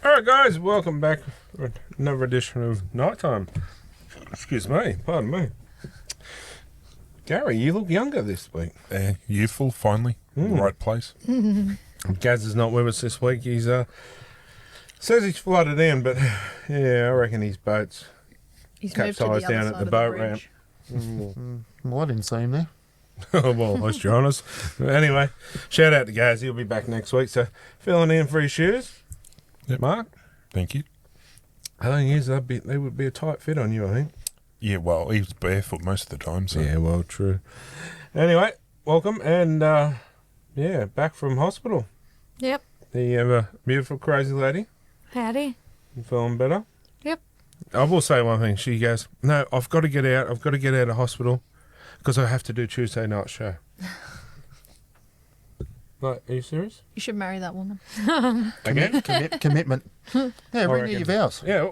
Alright guys, welcome back for another edition of Nighttime. Excuse me, pardon me. Gary, you look younger this week. Youthful, finally. In the right place. Gaz is not with us this week. He's says he's flooded in, but yeah, I reckon his boat's capsized down at the boat ramp. Well, I didn't see him there. Well, at least you're honest. But anyway, shout out to Gaz. He'll be back next week. So filling in for his shoes. Yep. Mark? Thank you. The thing is, they would be a tight fit on you, I think. Yeah, well, he was barefoot most of the time, so. Yeah, well, true. Anyway, welcome, and yeah, back from hospital. Yep. The beautiful, crazy lady. Howdy. You feeling better? Yep. I will say one thing. She goes, no, I've got to get out. I've got to get out of hospital because I have to do Tuesday night show. Like, are you serious? You should marry that woman. Again? Commitment. Yeah, renew your vows. Yeah,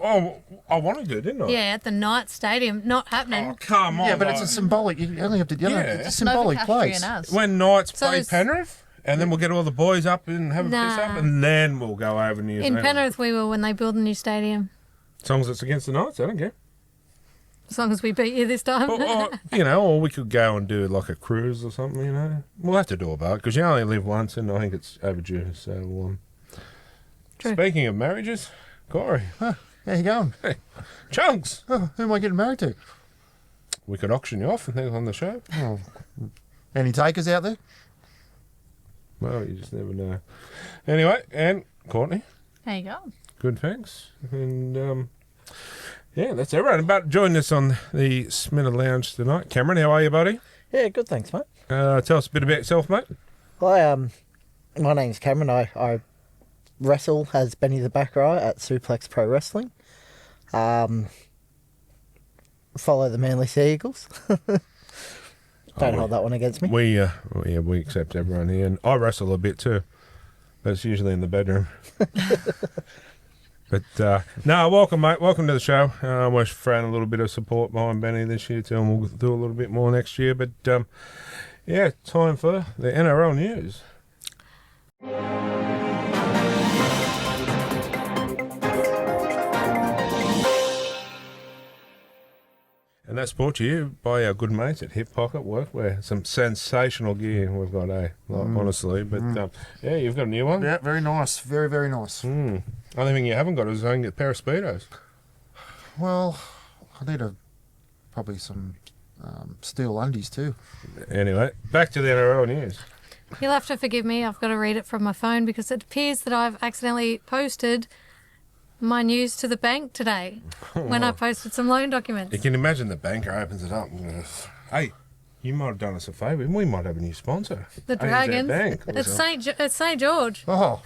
I wanted to, didn't I? Yeah, at the Night Stadium. Not happening. Oh, come on. Yeah, but it's a symbolic. You only have to. Yeah. It's a symbolic place. When Knights So play it's- Penrith, and then we'll get all the boys up and have a piss up, and then we'll go over New In Zealand. Penrith we were when they build a new stadium. As long as it's against the Knights, I don't care. As long as we beat you this time. Or we could go and do like a cruise or something, We'll have to do a boat because you only live once and I think it's overdue. So, True. Speaking of marriages, Corey, How you going? Chunks, Oh, who am I getting married to? we could auction you off and things on the show. Oh, any takers out there? Well, you just never know. Anyway, and Courtney, There you go. good thanks. And, yeah, that's everyone. About joining us on the Smita Lounge tonight. Cameron, how are you, buddy? Yeah, good, thanks, mate. Tell us a bit about yourself, mate. My name's Cameron. I wrestle as Benny the Back Row at Suplex Pro Wrestling. Follow the Manly Sea Eagles. Don't hold that one against me. We accept everyone here, and I wrestle a bit too. But it's usually in the bedroom. But no, welcome, mate. Welcome to the show. We're throwing a little bit of support behind Benny this year too, and we'll do a little bit more next year. But yeah, time for the NRL news. And that's brought to you by our good mates at Hip Pocket Workwear. Some sensational gear we've got, honestly. But yeah, you've got a new one. Yeah, very nice. Very, very nice. Only thing you haven't got is a pair of Speedos. Well, I need probably some steel undies too. Anyway, back to the NRL news. You'll have to forgive me. I've got to read it from my phone because it appears that I've accidentally posted my news to the bank today when I posted some loan documents. You can imagine the banker opens it up and goes, hey, you might have done us a favour and we might have a new sponsor. The ANZ Dragons. Bank. It's St. George. Oh,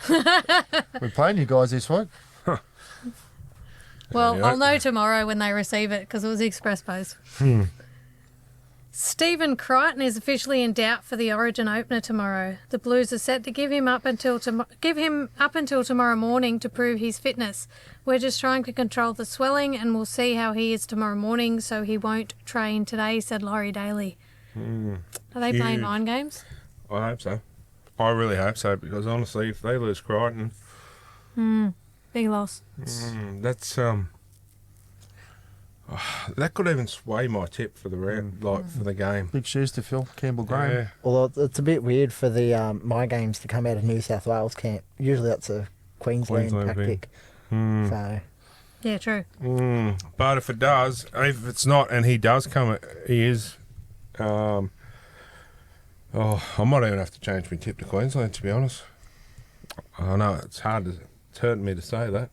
we're playing you guys this week. Well, Yeah. I'll know tomorrow when they receive it because it was the express post. Stephen Crichton is officially in doubt for the Origin opener tomorrow. The Blues are set to give him up until tomorrow morning to prove his fitness. We're just trying to control the swelling and we'll see how he is tomorrow morning, so he won't train today, said Laurie Daly. Are they playing Huge. mind games? I hope so. I really hope so because honestly, if they lose Crichton, Big loss. that's that could even sway my tip for the round, for the game. Big shoes to fill. Campbell Graham. Yeah. Although it's a bit weird for the My Games to come out of New South Wales camp. Usually that's a Queensland tactic. So, Yeah, true. But if it does, if it's not, and he does come, he is. I might even have to change my tip to Queensland, to be honest. I know it's hurting me to say that.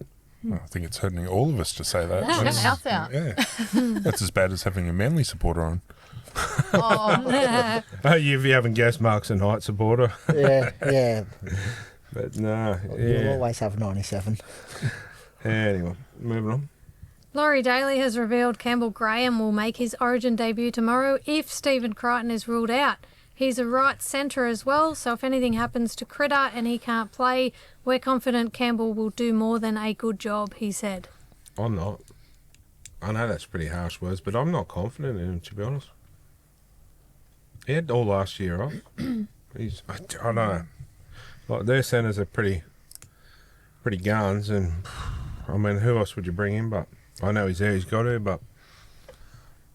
I think it's hurting all of us to say that. Get your mouth out. Yeah. That's as bad as having a Manly supporter on. Oh, You haven't guessed Mark's a Knight supporter. yeah. But no, You'll yeah. always have 97. Anyway, moving on. Laurie Daly has revealed Campbell Graham will make his Origin debut tomorrow if Stephen Crichton is ruled out. He's a right centre as well, so if anything happens to Critter and he can't play, we're confident Campbell will do more than a good job, he said. I'm not. I know that's pretty harsh words, but I'm not confident in him, to be honest. He had all last year off. I don't know. Like, their centres are pretty pretty guns, and I mean, who else would you bring in? But I know he's there, he's got to, but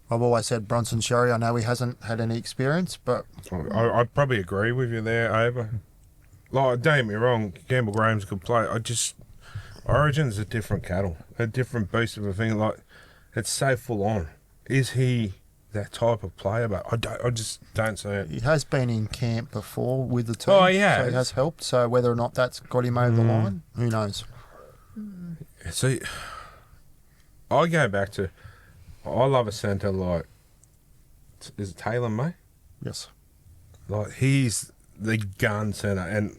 I've always said Bronson Sherry. I know he hasn't had any experience, but I'd probably agree with you there, Ava. Like, don't get me wrong, Campbell Graham's a good player. Origin's a different cattle, a different beast of a thing. Like, it's so full on. Is he that type of player? But I just don't see it. he has been in camp before with the team. Oh, he has. So he has helped. So whether or not that's got him over the line, who knows? See, I go back to, I love a centre like, is it Taylor May? Yes. Like, he's the gun centre, and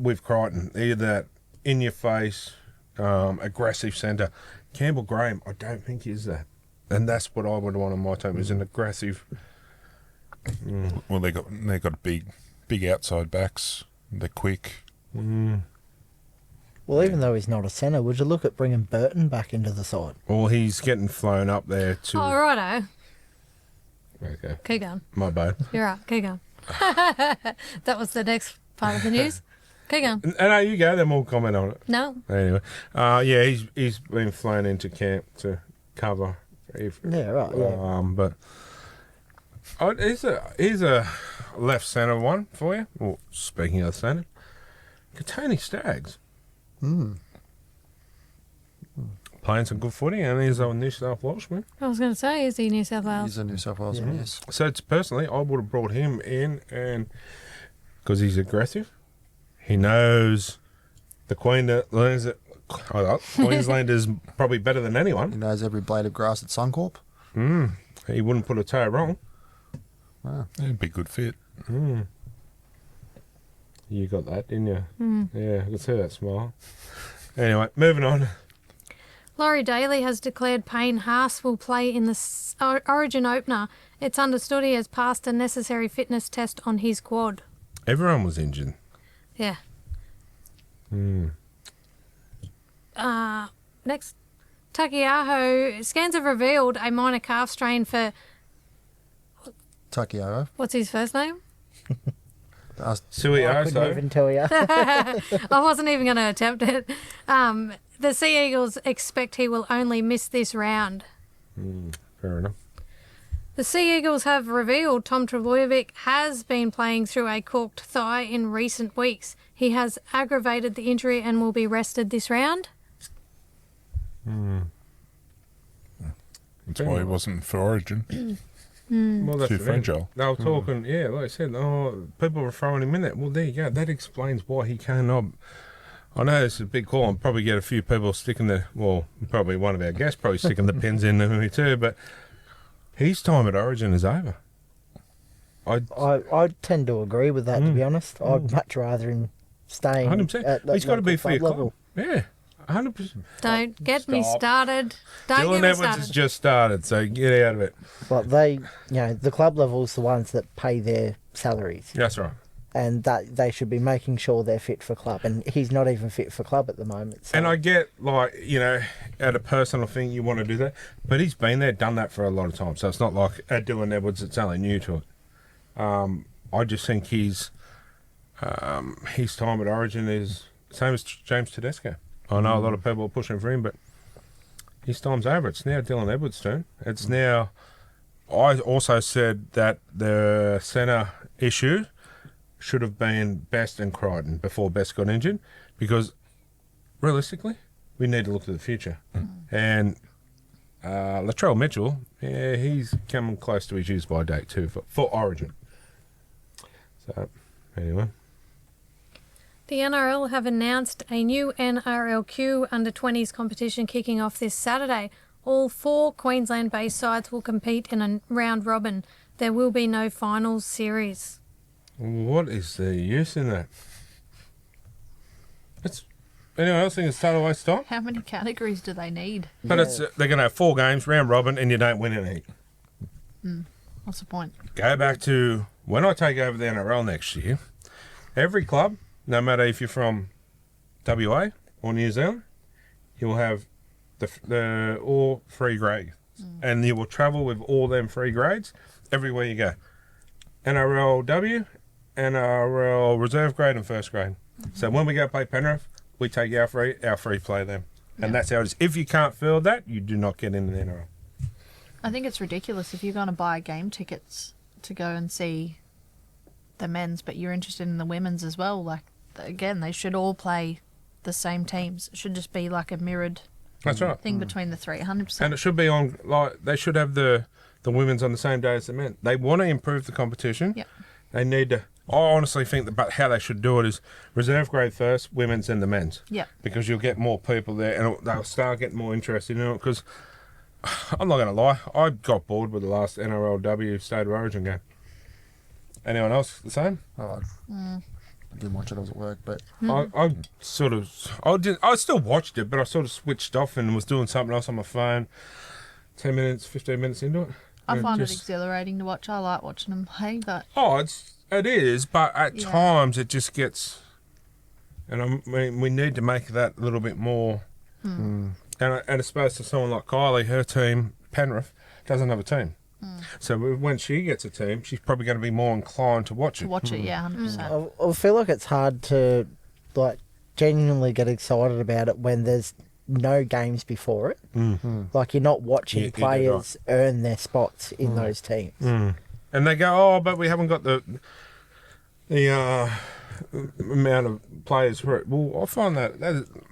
with Crichton, either that in your face, aggressive centre. Campbell Graham, I don't think is that, and that's what I would want on my team, is an aggressive. Well, they got big outside backs. They're quick. Well, even though he's not a centre, would you look at bringing Burton back into the side? Well, he's getting flown up there to. Oh, righto. Okay, Keep going. my bad. You're right. Keep going. That was the next part of the news. Keep going. And you go, then we'll comment on it. No. Anyway, yeah, he's been flown into camp to cover. Yeah, right. Yeah. But here's a left centre one for you. Well, speaking of centre, Katoni Staggs playing some good footy, and he's a New South Welshman. I was going to say, is he New South Wales? He's a New South Wales one, yes. So it's personally, I would have brought him in, and because he's aggressive, he knows the Queenslanders probably better than He anyone. knows every blade of grass at Suncorp. He wouldn't put a toe wrong. Wow. It'd be a good fit. You got that, didn't you? Yeah, I can see that smile. Anyway, moving on. Laurie Daly has declared Payne Haas will play in the Origin opener. It's understood he has passed a necessary fitness test on his quad. Everyone was injured. Yeah. Next. Takiaho, scans have revealed a minor calf strain for, Takiaho. what's his first name? Sui I couldn't even tell you. I wasn't even going to attempt it. The Sea Eagles expect he will only miss this round. Fair enough. The Sea Eagles have revealed Tom Trebojevic has been playing through a corked thigh in recent weeks. He has aggravated the injury and will be rested this round. That's why he wasn't for Origin. Well, that's Too the thing. fragile. They were talking, yeah, like I said, people were throwing him in there. Well, there you go. That explains why he cannot. I know this is a big call, and probably get a few people sticking probably one of our guests probably sticking the pins in me too, but his time at Origin is over. I tend to agree with that, to be honest. I'd much rather him staying 100%. at that He's got to be local for your club club. level. Yeah, 100%. Don't get me Stop. started. Don't Dylan get me Edwards has started. just started, so get out of it. But the club level's the ones that pay their salaries, That's right. and that they should be making sure they're fit for club. And he's not even fit for club at the moment. So. And I get, at a personal thing, you want to do that. But he's been there, done that for a lot of time. So it's not like at Dylan Edwards, it's only new to it. I just think his time at Origin is same as James Tedesco. I know a lot of people are pushing for him, but his time's over. It's now Dylan Edwards' turn. It's now... I also said that the centre issue should have been Best and Crichton before Best got injured, because realistically, we need to look to the future. And Latrell Mitchell, yeah, he's coming close to his use by date too for Origin. So, anyway. The NRL have announced a new NRLQ under-20s competition kicking off this Saturday. All 4 Queensland-based sides will compete in a round robin. There will be no finals series. What is the use in that? Anyone else think it's total waste of time? How many categories do they need? But they're going to have 4 games, round robin, and you don't win any. What's the point? Go back to when I take over the NRL next year. Every club, no matter if you're from WA or New Zealand, you'll have the all 3 grades, and you will travel with all them 3 grades everywhere you go. NRLW, NRL reserve grade, and first grade. So when we go play Penrith, we take our free play them. And Yeah. that's how it is. If you can't fill that, you do not get in the NRL. I think it's ridiculous if you're going to buy game tickets to go and see the men's, but you're interested in the women's as well. Like, again, they should all play the same teams. It should just be like a mirrored That's right. thing between the three, 100%. And it should be on, like, they should have the women's on the same day as the men. They want to improve the competition. Yep. They need to, I honestly think that, but how they should do it is reserve grade first, women's and the men's. Yep. Because you'll get more people there and they'll start getting more interested in it. Because I'm not going to lie, I got bored with the last NRLW State of Origin game. Anyone else the same? Oh, I didn't watch it. I was at work, but I still watched it, but I sort of switched off and was doing something else on my phone. 10 minutes, 15 minutes into it. I And find it just- exhilarating to watch. I like watching them play, but Oh, it is, but at Yeah. times it just gets, and we need to make that a little bit more. And I suppose to someone like Kylie, her team Penrith doesn't have a team, so when she gets a team, she's probably going to be more inclined to watch to it. watch it, yeah, 100%. I feel like it's hard to like genuinely get excited about it when there's no games before it. Like, you're not watching You did players earn their spots in those teams. And they go, oh, but we haven't got the amount of players for it. Well, I find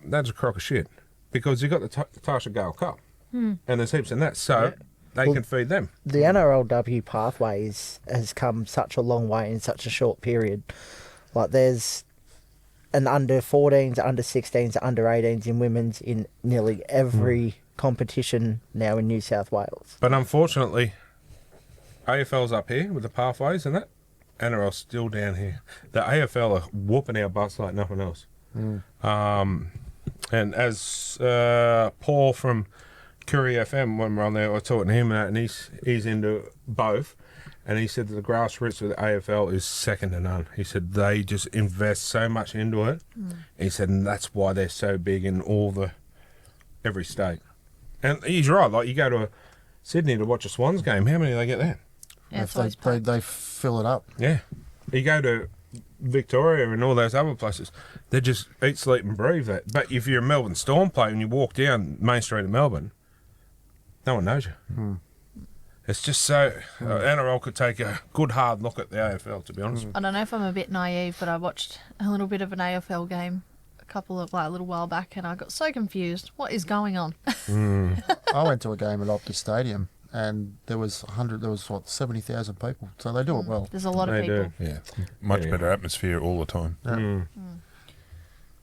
that's a crock of shit because you've got the Tasha Gale Cup and there's heaps in that, so they can feed them. The NRLW pathway has come such a long way in such a short period. Like, there's an under 14s, under 16s, under 18s in women's in nearly every competition now in New South Wales. But unfortunately, AFL's up here with the pathways and that. NRL's still down here. The AFL are whooping our butts like nothing else. And as Paul from Curry FM, when we're on there, I was talking to him and he's into both. And he said that the grassroots of the AFL is second to none. He said they just invest so much into it. He said, and that's why they're so big in every state. And he's right. Like, you go to Sydney to watch a Swans game, how many do they get there? Yeah, it's if always packed. they fill it up. Yeah. You go to Victoria and all those other places, they just eat, sleep and breathe that. But if you're a Melbourne Storm player and you walk down Main Street of Melbourne, no one knows you. It's just so... NRL could take a good hard look at the AFL, to be honest. I don't know if I'm a bit naive, but I watched a little bit of an AFL game a little while back, and I got so confused. What is going on? I went to a game at Optus Stadium, and there was 70,000 people. So they do it well. There's a lot of They people. do. Yeah, much Yeah. better atmosphere all the time.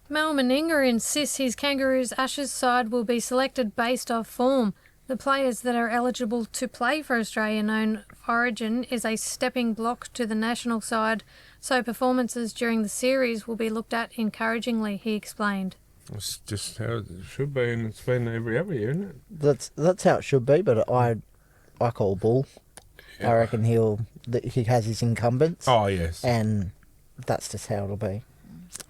Mal Meninga insists his Kangaroos Ashes side will be selected based off form. The players that are eligible to play for Australian-owned Origin is a stepping block to the national side, so performances during the series will be looked at encouragingly, he explained. It's just how it should be, and it's been every other year, isn't it? That's how it should be, but I call bull. I reckon he has his incumbents, Oh, yes. and that's just how it'll be.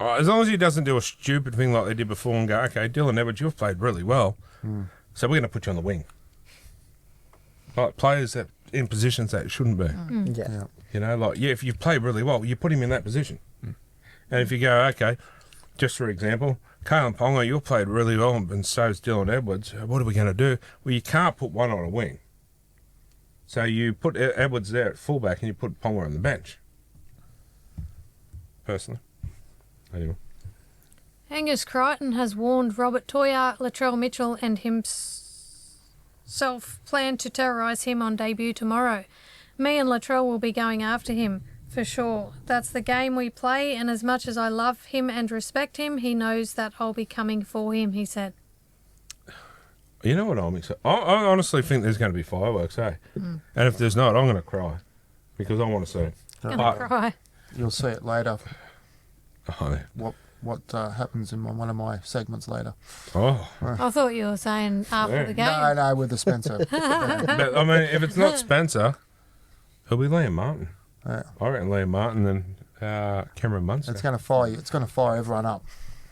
Oh, as long as he doesn't do a stupid thing like they did before and go, okay, Dylan Edwards, you've played really well, so we're going to put you on the wing. Like players that in positions that shouldn't be. Yeah. You know, like, if you've played really well, you put him in that position. And if you go, okay, just for example, Kalen Ponga, you've played really well, and so's Dylan Edwards. What are we going to do? Well, you can't put one on a wing. So you put Edwards there at fullback and you put Ponga on the bench. Personally. Anyway. Angus Crichton has warned Robert Toyar, Latrell Mitchell and himself plan to terrorise him on debut tomorrow. Me and Latrell will be going after him, for sure. That's the game we play, and as much as I love him and respect him, he knows that I'll be coming for him, he said. You know what I'm excited? I honestly think there's going to be fireworks, eh? And if there's not, I'm going to cry because I want to see it. Gonna cry. You'll see it later. Oh, What happens in one of my segments later. oh. I thought you were saying after Yeah. the game. No, with the Spencer. But, I mean, if it's not Spencer, it'll be Liam Martin. Yeah. I reckon Liam Martin and Cameron Munster. It's going to fire you. It's going to fire everyone up.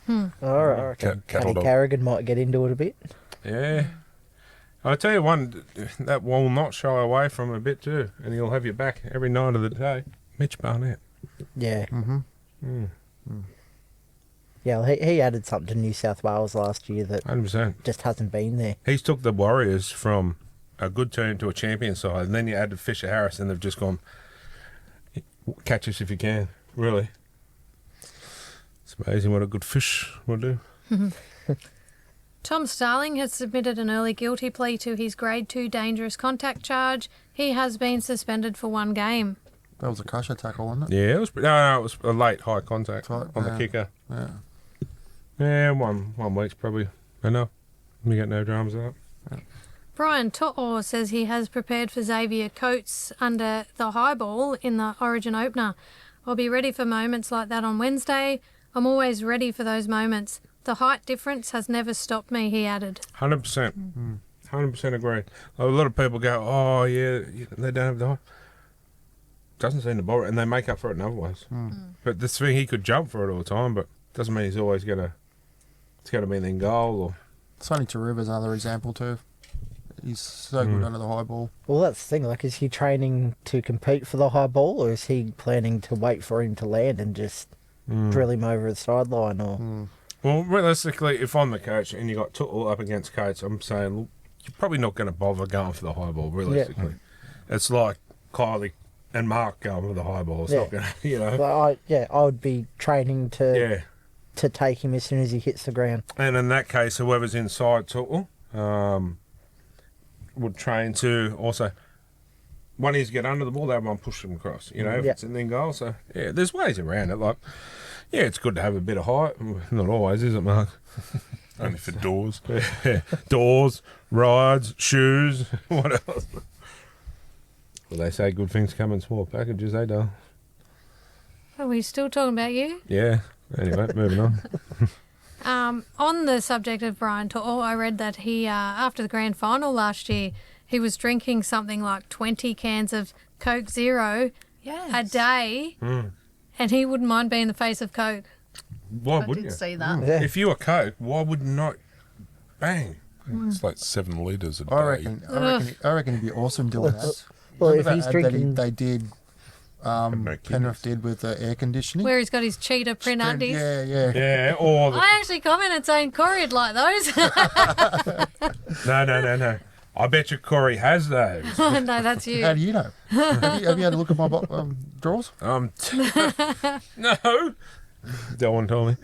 All right, I reckon Cattle Paddy dog. Carrigan might get into it a bit. Yeah. I'll tell you one that will not shy away from a bit too, and he'll have your back every night of the day. Mitch Barnett. Yeah. Yeah, well, he added something to New South Wales last year that 100%. just hasn't been there. He's took the Warriors from a good team to a champion side, and then you added Fisher Harris, and they've just gone, catch us if you can, really. It's amazing what a good fish will do. Tom Starling has submitted an early guilty plea to his Grade 2 dangerous contact charge. He has been suspended for 1 game. That was a crusher tackle, wasn't it? Yeah, it was. No, it was a late high contact Tight, on the yeah. kicker. Yeah. Yeah, one week's probably enough. We get no dramas out. Brian To'o says he has prepared for Xavier Coates under the high ball in the Origin opener. I'll be ready for moments like that on Wednesday. I'm always ready for those moments. The height difference has never stopped me, he added. 100%. 100% agree. A lot of people go, oh, yeah, they don't have the height. Doesn't seem to bother, and they make up for it in other ways. But this thing, he could jump for it all the time, but doesn't mean he's always going to, it's got to be in goal. Or Sonny Taruva's another example too. He's so good under the high ball. Well, that's the thing. Like, is he training to compete for the high ball, or is he planning to wait for him to land and just drill him over the sideline? Or Well, realistically, if I'm the coach and you got Tuttle up against Coates, I'm saying, look, you're probably not going to bother going for the high ball, realistically. It's like Kylie and Mark going for the high ball. It's not going to, you know. But I would be training Yeah. to take him as soon as he hits the ground. And in that case, whoever's inside Tuttle would train to also, one is get under the ball, the other one push them across, you know, if it's in the goal. So, yeah, there's ways around it. Like, yeah, it's good to have a bit of height. Not always, is it, Mark? Only for doors. Yeah. Doors, rides, shoes, what else? Well, they say good things come in small packages, eh, Dale? Are we still talking about you? Yeah. Anyway, moving on. On the subject of Brian To'o, I read that he, after the grand final last year, he was drinking something like 20 cans of Coke Zero a day, and he wouldn't mind being the face of Coke. Why I wouldn't did you? see that. Yeah. If you were Coke, why would not? Bang. It's like 7 litres a day. I reckon he'd be awesome doing that. Well, Remember if he's that ad that drinking, they did, no Penrith did with the air conditioning. Where he's got his cheetah print undies. Yeah. Yeah, or the, I actually commented saying Corey'd like those. no. I bet you Corey has those. No, that's you. How do you know? have you had a look at my drawers? No. That one told me.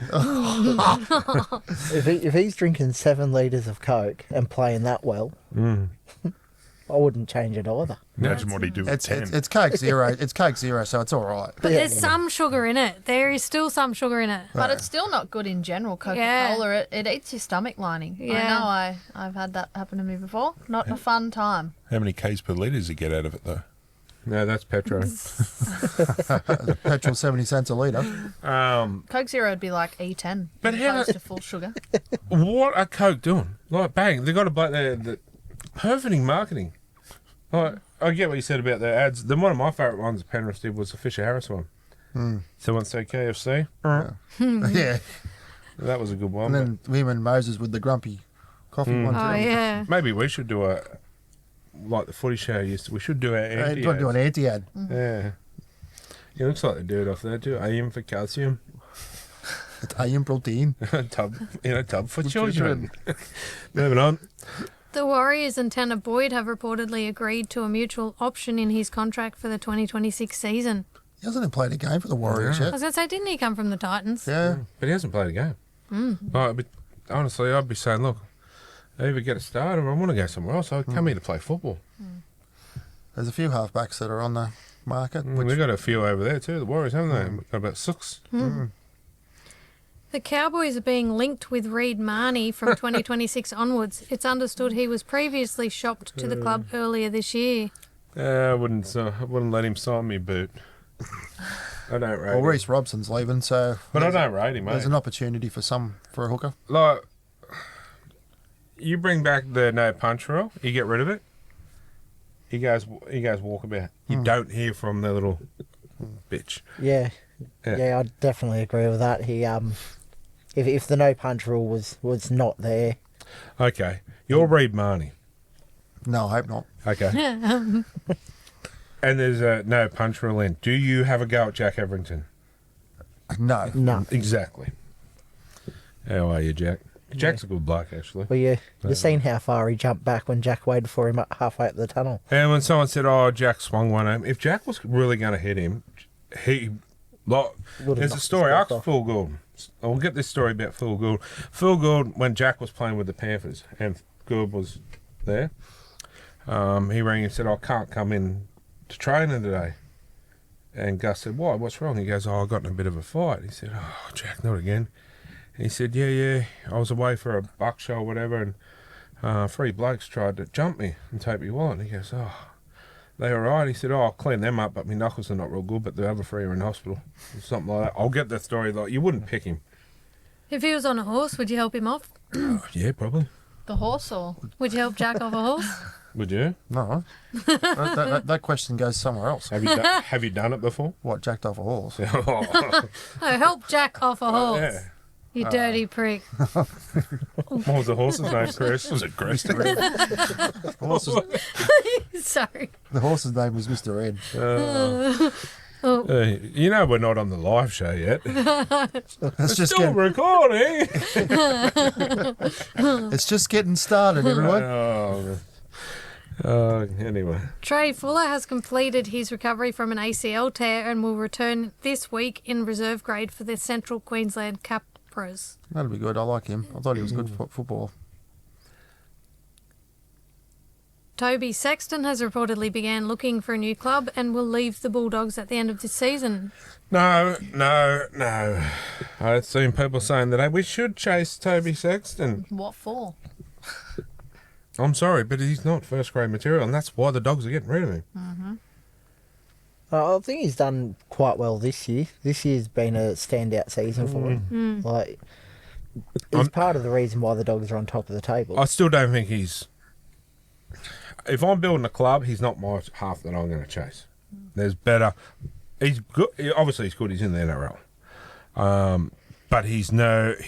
if he's drinking 7 litres of Coke and playing that well, I wouldn't change it either. Imagine what he'd do with It's 10. it's Coke Zero. It's Coke Zero, so it's all right. But there's some sugar in it. There is still some sugar in it. But it's still not good in general, Coca-Cola. It eats your stomach lining. Yeah. I know, I've had that happen to me before. Not a fun time. How many Ks per litre does he get out of it, though? No, that's Petro. Petrol 70 cents a litre. Coke Zero would be like E10 But as how- opposed to full sugar. What are Coke doing? Like, bang, they got a bloke there that perfecting marketing. Like, I get what you said about the ads. Then one of my favourite ones Penrith did was the Fisher Harris one. Someone say KFC. Yeah. That was a good one. And then him and Moses with the grumpy coffee one too. Oh, yeah. but maybe we should do like the footy show used to. We should do our Hey, do an anti-ad. Yeah. It looks like they do it off there too. AM for calcium. It's iron protein. tub for children. Moving on. The Warriors and Tanner Boyd have reportedly agreed to a mutual option in his contract for the 2026 season. He hasn't played a game for the Warriors I yet. was going to say, didn't he come from the Titans? Yeah. But he hasn't played a game. But honestly, I'd be saying, look, I either get a start or I want to go somewhere else. I come here to play football. There's a few halfbacks that are on the market. We've got a few over there too, the Warriors, haven't they? Got about 6. The Cowboys are being linked with Reid Marnie from 2026 onwards. It's understood he was previously shopped to the club earlier this year. I wouldn't let him sign me boot. I don't rate Well, him. Reece Robson's leaving, so But I don't rate him, there's mate. an opportunity for a hooker. Like, you bring back the no punch rule, you get rid of it. He goes walkabout. You don't hear from the little bitch. Yeah, Yeah. yeah, I definitely agree with that. He if the no punch rule was not there, Okay, you'll read Marnie. No, I hope not. Okay. And there's a no punch rule in. Do you have a go at Jack Everington? No. no. Exactly. How are you, Jack? Jack's a good bloke, actually. Well, you seen how far he jumped back when Jack waited for him halfway up the tunnel. And when someone said, "Oh, Jack swung one at him," if Jack was really going to hit him, he. Like, Would've there's a knocked story. his Ask block off. Phil Gould. We'll get this story about Phil Gould. Phil Gould, when Jack was playing with the Panthers, and Gould was there, he rang and said, "I can't come in to training today." And Gus said, "Why? What's wrong?" He goes, "Oh, I got in a bit of a fight." He said, "Oh, Jack, not again." He said, yeah, I was away for a buck show or whatever, and 3 blokes tried to jump me and take me wallet. And he goes, "Oh, they all right?" He said, "Oh, I'll clean them up, but my knuckles are not real good, but the other 3 are in hospital." Or something like that. I'll get the story. Like, you wouldn't pick him. If he was on a horse, would you help him off? Yeah, probably. The horse or Would you help Jack off a horse? Would you? No. that question goes somewhere else. Have you done it before? What, jacked off a horse? Oh, No, help Jack off a horse. yeah. You dirty prick. What was the horse's name, Chris? Was it Grace? The Sorry. horse's name was Mr. Ed. You know we're not on the live show yet. It's just, Still recording. it's just getting started, everyone. Anyway. Trey Fuller has completed his recovery from an ACL tear and will return this week in reserve grade for the Central Queensland Capras. That'll be good. I like him. I thought he was good for football. Toby Sexton has reportedly began looking for a new club and will leave the Bulldogs at the end of this season. No. I've seen people saying that, hey, we should chase Toby Sexton. what for? I'm sorry, but he's not first grade material, and that's why the Dogs are getting rid of him. I think he's done quite well this year. This year's been a standout season for him. Like, he's part of the reason why the Dogs are on top of the table. I still don't think he's... If I'm building a club, he's not my half that I'm going to chase. There's better... He's good. Obviously, he's good. He's in the NRL. But he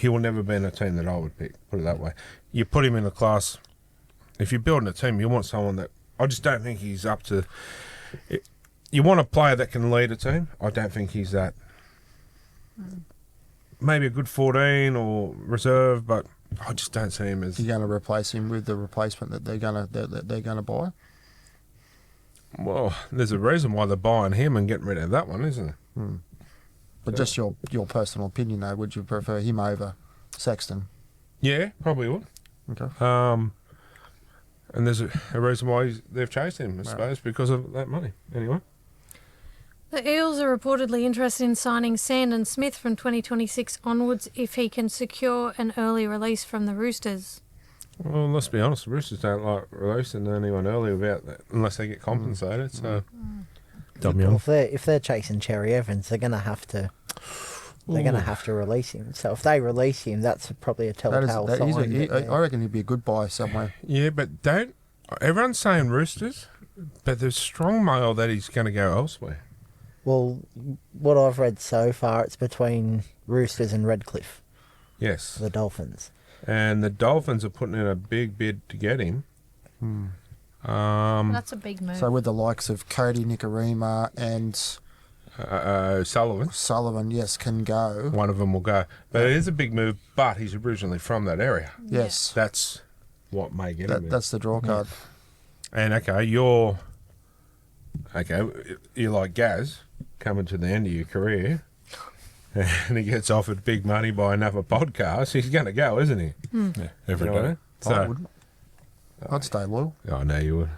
will never be in a team that I would pick, put it that way. You put him in a class... If you're building a team, you want someone that... I just don't think he's up to... You want a player that can lead a team. I don't think he's that. Maybe a good 14 or reserve, but I just don't see him as... You're going to replace him with the replacement that they're going to buy? Well, there's a reason why they're buying him and getting rid of that one, isn't there? But just your personal opinion, though, would you prefer him over Sexton? Yeah, probably would. Okay. And there's a reason why they've chased him, I suppose, because of that money. Anyway. The Eels are reportedly interested in signing Sandon Smith from 2026 onwards if he can secure an early release from the Roosters. Well, let's be honest, the Roosters don't like releasing anyone early without that, unless they get compensated. So, Well, if they're chasing Cherry Evans, they're going to have to. They're going to have to release him. So if they release him, that's probably a telltale sign. I reckon he'd be a good buy somewhere. Yeah, but don't... Everyone's saying Roosters, but there's strong mail that he's going to go elsewhere. Well, what I've read so far, it's between Roosters and Redcliffe, Yes. the Dolphins. And the Dolphins are putting in a big bid to get him. That's a big move. So with the likes of Cody Nicarima and Sullivan, yes, can go. one of them will go. But it is a big move, but he's originally from that area. Yes. That's what may get him. That's the draw card. And you're like Gaz coming to the end of your career, and he gets offered big money by another podcast. He's going to go, isn't he? Yeah, every You know what I day. mean? I So, wouldn't. I'd stay loyal. I know you would.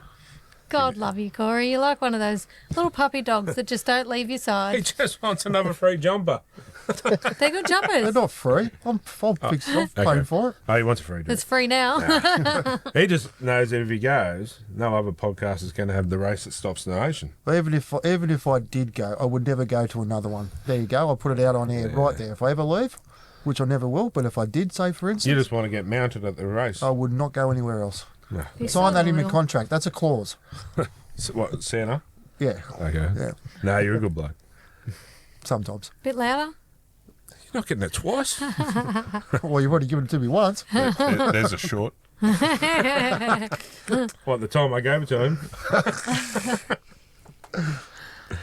God love you, Corey. You're like one of those little puppy dogs that just don't leave your He side. just wants another free jumper. They're good They're jumpers. not free. I'm paying for it. Oh, he wants a free jumper. It's free now. He just knows that if he goes, no other podcast is going to have the race that stops the nation. But even if I did go, I would never go to another one. There you go. I'll put it out on air right there. If I ever leave, which I never will, but if I did, say for You instance, just want to get mounted at the race. I would not go anywhere else. You're Sign so that in my loyal. contract. That's a clause. What, Santa? Yeah. Okay. Yeah. No, you're a good bloke. Sometimes. Bit louder. You're not getting it twice. Well, you've already given it to me once. There's a short. What, the time I gave it to him?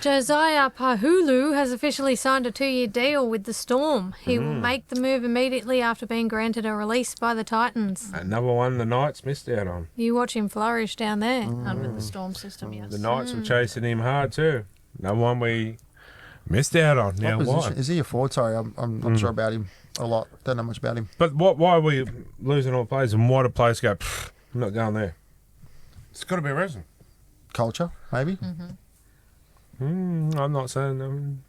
Josiah Pahulu has officially signed a 2-year deal with the Storm. He will make the move immediately after being granted a release by the Titans. Another one the Knights missed out on. You watch him flourish down there. Under the storm system, yes. The Knights were chasing him hard too. Another one we missed out on. Now What why? position? Is he a forward? Sorry, I'm not sure about him a lot. Don't know much about him. But why are we losing all players, and why do players go, "Pfft, I'm not going there"? It's got to be a reason. Culture, maybe. I'm not saying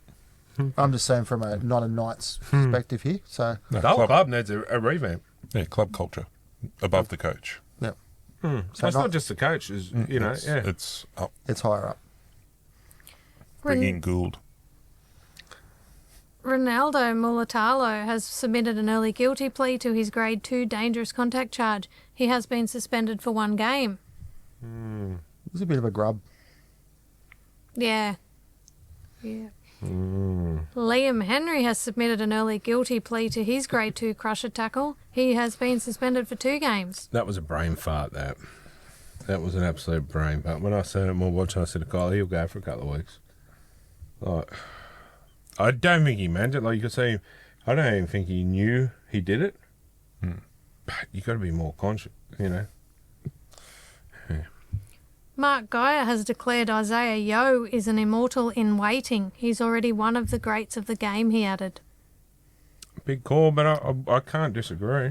I'm just saying from not a Knights perspective here. So the whole club needs a revamp. Yeah, club culture above the coach. yeah, So So it's not- not just the coach, is you know, It's, yeah. it's up. it's higher up. Bring in Gould. Ronaldo Mulatalo has submitted an early guilty plea to his Grade 2 dangerous contact charge. He has been suspended for 1 game. He's a bit of a grub. Yeah. Liam Henry has submitted an early guilty plea to his Grade 2 crusher tackle. He has been suspended for 2 games. That was a brain fart, that was an absolute brain fart. When I said it more watching, I said to Kyle, he'll go for a couple of weeks. Like, I don't think he meant it. Like, you could see, I don't even think he knew he did it. But you got to be more conscious, you know. Mark Geyer has declared Isaiah Yeo is an immortal in waiting. He's already one of the greats of the game, he added. Big call, but I can't disagree.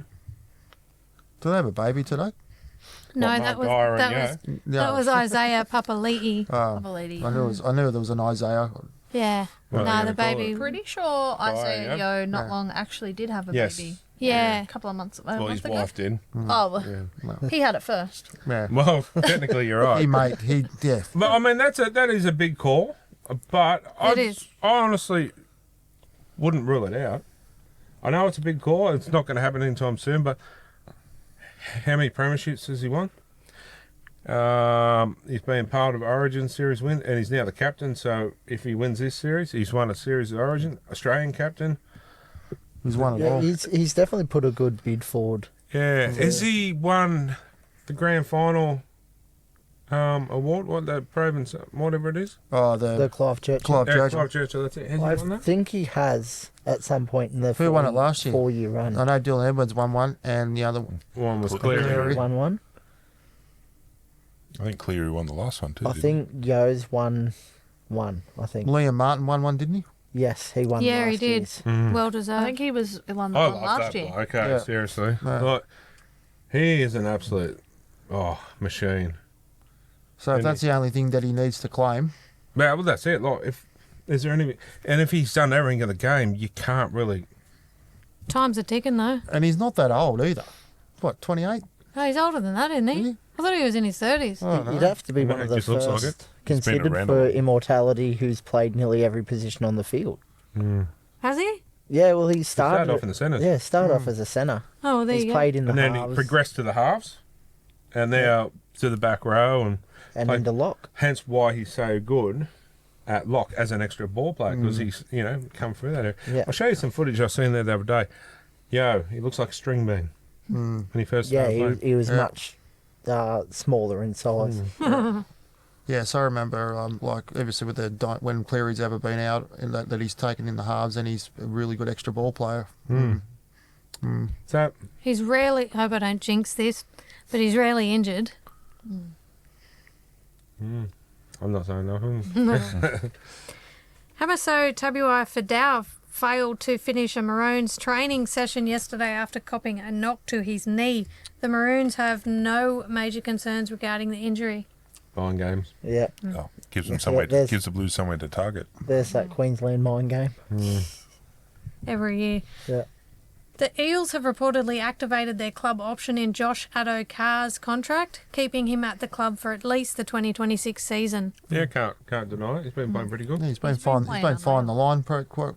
Do they have a baby today? No, What, that Mark Geyer was and that was Isaiah Papali'i. Of a lady. I knew there was an Isaiah. Yeah. Well, no, they're the gonna call baby. it- Pretty sure Isaiah yeah. Yo not long actually did have a Yes. baby. Yeah. A couple of months ago. Well, his wife did. Oh, he had it first. Yeah, Well, technically, you're right. he made yeah. But I mean, that is a big call. But It is. I honestly wouldn't rule it out. I know it's a big call. It's not going to happen anytime soon. But how many premierships has he won? He's been part of Origin series win, and he's now the captain. So if he wins this series, he's won a series of Origin, Australian captain. He's one of Yeah, all. he's definitely put a good bid forward. Yeah, has he won the grand final award? What that Province, whatever it is? Oh, The the Clive Church. Clive Yeah, Churchill. Clive Churchill. That's it. Has he I won that? think he has at some point in the Who won it last year? 4-year run. I know Dylan Edwards won one, and the other one. One was Cleary. Cleary. Won one. I think Cleary won the last one too. I didn't think Yo's won one. I think. Liam Martin won one, didn't he? Yes, he won. Yeah, he last did. year's. Well I deserved. think he was the one that I won love last that year. bloke. Okay, Yeah. seriously. Yeah. Like, he is an absolute machine. So if And that's the only thing that he needs to claim, Yeah, well, that's it. Like, if he's done everything in the game, you can't really. Time's a ticking though. and he's not that old either. What, 28? Oh, he's older than that, isn't he? Is he? I thought he was in his 30s. Oh, no. He'd have to be No, one of it the just looks like first it. been considered around a for while. immortality who's played nearly every position on the field. Has he? Yeah, well, he Started started off in the centres. Yeah, started off as a centre. Oh, well, there He's you go. played in the And then halves he progressed to the halves, and now to the back row, and and like- into lock. hence why he's so good at lock as an extra ball player, because he's, come through that area. Yeah. I'll show you some footage I seen there the other day. He looks like a string bean when he first Yeah, started playing. he was Yeah. much smaller in size. Yes, I remember, obviously with when Cleary's ever been out, and that he's taken in the halves, and he's a really good extra ball player. So, He's rarely, I hope I don't jinx this, but he's rarely injured. I'm not saying nothing. Hamaso Tabuai Fadau failed to finish a Maroons training session yesterday after copping a knock to his knee. The Maroons have no major concerns regarding the injury. Buying games. Yeah, Oh, gives them Yeah, somewhere. there's- Gives the Blues somewhere to target. there's that Queensland mind game. Every year. Yeah. The Eels have reportedly activated their club option in Josh Addo-Carr's contract, keeping him at the club for at least the 2026 season. Yeah, can't deny it. He's been playing pretty good. Yeah, he's been He's been fine. He's playing been on fine that. the line quite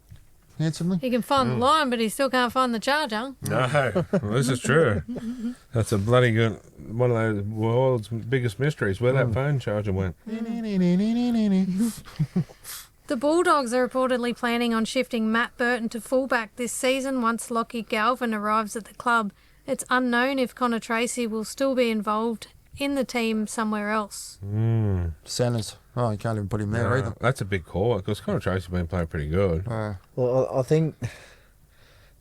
handsomely. He can find the line, but he still can't find the charger. No, well, this is true. That's a bloody good one of those world's biggest mysteries. Where that phone charger went. The Bulldogs are reportedly planning on shifting Matt Burton to fullback this season once Lockie Galvin arrives at the club. It's unknown if Connor Tracy will still be involved in the team somewhere else. Centres. Oh, you can't even put him there either. That's a big call because Connor Tracy's been playing pretty good. Well, I think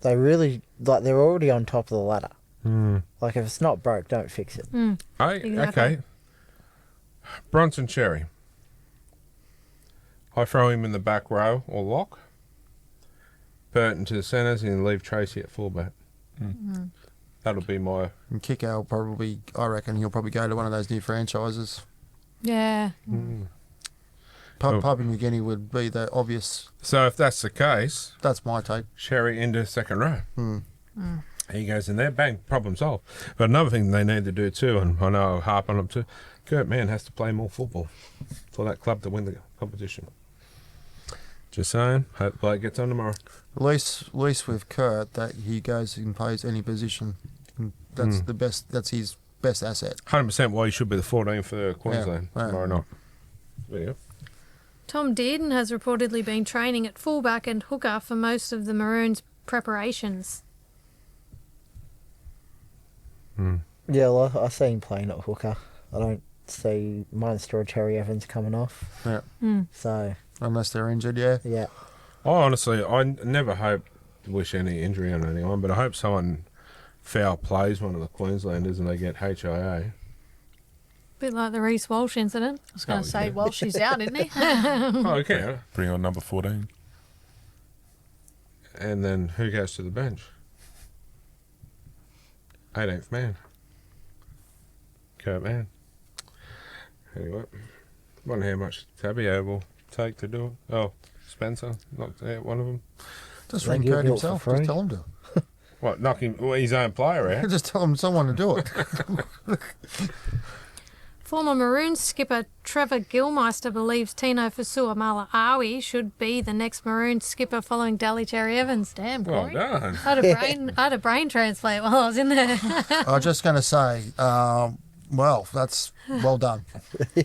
they really they're already on top of the ladder. Like if it's not broke, don't fix it. Exactly. Okay. Bronson Cherry. I throw him in the back row or lock. Burton to the centres and leave Tracy at fullback. That'll be my... And Kiko will probably, I reckon he'll probably go to one of those new franchises. Yeah. Papua New Guinea would be the obvious. So if that's the case, That's my take. Cherry into second row. He goes in there, bang, problem solved. But another thing they need to do too, and I know I'll harp on them too, Kurt Mann has to play more football for that club to win the competition. Just saying, hope Blake gets on tomorrow. At least with Kurt, that he goes and plays any position. And that's the best. That's his best asset. 100% why he should be the 14 for Queensland tomorrow night. There you go. Tom Dearden has reportedly been training at fullback and hooker for most of the Maroons' preparations. Yeah, well, I see him playing at hooker. I don't see Munster or Cherry Evans coming off. Yeah. So, Unless they're injured, yeah. yeah. I never hope to wish any injury on anyone, but I hope someone foul plays one of the Queenslanders and they get HIA. Bit like the Reece Walsh incident. I was going to say, well, she's out, isn't he? Oh, okay. Bring on number 14. And then who goes to the bench? 18th man. Kurt Mann. Anyway, wonder how much Tabio will take to do it. Oh, Spencer knocked out one of them. Just They ring give Kurt you it for himself. free. Just tell him to. What, knock him, his own player out? Just tell him someone to do it. Former Maroons skipper Trevor Gilmeister believes Tino Fasua-Malaawi should be the next Maroons skipper following Dally Cherry Evans. Damn, Well Corey. done. I had a brain transplant while I was in there. I was just going to say, well, that's well done.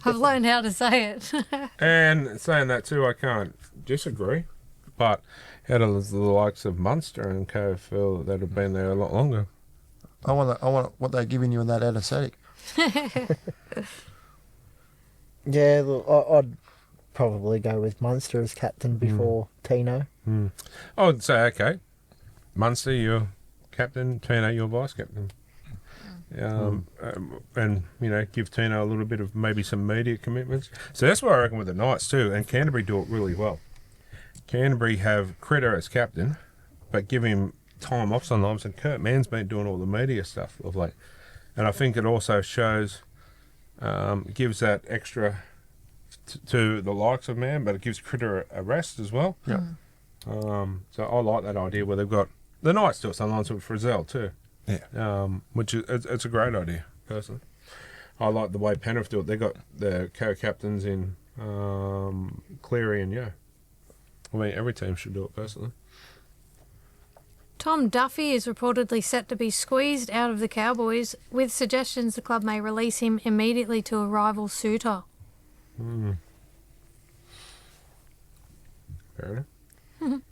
I've learned how to say it. And saying that too, I can't disagree. But how does the likes of Munster and co feel that have been there a lot longer? I want what they're giving you in that anaesthetic. Yeah, look, I'd probably go with Munster as captain before Tino. I would say, okay, Munster, you're captain, Tino, you're vice captain. And, give Tino a little bit of maybe some media commitments. So that's what I reckon with the Knights too. And Canterbury do it really well. Canterbury have Critter as captain, but give him time off sometimes. And Kurt Mann's been doing all the media stuff of late. And I think it also shows, gives that extra to the likes of Mann, but it gives Critter a rest as well. Yeah. So I like that idea where they've got, the Knights do it sometimes with Frizzell too. Yeah. Which is it's a great idea, personally. I like the way Penrith do it. They got the co-captains in Cleary and Yo. I mean, every team should do it, personally. Tom Duffy is reportedly set to be squeezed out of the Cowboys, with suggestions the club may release him immediately to a rival suitor. Fair enough.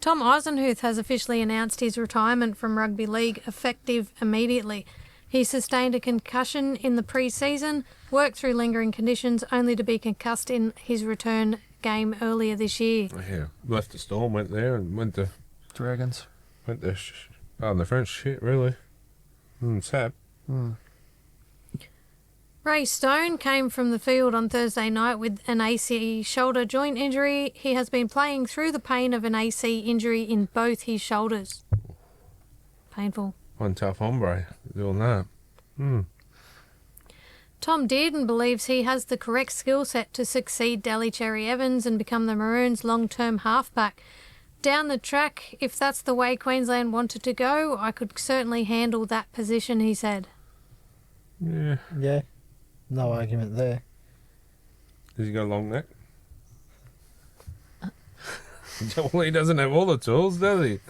Tom Eisenhuth has officially announced his retirement from rugby league, effective immediately. He sustained a concussion in the pre-season, worked through lingering conditions, only to be concussed in his return game earlier this year. Yeah, left the Storm, went there, and went to Dragons. the French shit, really. Sad. Ray Stone came from the field on Thursday night with an AC shoulder joint injury. He has been playing through the pain of an AC injury in both his shoulders. Painful. One tough hombre doing that. Tom Dearden believes he has the correct skill set to succeed Dally Cherry Evans and become the Maroons' long-term halfback. Down the track, if that's the way Queensland wanted to go, I could certainly handle that position, he said. Yeah. Yeah, no argument there. Does he got a long neck? Well, he doesn't have all the tools, does he?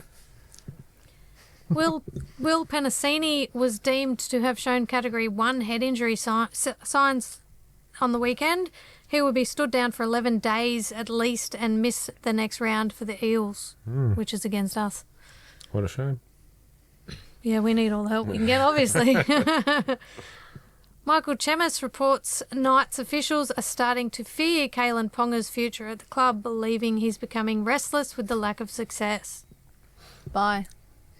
Will Penasini was deemed to have shown Category 1 head injury signs on the weekend. He will be stood down for 11 days at least and miss the next round for the Eels, which is against us. What a shame. Yeah, we need all the help we can get, obviously. Michael Chemis reports Knights officials are starting to fear Kalen Ponga's future at the club, believing he's becoming restless with the lack of success. Bye.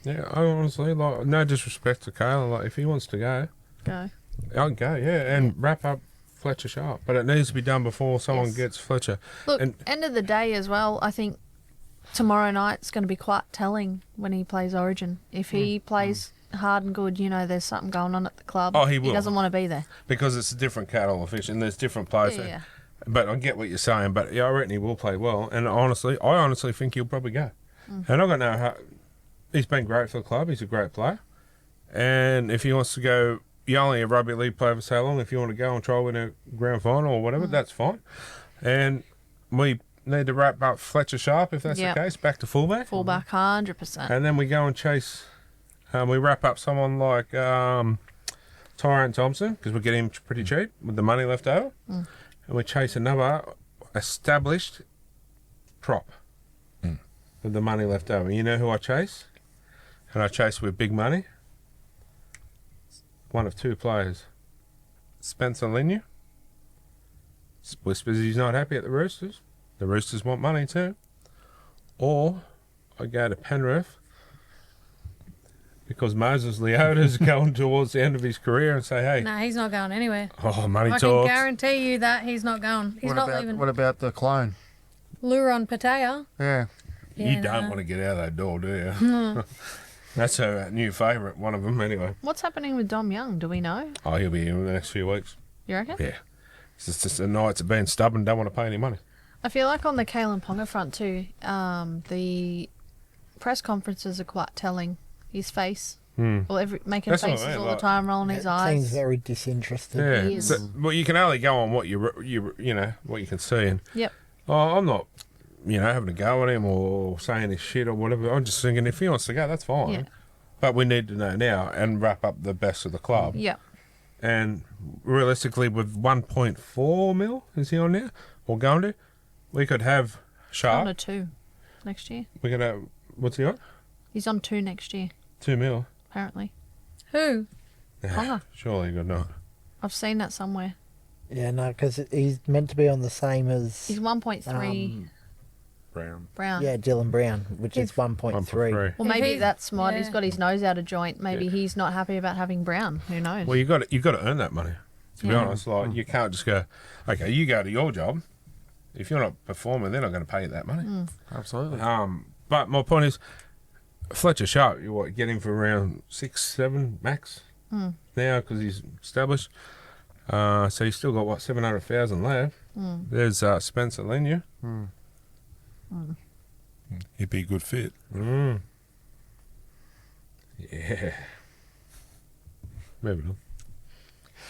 Yeah, I honestly, like, no disrespect to Kalen, like, if he wants to go, Go. I'll go, yeah, and wrap up Fletcher Sharp. But it needs to be done before someone Yes. gets Fletcher. Look, And- end of the day as well, I think tomorrow night's going to be quite telling when he plays Origin. If he plays hard and good, you know there's something going on at the club. Oh, he will. He doesn't want to be there. Because it's a different cattle of fish and there's different players there. Yeah. But I get what you're saying, but yeah, I reckon he will play well. And I honestly think he'll probably go. And I don't know how. He's been great for the club. He's a great player. And if he wants to go, you're only a rugby league player for so long. If you want to go and try win a grand final or whatever, that's fine. And we need to wrap up Fletcher Sharp, if that's Yep. the case, back to fullback. Fullback, 100%. And then we go and chase. We wrap up someone like Tyrone Thompson because we get him pretty cheap with the money left over. And we chase another established prop with the money left over. You know who I chase? And I chase with big money. One of two players. Spencer Linu. Whispers he's not happy at the Roosters. The Roosters want money too. Or I go to Penrith because Moses Leota's going towards the end of his career and say, hey, No, he's not going anywhere. oh, money I talks. can guarantee you that he's not going. He's not leaving. What about the clone? Luron Patea. Yeah. You Yeah, don't no. want to get out of that door, do you? That's her new favourite, one of them anyway. What's happening with Dom Young? Do we know? Oh, he'll be here in the next few weeks. You reckon? Yeah. It's just the Knights have been stubborn, don't want to pay any money. I feel like on the Kalen Ponga front too, the press conferences are quite telling. His face, well, making That's what I faces mean, all like- the time, rolling his Seems eyes. very disinterested. Yeah. He is. So, well, you can only go on what you know what you can see, and Yep. I'm not, having a go at him or saying his shit or whatever. I'm just thinking if he wants to go, that's fine. Yeah. But we need to know now and wrap up the best of the club. Yep. And realistically, with 1.4 mil, is he on there or going to? We could have Sharp. On a 2 next year. We could have what's he on? He's on 2 next year, 2 mil. apparently. Who? Ponga. Surely you'd not. I've seen that somewhere. Yeah, no, because he's meant to be on the same as He's 1.3 Brown. Brown. yeah, Dylan Brown, which is 1.3. 1.3. Well, If maybe he's- that's smart. yeah. He's got his nose out of joint. Maybe he's not happy about having Brown. Who knows? Well, you got to earn that money. To be Yeah. honest, like you can't just go, okay, you go to your job. If you're not performing, they're not going to pay you that money. Absolutely. But my point is, Fletcher Sharp, you get him for around 6, 7 max now because he's established. So he's still got 700,000 left. There's Spencer Linu. He'd be a good fit. Yeah. Moving on.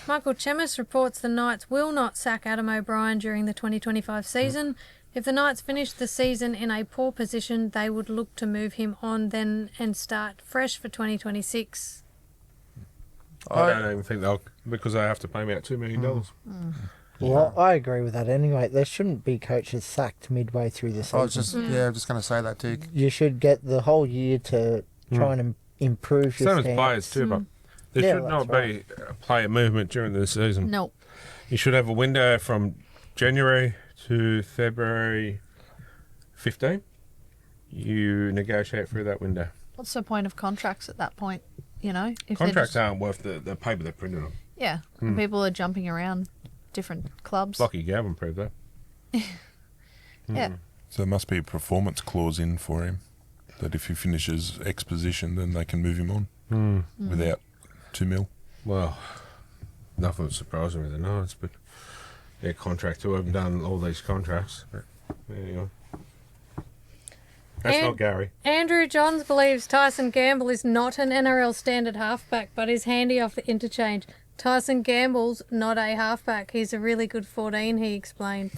Michael Chemis reports the Knights will not sack Adam O'Brien during the 2025 season. If the Knights finish the season in a poor position, they would look to move him on then and start fresh for 2026. I don't even think they'll, because they have to pay me out $2 million. Well, I agree with that anyway. There shouldn't be coaches sacked midway through the season. I was just I'm just going to say that too. You should get the whole year to try and improve your Same as stance. players too, but there Yeah, should not that's be a player movement during the season. Nope. You should have a window from January to February 15. You negotiate through that window. What's the point of contracts at that point? You know, if Contracts they're just, aren't worth the paper they're printed on. yeah, and people are jumping around different clubs. Lucky Gavin proved that. Yeah, So there must be a performance clause in for him that if he finishes X position, then they can move him on without 2 mil. Well, nothing would surprise me with the Knights, but their contract who have done all these contracts. But anyway. That's And- not Gary. Andrew Johns believes Tyson Gamble is not an NRL standard halfback, but is handy off the interchange. Tyson Gamble's not a halfback. He's a really good 14, he explained.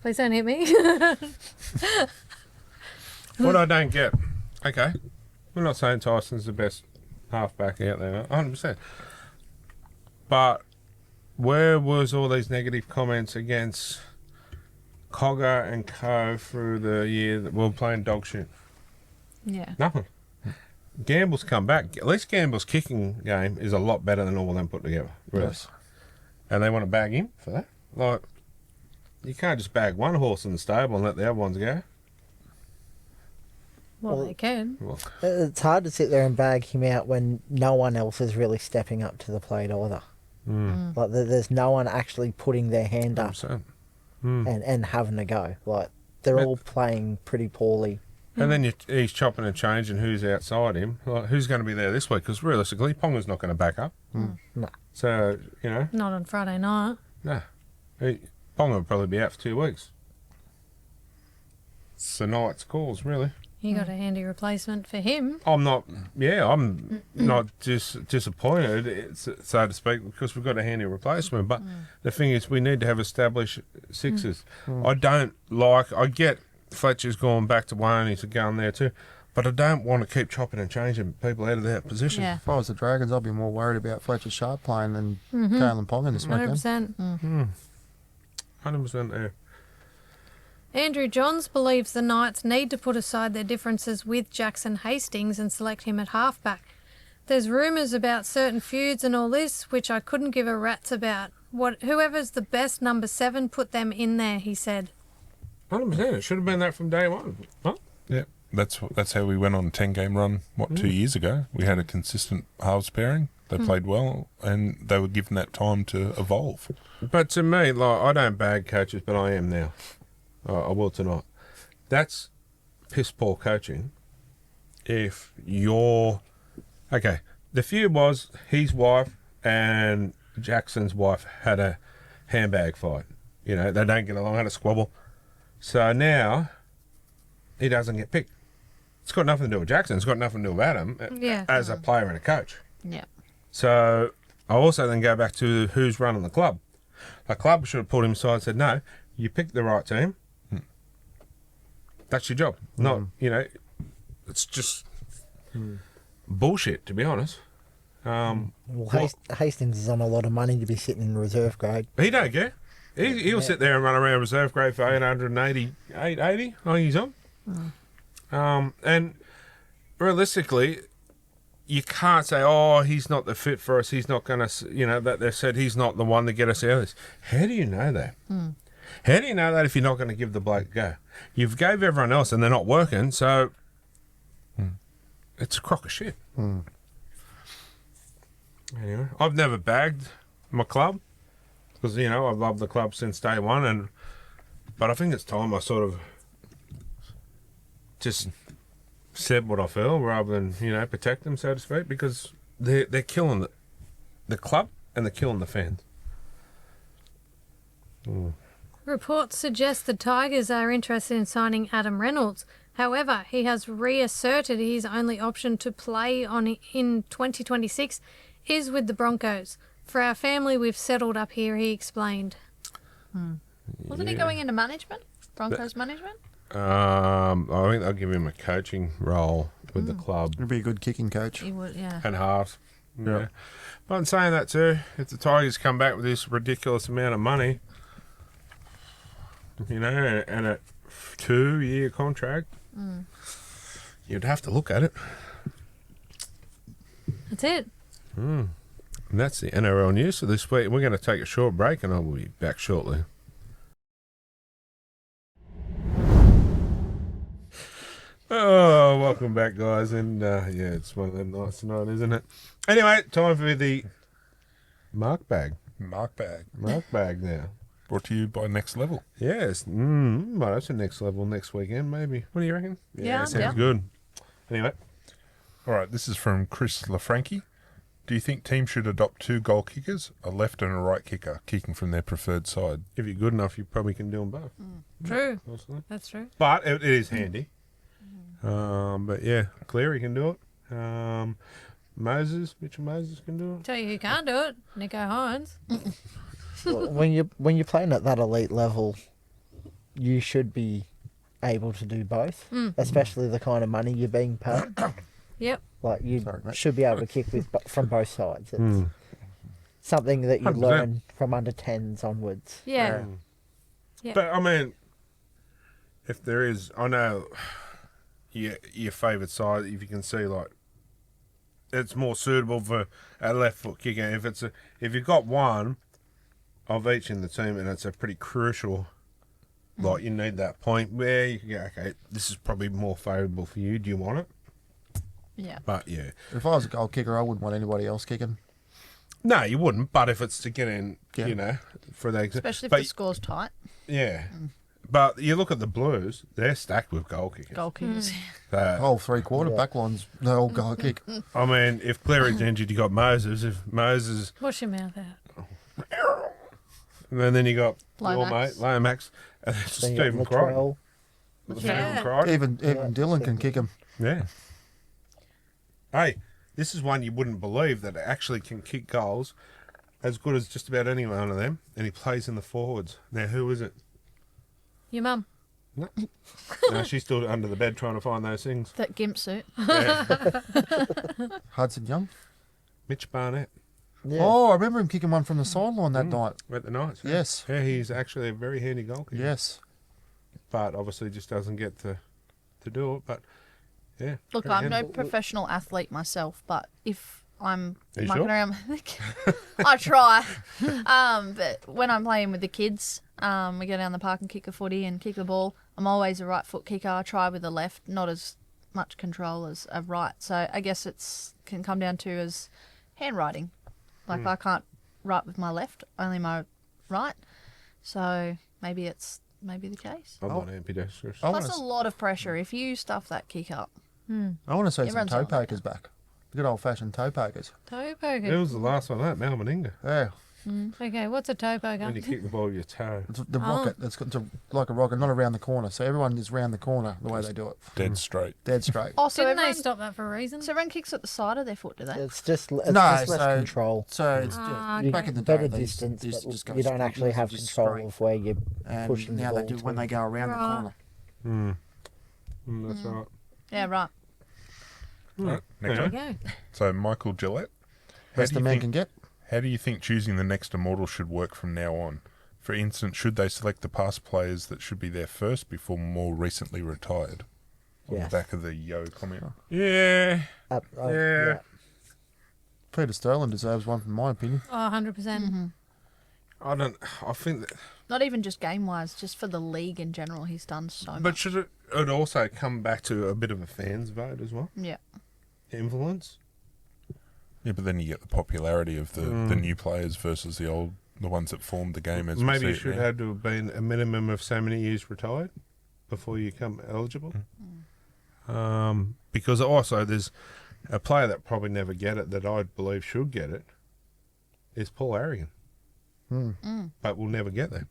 Please don't hit me. What I don't get, okay, we're not saying Tyson's the best halfback out there, 100%. But where was all these negative comments against Cogger and Co through the year that we were playing dog shit? yeah. Nothing. Gamble's come back. At least Gamble's kicking game is a lot better than all of them put together. Really. Yes. And they want to bag him for that. Like, you can't just bag one horse in the stable and let the other ones go. Well, they can. Well, It's hard to sit there and bag him out when no one else is really stepping up to the plate either. Like there's no one actually putting their hand up 100%. and having a go. Like they're all playing pretty poorly. And then he's chopping and changing who's outside him. Like, who's going to be there this week? Because realistically, Ponga's not going to back up. No. So, you know, Not on Friday night. no. Ponga will probably be out for 2 weeks. So night's calls, really. You got a handy replacement for him. I'm not disappointed, so to speak, because we've got a handy replacement. But the thing is, we need to have established sixes. I get Fletcher's gone back to one, he's going there too, but I don't want to keep chopping and changing people out of that position. Yeah. If I was the Dragons, I'd be more worried about Fletcher Sharp playing than Kalen Ponga this weekend. 100%. 100% there. Andrew Johns believes the Knights need to put aside their differences with Jackson Hastings and select him at halfback. There's rumours about certain feuds and all this, which I couldn't give a rat's about. Whoever's the best number 7, put them in there, he said. 100%. It should have been that from day one. Huh? Yeah, that's how we went on a 10-game run, 2 years ago. We had a consistent halves pairing. They played well, and they were given that time to evolve. But to me, like, I don't bag coaches, but I am now. I will tonight. That's piss poor coaching. If you're... Okay, the feud was his wife and Jackson's wife had a handbag fight. You know, they don't get along, had a squabble. So now, he doesn't get picked. It's got nothing to do with Jackson. It's got nothing to do with Adam as a player and a coach. Yeah. So I also then go back to who's running the club. The club should have pulled him aside and said, no, you picked the right team. That's your job. Not, you know, it's just bullshit, to be honest. Hastings is on a lot of money to be sitting in reserve grade. He don't care. He'll sit there and run around reserve grade for 880, I think he's on. And realistically, you can't say, oh, he's not the fit for us. He's not going to, you know, that they've said he's not the one to get us out of this. How do you know that? How do you know that if you're not going to give the bloke a go? You've gave everyone else and they're not working, so it's a crock of shit. Anyway, I've never bagged my club because, you know, I've loved the club since day one, but I think it's time I sort of just said what I feel rather than, you know, protect them, so to speak, because they're killing the club and they're killing the fans. Reports suggest the Tigers are interested in signing Adam Reynolds. However, he has reasserted his only option to play in 2026 is with the Broncos. For our family, we've settled up here, he explained. Wasn't he going into management? Broncos management? I think they'll give him a coaching role with the club He'd be a good kicking coach. He would, yeah. and halves. Yeah. But in saying that too, if the Tigers come back with this ridiculous amount of money, you know, and a 2-year contract, you'd have to look at it. That's it. And that's the NRL news for this week. We're going to take a short break and I will be back shortly. Oh, welcome back, guys. And yeah, it's one of them nights tonight, isn't it? Anyway, time for the Mark Bag. Mark bag. Mark Bag now. Brought to you by Next Level. Yes. Well, that's the next level next weekend, maybe. What do you reckon? Yeah, sounds yeah. good. Anyway. All right, this is from Chris LaFranchi. Do you think teams should adopt 2 goal kickers, a left and a right kicker, kicking from their preferred side? If you're good enough, you probably can do them both. True. Honestly. That's true. But it is handy. But yeah, Cleary can do it. Mitchell Moses can do it. Tell you who can't do it, Nico Hines. when you're playing at that elite level, you should be able to do both, especially the kind of money you're being paid. Yep. Like you Sorry, mate. should be able to kick from both sides. It's something that you 100%. learn from under 10s onwards. Yeah. Yeah. But I mean, if there is, I know your favourite side, if you can see like it's more suitable for a left foot kicker. If you've got one of each in the team and it's a pretty crucial, like you need that point where you can go, okay, this is probably more favourable for you. Do you want it? Yeah. But yeah, If I was a goal kicker, I wouldn't want anybody else kicking. no, you wouldn't. But if it's to get in, Yeah. you know, for the Especially if but, the score's tight. yeah. But you look at the Blues; they're stacked with goal kickers. Goal kickers. Whole 3/4 back lines, the whole goal kick. I mean, if Cleary's injured, you got Moses. If Moses, Wash your mouth out. and then you got your Lomax. mate Lomax, and then Then you got Stephen Crichton. Latrell. Stephen Yeah. Crichton. Even Dylan can kick him. Yeah. Hey, this is one you wouldn't believe that actually can kick goals as good as just about any one of them, and he plays in the forwards. Now, who is it? Your mum. No, she's still under the bed trying to find those things. That gimp suit. Yeah. Hudson Young. Mitch Barnett Yeah. Oh, I remember him kicking one from the sideline that night. at the Knights. Yeah. Yes. Yeah, he's actually a very handy goal kicker. Yes. But obviously just doesn't get to do it. But, yeah. Look, very I'm no handy. professional athlete myself, but if I'm Are you mucking sure? around, I try. But when I'm playing with the kids, we go down the park and kick a footy and kick the ball. I'm always a right foot kicker. I try with the left, not as much control as a right. So I guess it's can come down to as handwriting. Like I can't write with my left, only my right. So maybe it's the case. I'm not ambidextrous. I Plus want a lot of pressure if you stuff that kick up. to see some Everyone's toe on like pokers back. Good old fashioned toe pokers. Toe It poker. was the last one, that Melbourne Inga. Yeah. Okay, what's a toe poker? When you kick the ball with your toe. It's the rocket. It's got like a rocket, not around the corner. So everyone is round the corner the way they do it. Dead straight. Dead straight. Oh, so Didn't they everyone, stop that for a reason? so everyone kicks at the side of their foot, do they? It's just No, less so- control. So it's Ah, You back okay. in the day, better they used to- distance, used to but just go you don't straight, actually have just control straight. of where you're And pushing the now ball they do to. when they go around the Right. corner. That's right. Yeah, right. All right, next Yeah. one. There you go. So Michael Gillette. How Best do a you man think- can get. How do you think choosing the next immortal should work from now on? For instance, should they select the past players that should be there first before more recently retired? On Yes. the back of the yo comment. Yeah. Yeah. Peter Sterling deserves one, in my opinion. Oh, 100%. I think that. Not even just game wise, just for the league in general, he's done so But much. should it also come back to a bit of a fans vote as well? Yeah. Influence? Yeah, but then you get the popularity of the new players versus the ones that formed the game. As we Maybe see you it should now. have to have been a minimum of so many years retired before you come eligible. Because also there's a player that probably never get it that I believe should get it is Paul Harrigan. But will never get there.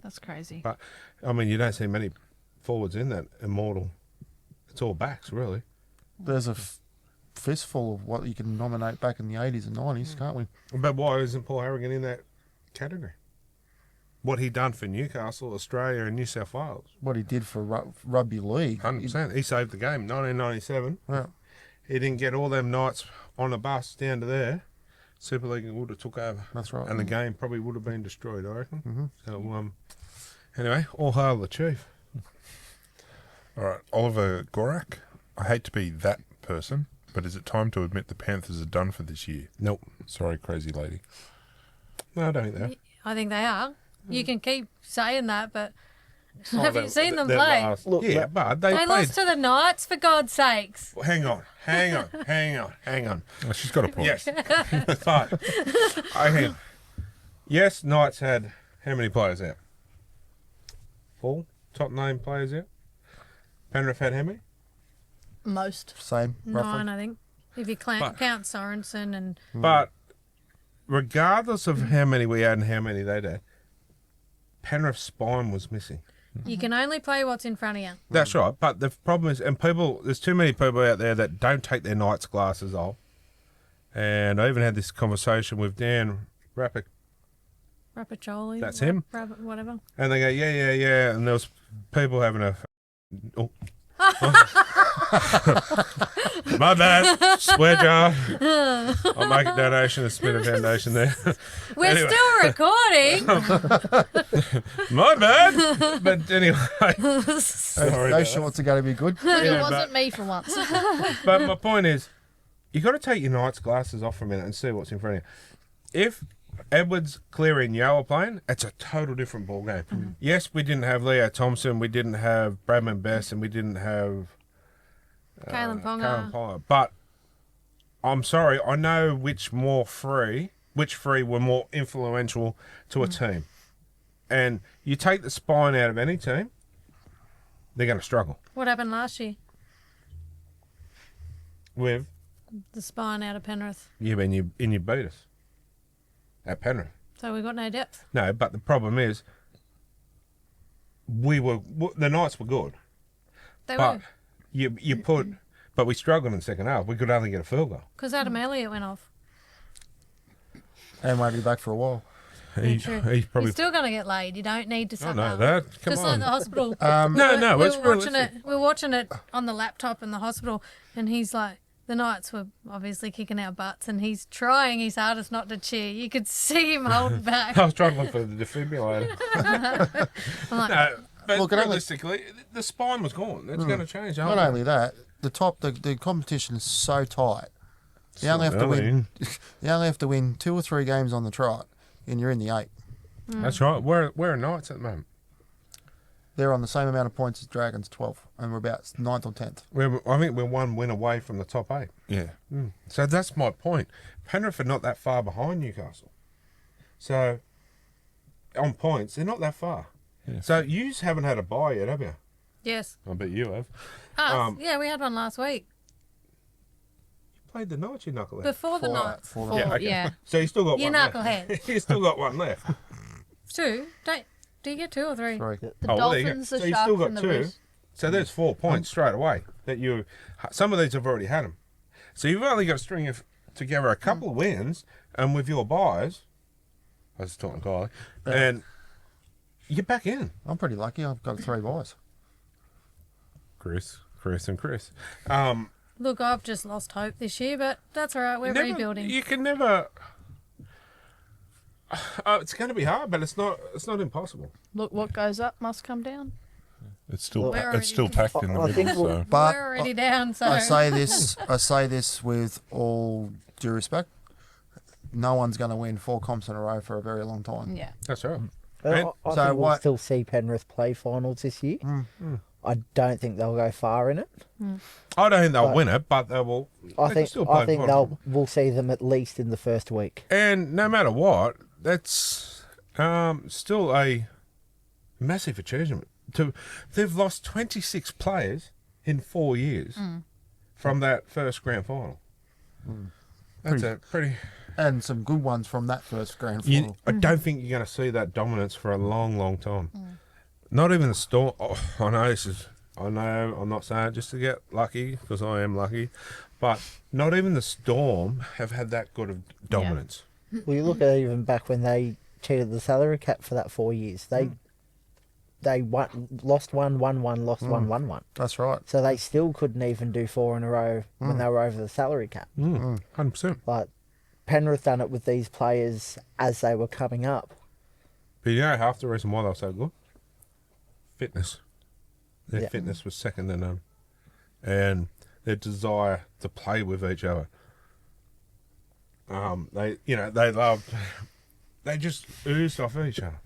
That's crazy. But I mean, you don't see many forwards in that immortal. It's all backs, really. There's a fistful of what you can nominate back in the 80s and 90s, can't we? But why isn't Paul Harrigan in that category? What he done for Newcastle, Australia, and New South Wales. What he did for rugby league. 100%. He saved the game. 1997. Yeah. He didn't get all them nights on a bus down to there. Super League would have took over. That's right. And the game probably would have been destroyed, I reckon. So, anyway, all hail the chief. All right, Oliver Gorak. I hate to be that person, but is it time to admit the Panthers are done for this year? Nope. Sorry, crazy lady. No, I don't think that. I think they are. You can keep saying that, but Oh, have you seen them play? Look, yeah, look, but they They played. lost to the Knights, for God's sakes. Hang on. Oh, she's got a point. Yes. But, okay. Yes, Knights had how many players out? 4 top name players out. Penrith had how many? Most. Same, roughly. 9, I think. If you But- count Sorensen and But regardless of how many we had and how many they had, Penrith's spine was missing. you can only play what's in front of you. That's right. But the problem is, and there's too many people out there that don't take their Knights glasses off. And I even had this conversation with Dan Rappick, Rapacholi. That's him. Whatever. and they go, yeah. And there was people having a. Oh. My bad. Swear jar. I'll make a donation to Smita Foundation there. We're Anyway. still recording. My bad. But anyway. Sorry. Those shorts are going to be good. It Yeah, wasn't me for once. But my point is, you got to take your Knights glasses off for a minute and see what's in front of you. If Edwards, Cleary, and Yeo are playing, it's a total different ball game. Yes, we didn't have Leo Thompson, we didn't have Bradman Best, and we didn't have Kalen Karen Ponga. Ponga. But I'm sorry, I know which three were more influential to a team. And you take the spine out of any team, they're going to struggle. What happened last year? With The spine out of Penrith. you and you beat us at Penrith. So we got no depth. No, but the problem is, the Knights were good, They but were. but we struggled in the second half. We could only get a field goal. Because Adam Elliott went off. And won't be back for a while. He's True. probably. You're still going to get laid. You don't need to I suck know up. that. Come Just on. like the hospital. No, we it's were watching realistic. it. We were watching it on the laptop in the hospital, and he's like, the Knights were obviously kicking our butts, and he's trying his hardest not to cheer. You could see him hold back. I was trying to look for the defibrillator. I'm like, No, but Look, it only- realistically, the spine was gone. It's going to change. Not only that, the competition is so tight. You only have to win. You only have to win 2 or 3 games on the trot, and you're in the 8. That's right. We're Knights at the moment. They're on the same amount of points as Dragons, 12, and we're about 9th or 10th. I think we're 1 win away from the top 8. Yeah. So that's my point. Penrith are not that far behind Newcastle. So, on points, they're not that far. Yeah. So, you haven't had a bye yet, have you? yes. I bet you have. Us. Yeah, we had one last week. Played the Knights, you knucklehead. Before the Knights. For Yeah, okay. Yeah. So, you still got You one knucklehead. left. You still got one left. 2. Do you get 2 or 3? 3. The Oh, well, there you go. Dolphins, the So you Sharks, still got and the 2. Blues. So, there's 4 points straight away. Some of these have already had them. So, you've only got to string together a couple of wins, and with your buys, I was talking to Kylie, and you're back in. I'm pretty lucky. I've got 3 buys. Chris. Look, I've just lost hope this year, but that's all right. We're rebuilding. You can never. It's going to be hard, but it's not impossible. Look, what goes up must come down. It's still We're it's still packed in the I middle. think we'll- So But We're already down, so I say this with all due respect. No one's going to win 4 comps in a row for a very long time. Yeah. That's right. I And think so we'll what- still see Penrith play finals this year. I don't think they'll go far in it. I don't think they'll But- win it, but they will. I they can think still play final. we'll see them at least in the first week. And no matter what, that's still a massive achievement. They've lost 26 players in 4 years from that first grand final. That's a pretty. And some good ones from that first grand final. I don't think you're going to see that dominance for a long, long time. Not even the Storm. Oh, I know. I'm not saying it just to get lucky because I am lucky, but not even the Storm have had that good of dominance. Well, you look at even back when they cheated the salary cap for that 4 years. They lost one, won one, lost one, won one. That's right. So they still couldn't even do 4 in a row when they were over the salary cap. 100%. Like Penrith done it with these players as they were coming up. But you know half the reason why they were so good? Fitness. Their Yeah. fitness was second to none, and their desire to play with each other. They just oozed off each other.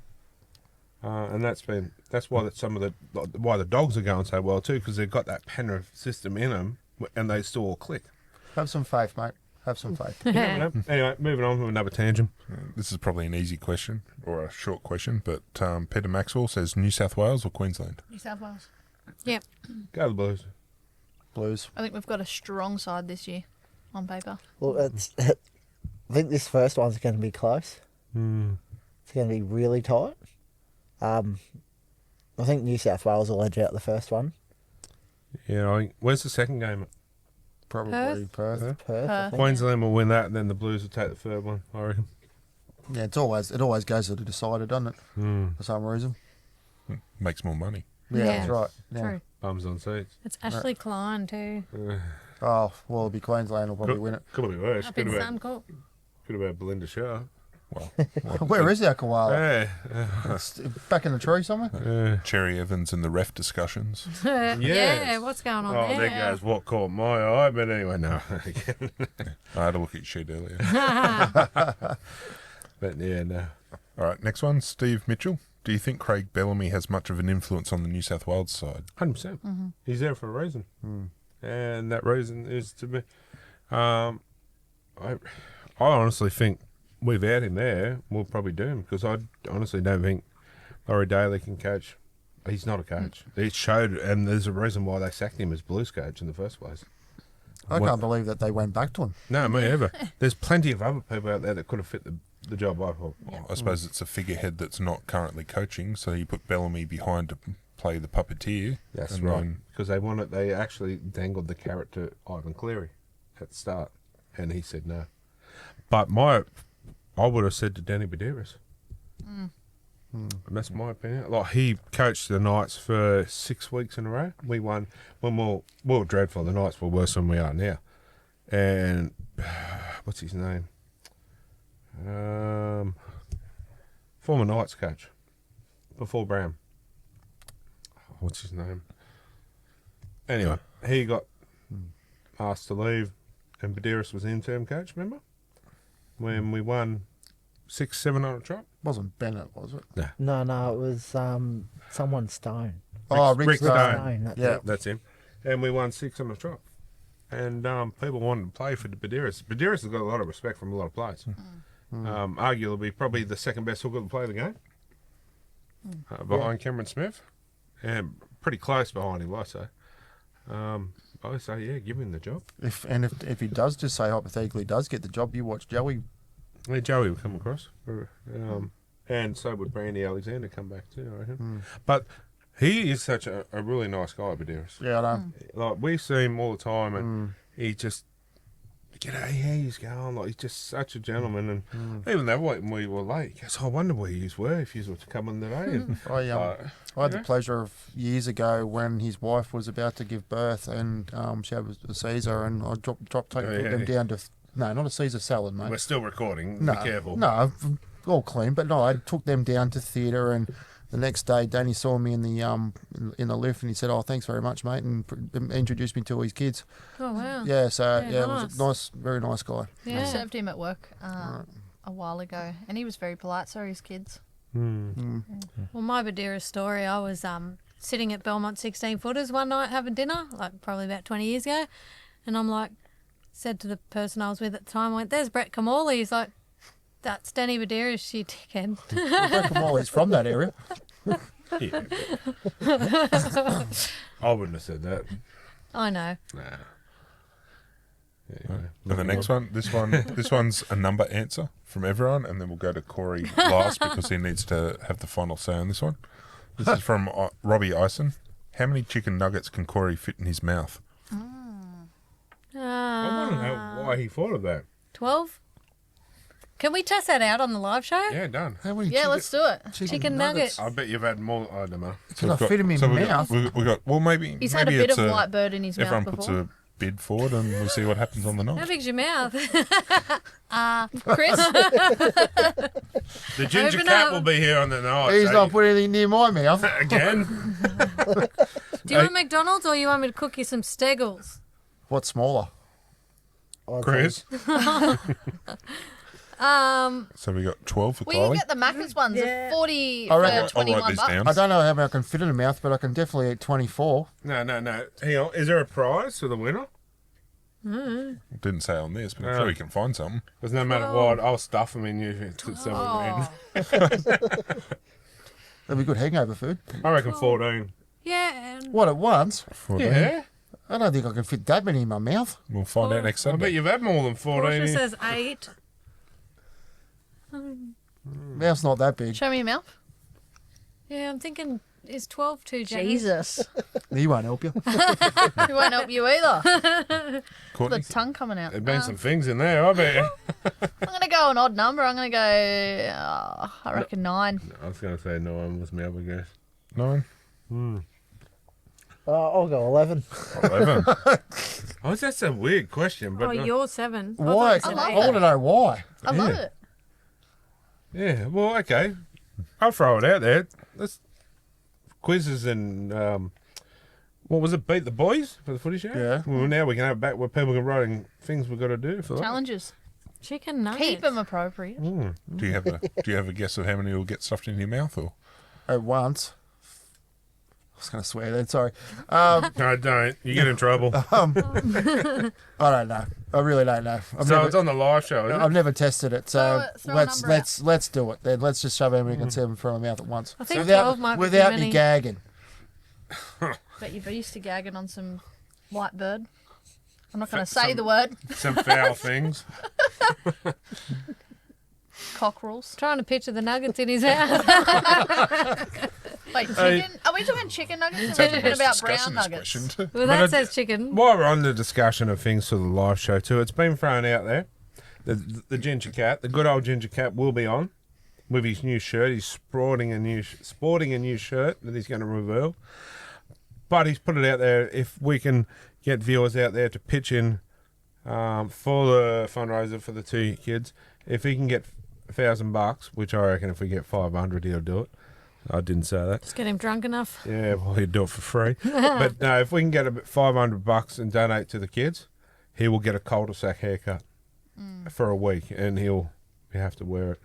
And that's why why the Dogs are going so well too, because they've got that Penrith system in them, and they still all click. Have some faith, mate. Have some faith. You never know. Anyway, moving on with another tangent. this is probably an easy question or a short question, but Peter Maxwell says New South Wales or Queensland? New South Wales. Yep. Go the Blues. Blues. I think we've got a strong side this year, on paper. Well, I think this first one's going to be close. It's going to be really tight. I think New South Wales will edge out the first one. Yeah, where's the second game? Probably Perth. Perth. I Perth. think. Queensland will win that, and then the Blues will take the third one, I reckon. Yeah, it always goes to the decider, doesn't it? For some reason. Makes more money. Yeah, Yeah. that's right. Yeah. True. Bums on seats. It's Ashley Klein too. Oh, well, it'll be Queensland will probably win it. Could have been worse. Up Could in have been Suncorp. Belinda Shaw. Well, Where is our koala? Yeah. It's back in the tree somewhere? Cherry Evans and the ref discussions. Yeah, what's going on Oh, there? there goes what caught my eye. But anyway, no. I had a look at your sheet earlier. But yeah, no. All right, next one, Steve Mitchell. Do you think Craig Bellamy has much of an influence on the New South Wales side? 100%. He's there for a reason. And that reason is to be. I honestly think without him there, we'll probably do him because I honestly don't think Laurie Daly can coach. He's not a coach. He showed, and there's a reason why they sacked him as Blues coach in the first place. I can't believe that they went back to him. No, me either. There's plenty of other people out there that could have fit the job I thought. Well, I suppose it's a figurehead that's not currently coaching, so you put Bellamy behind to play the puppeteer. That's and right. then- Because they actually dangled the carrot to Ivan Cleary at the start, and he said no. But I would have said to Danny Badeiras. And that's my opinion. Like, he coached the Knights for 6 weeks in a row. We won when we were dreadful. The Knights were worse than we are now. And what's his name? Former Knights coach before Brown. What's his name? Anyway, he got asked to leave, and Badeiras was the interim coach. Remember when we won 6-7 on a trot? Wasn't Bennett, was it? No, it was someone Stone. Rick Stone. Stone, that's Yeah. it. That's him. And we won 6 on the trot. And people wanted to play for the Badeiras. Badeiras has got a lot of respect from a lot of players. Arguably, probably the second best hooker to play the game, behind Cameron Smith, and pretty close behind him, I say. I say, yeah, give him the job. If he does, just say hypothetically does get the job, you watch Joey. Yeah, Joey will come across. And so would Brandy Alexander come back too, I reckon. But he is such a really nice guy, Badeiras. Yeah, I know. Like, we see him all the time, and he just, g'day, how he's going? Like, he's just such a gentleman. And even that way when we were late, he goes, I wonder where you were if you were to come in today. And, I had the pleasure of years ago when his wife was about to give birth, and she had a Caesar, and I took them down to not a Caesar salad, mate. we're still recording. No, Be careful. No, all clean. But no, I took them down to theatre, and the next day, Danny saw me in the lift, and he said, "Oh, thanks very much, mate," and introduced me to his kids. Oh, wow. Yeah, so Yeah, it was a nice, very nice guy. I Yeah. served him at work a while ago, and he was very polite. So are his kids. Well, my Badeiras story, I was sitting at Belmont 16 footers one night having dinner, like probably about 20 years ago, and I'm like, said to the person I was with at the time, I went, there's Brett Kamali. He's like, that's Danny Badeiras, you dickhead. Brett Kamali's from that area. Yeah. I wouldn't have said that. I know. Nah. Anyway, And the next one, this one's a number answer from everyone, and then we'll go to Corey last because he needs to have the final say on this one. This is from Robbie Ison. How many chicken nuggets can Corey fit in his mouth? I want to know why he thought of that. 12? Can we test that out on the live show? Yeah, done. How many Yeah, let's do it. Chicken nuggets. I bet you've had more. I don't know. Can I fit him in we mouth? got maybe He's had a maybe bit it's of white bird in his mouth everyone puts before. a bid forward and we'll see what happens on the How night. big's your mouth? Chris, The ginger Open cat up. will be here on the night. He's so not putting anything near my mouth. again. Do you want McDonald's or you want me to cook you some Steggles? What's smaller? I'd Chris. So we got 12 for well, you Kylie. get the Macca's ones. Yeah. At 40 I for reckon- I'll 21 write these bucks. down. I don't know how many I can fit in the mouth, but I can definitely eat 24. No. Hang on. Is there a prize for the winner? Didn't say on this, but I'm sure we can find something. Because no matter what, I'll stuff them in you to sell Oh. That'd be good hangover food. I reckon 14. Yeah, and What, at once? 14. Yeah. I don't think I can fit that many in my mouth. We'll find out next I bet Sunday. you've had more than 14. Portia says 8. Mouth's not that big. Show me your mouth. Yeah, I'm thinking, is 12 too generous? Jesus. He won't help you. He won't help you either. The Courtney, tongue coming out. There's been some things in there, I bet you. I'm going to go an odd number. I'm going to go, I reckon 9. I was going to say 9 was my other guess. 9, I'll go 11. 11. Oh, that's a weird question, but Oh, you're 7. Why? I love I want to know why. I love it. Yeah, well, okay. I'll throw it out there. Let's quizzes and what was it? Beat the boys for the footy show. Yeah. Well, now we can have it back where people can write in things we've got to do for that. Challenges. Chicken nuggets. Keep them appropriate. Do you have a guess of how many will get stuffed in your mouth, or At once. I was going to swear then, sorry. No, don't. You get in trouble. I don't know. I really don't know. So it's on the live show, isn't it? I've never tested it, so Throw a let's number let's do it. Then let's just shove how many we can see them from my mouth at once. I think without 12 might be without too me many. gagging. Bet you're used to gagging on some white bird. I'm not going to say the word. Some foul things. Cockerels. Trying to picture the nuggets in his mouth. Wait, chicken? Are we talking chicken nuggets or are we talking about brown nuggets? Well, that says chicken. While we're on the discussion of things for the live show too, it's been thrown out there. The ginger cat, the good old ginger cat, will be on with his new shirt. He's sporting a new shirt that he's going to reveal. But he's put it out there if we can get viewers out there to pitch in for the fundraiser for the 2 kids. If he can get $1,000, which I reckon if we get 500, he'll do it. I didn't say that. Just get him drunk enough. Yeah, well, he'd do it for free. But no, if we can get $500 and donate to the kids, he will get a cul-de-sac haircut for a week, and he'll have to wear it.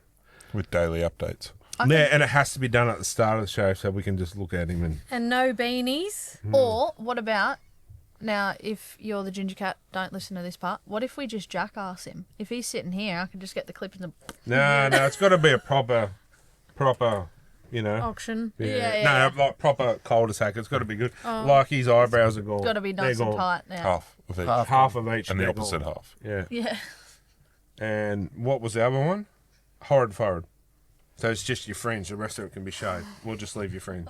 with daily updates? Yeah, and it has to be done at the start of the show so we can just look at him and. And no beanies. Or what about, now if you're the ginger cat, don't listen to this part, what if we just jackass him? If he's sitting here, I can just get the clip and the... No, it's got to be a proper, you know. Auction. Yeah. No, like proper cul-de-sac. It's got to be good. Like his eyebrows are gone. Got to be nice They're and gone. tight now. Half of each. Half of each. And the they're opposite gone. half. Yeah. Yeah. And what was the other one? Horrid forward. So it's just your fringe. The rest of it can be shaved. We'll just leave your fringe.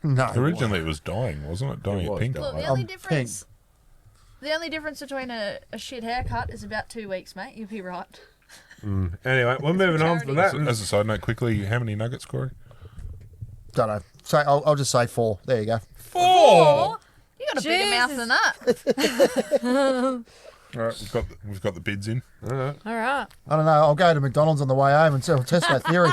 No. Originally it was dyeing, wasn't it? Dyeing It it was pink. dyeing. Look, the I'm only pink. difference... The only difference between a shit haircut is about 2 weeks, mate. You'll be right. Anyway, we're moving on from that. As a side note, quickly, how many nuggets, Corey? Don't know. So I'll just say 4. There you go. 4! You got a bigger mouth than that. All right, we've got the bids in. All right. I don't know. I'll go to McDonald's on the way home and test that theory.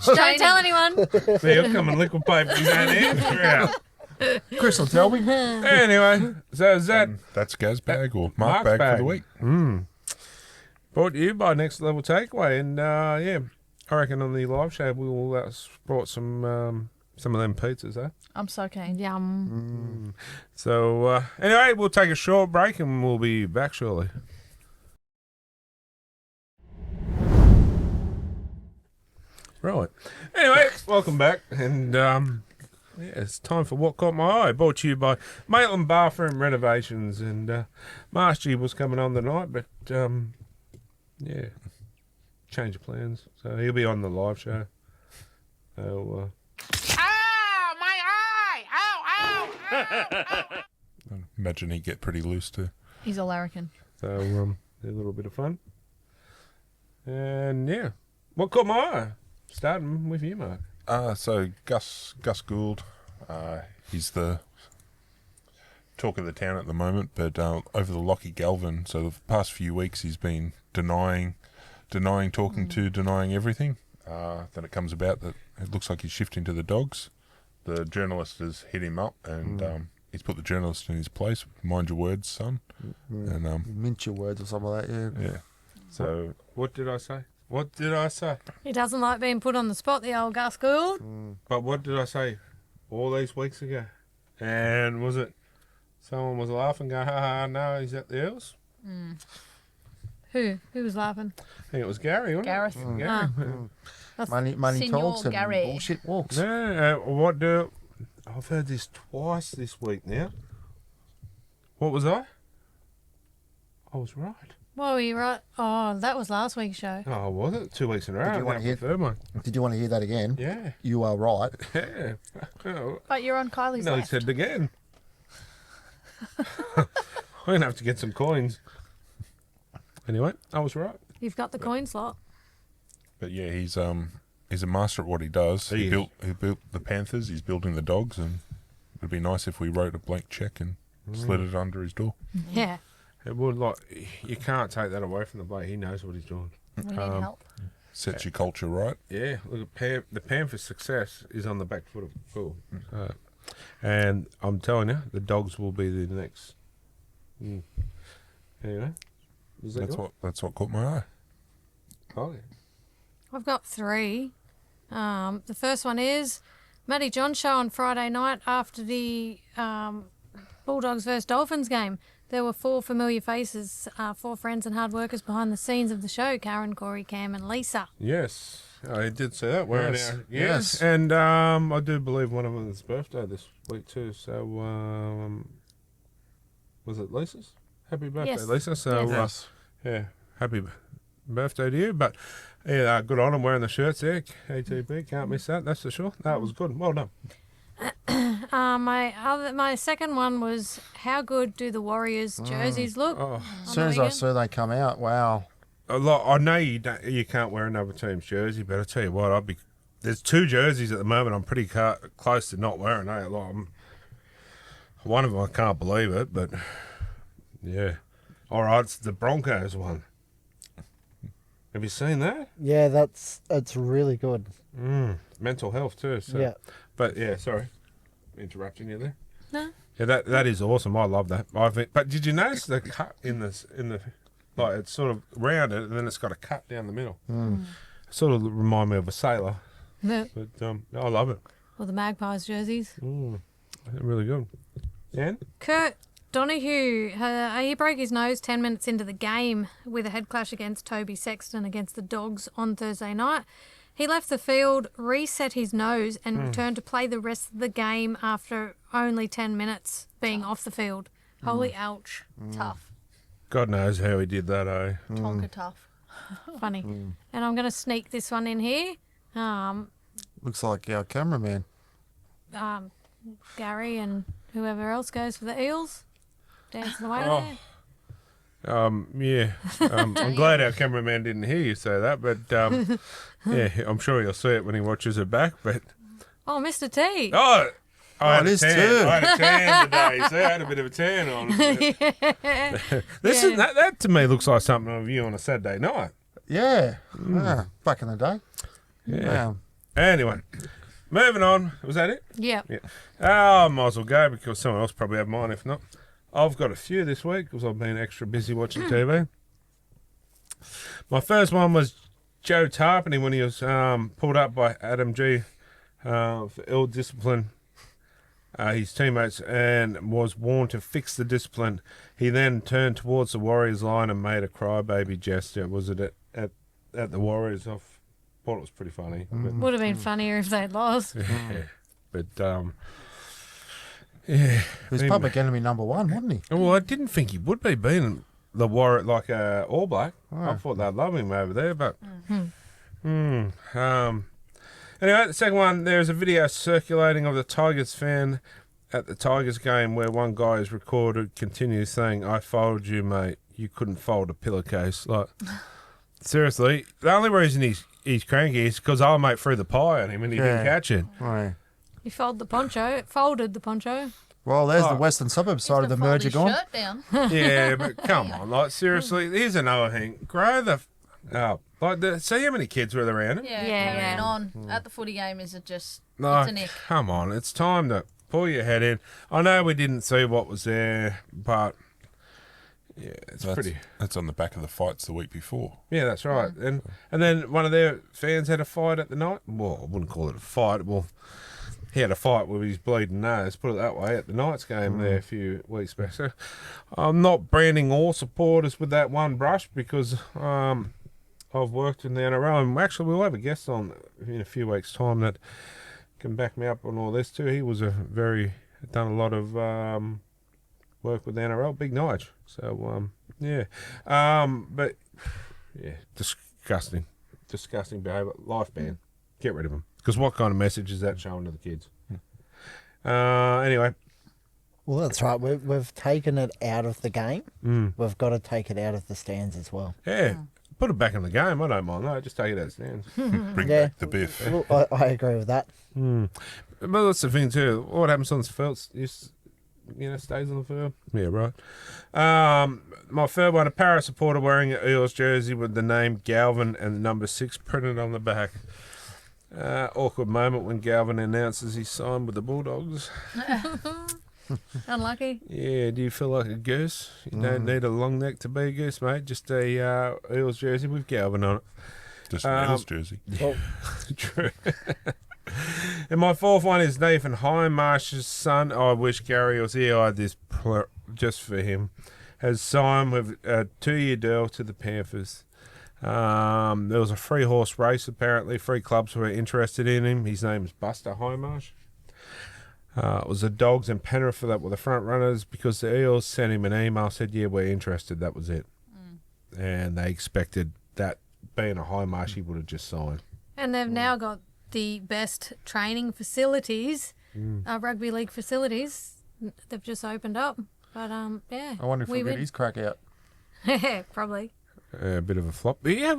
Don't tell anyone. He'll come and liquid paper his own answer out. Chris will tell me. Anyway, so is that That's Gaz bag or Mark's Mark bag, bag. for the week. brought to you by Next Level Takeaway? And yeah, I reckon on the live show we will brought some of them pizzas, eh? I'm so keen. Yum. So anyway, we'll take a short break and we'll be back shortly. Right. Anyway, welcome back, and yeah, it's time for What Caught My Eye, brought to you by Maitland Bathroom Renovations, and Marshy was coming on tonight, but yeah, change of plans, so he'll be on the live show. So, Imagine he'd get pretty loose too. He's a larrikin. So, a little bit of fun. And yeah, what caught my eye? Starting with you, Mark. So Gus Gould, he's the talk of the town at the moment, but over the Lockie Galvin, so the past few weeks he's been denying talking to, denying everything. Then it comes about that it looks like he's shifting to the dogs. The journalist has hit him up and he's put the journalist in his place. Mind your words, son. And Mint your words or something like that, yeah. yeah. So What did I say? What did I say? He doesn't like being put on the spot, the old Gus Gould. But what did I say all these weeks ago? And was it someone was laughing, going, ha ha, no, he's at the Eels? Who? Who was laughing? I think it was Gary, wasn't Gareth. it? Gary. Money Senor talks and Gary. bullshit walks. No, I've heard this twice this week now. What was I? I was right. Well, you're right. Oh, that was last week's show. Oh, was it? 2 weeks in a row. you want to hear- Third one. Did you want to hear that again? Yeah. You are right. Yeah. Oh, But you're on Kylie's no, he left. said it again. I'm going to have to get some coins. Anyway, I was right. You've got the coin slot. but yeah, he's a master at what he does. He He is. built the Panthers, he's building the dogs, and it'd be nice if we wrote a blank check and slid it under his door. Yeah. It would, like, you can't take that away from the bloke. He knows what he's doing. We need help. Sets your culture right. Yeah, look at the Pam for success is on the back foot of Cool. And I'm telling you, the dogs will be the next. Anyway, was that That's what caught my eye. Oh, yeah. I've got 3. The first one is Matty John show on Friday night after the Bulldogs versus Dolphins game. There were 4 familiar faces, 4 friends and hard workers behind the scenes of the show: Karen, Corey, Cam, and Lisa. Yes, I did say that. We're Yes, now, yes. and I do believe one of them's birthday this week too. So, was it Lisa's? Happy birthday, Yes. Lisa. So, Yes. yeah, happy birthday to you. But yeah, good on them wearing the shirts there. ATB, can't miss that. That's for sure. That was good. Well done. My second one was, how good do the Warriors jerseys look? Oh, As soon as I saw they come out, wow. a lot. I know you can't wear another team's jersey, but I tell you what, there's 2 jerseys at the moment. I'm pretty close to not wearing. One of them I can't believe it, but yeah. All right, it's the Broncos one. Have you seen that? Yeah, it's really good. Mental health too. So. Yeah. But yeah, sorry, interrupting you there. No. Yeah, that is awesome. I love that. But did you notice the cut in the like it's sort of rounded and then it's got a cut down the middle. Sort of remind me of a sailor. No. But I love it. Or the Magpies jerseys. They're really good. And Kurt Donahue, he broke his nose 10 minutes into the game with a head clash against Toby Sexton against the Dogs on Thursday night. He left the field, reset his nose, and returned to play the rest of the game after only 10 minutes being off the field. Holy ouch. Tough. God knows how he did that, eh? Tonka tough. Funny. And I'm going to sneak this one in here. Looks like our cameraman. Gary and whoever else goes for the Eels. Dancing away Oh. there. Yeah. I'm glad our cameraman didn't hear you say that, but yeah, I'm sure he'll see it when he watches it back. But Oh, Mr. T. oh, I had it a is tan. too. I had a tan today. See, I had a bit of a tan on. That to me looks like something of you on a Saturday night. Yeah. Back in the day. Yeah. Wow. Anyway, moving on. Was that it? Yep. Yeah. I might as well go because someone else probably have mine. If not, I've got a few this week because I've been extra busy watching TV. My first one was Joe Tarpany when he was pulled up by Adam G for ill discipline his teammates and was warned to fix the discipline. He then turned towards the Warriors line and made a crybaby gesture. Was it at the Warriors? I thought it was pretty funny. But, Would have been funnier if they'd lost. yeah. But yeah. He was He- public enemy number 1, wasn't he? Well, I didn't think he would be being the Warrior like All Black. I Oh. thought they'd love him over there, but anyway, the second one, there's a video circulating of the Tigers fan at the Tigers game where one guy is recorded continues saying, "I folded you, mate. You couldn't fold a pillowcase." Like, seriously, the only reason he's cranky is because our mate threw the pie at him and he didn't Yeah. catch it. Right. You folded the poncho. Well, there's Oh. the western suburbs side of the merger gone. Shirt down. Yeah, but come on, like seriously, here's another thing. Grow the up. See how many kids were around him? Yeah, Yeah. carrying on at the footy game is it just Like, it's an ick. come on, it's time to pull your head in. I know we didn't see what was there, but yeah, it's pretty. That's on the back of the fights the week before. Yeah, that's right. And then one of their fans had a fight at the night. Well, I wouldn't call it a fight. Well, he had a fight with his bleeding nose, put it that way, at the Knights game there a few weeks back. So I'm not branding all supporters with that one brush because I've worked in the NRL. And actually, we'll have a guest on in a few weeks' time that can back me up on all this too. He was done a lot of work with the NRL, big Nige. So, yeah. But, yeah, disgusting behaviour. Life ban. Get rid of him. Because what kind of message is that showing to the kids? Anyway. Well, that's right. We've taken it out of the game. We've got to take it out of the stands as well. Yeah. Put it back in the game. I don't mind that. Just take it out of stands. Bring Yeah. back the biff. Well, I agree with that. But that's the thing too. What happens on the field? stays on the field. Yeah, right. My third one, a Para supporter wearing an Eels jersey with the name Galvin and the number 6 printed on the back. Awkward moment when Galvin announces he signed with the Bulldogs. Unlucky. Yeah, do you feel like a goose? You don't need a long neck to be a goose, mate. Just a Eels jersey with Galvin on it. Just an Eels jersey. Well, True. And my fourth one is Nathan Hindmarsh's son. I wish Gary was here. I had this just for him. Has signed with a 2-year deal to the Panthers. There was a 3-horse race, apparently. 3 clubs were interested in him. His name is Buster Hindmarsh. It was the Dogs and Penrith that were the front runners because the Eels sent him an email, said, yeah, we're interested. That was it. And they expected that being a Hindmarsh, he would have just signed. And they've now got the best training facilities, rugby league facilities. They've just opened up. But, yeah. I wonder if he'll get his crack out. Probably. A bit of a flop. But yeah,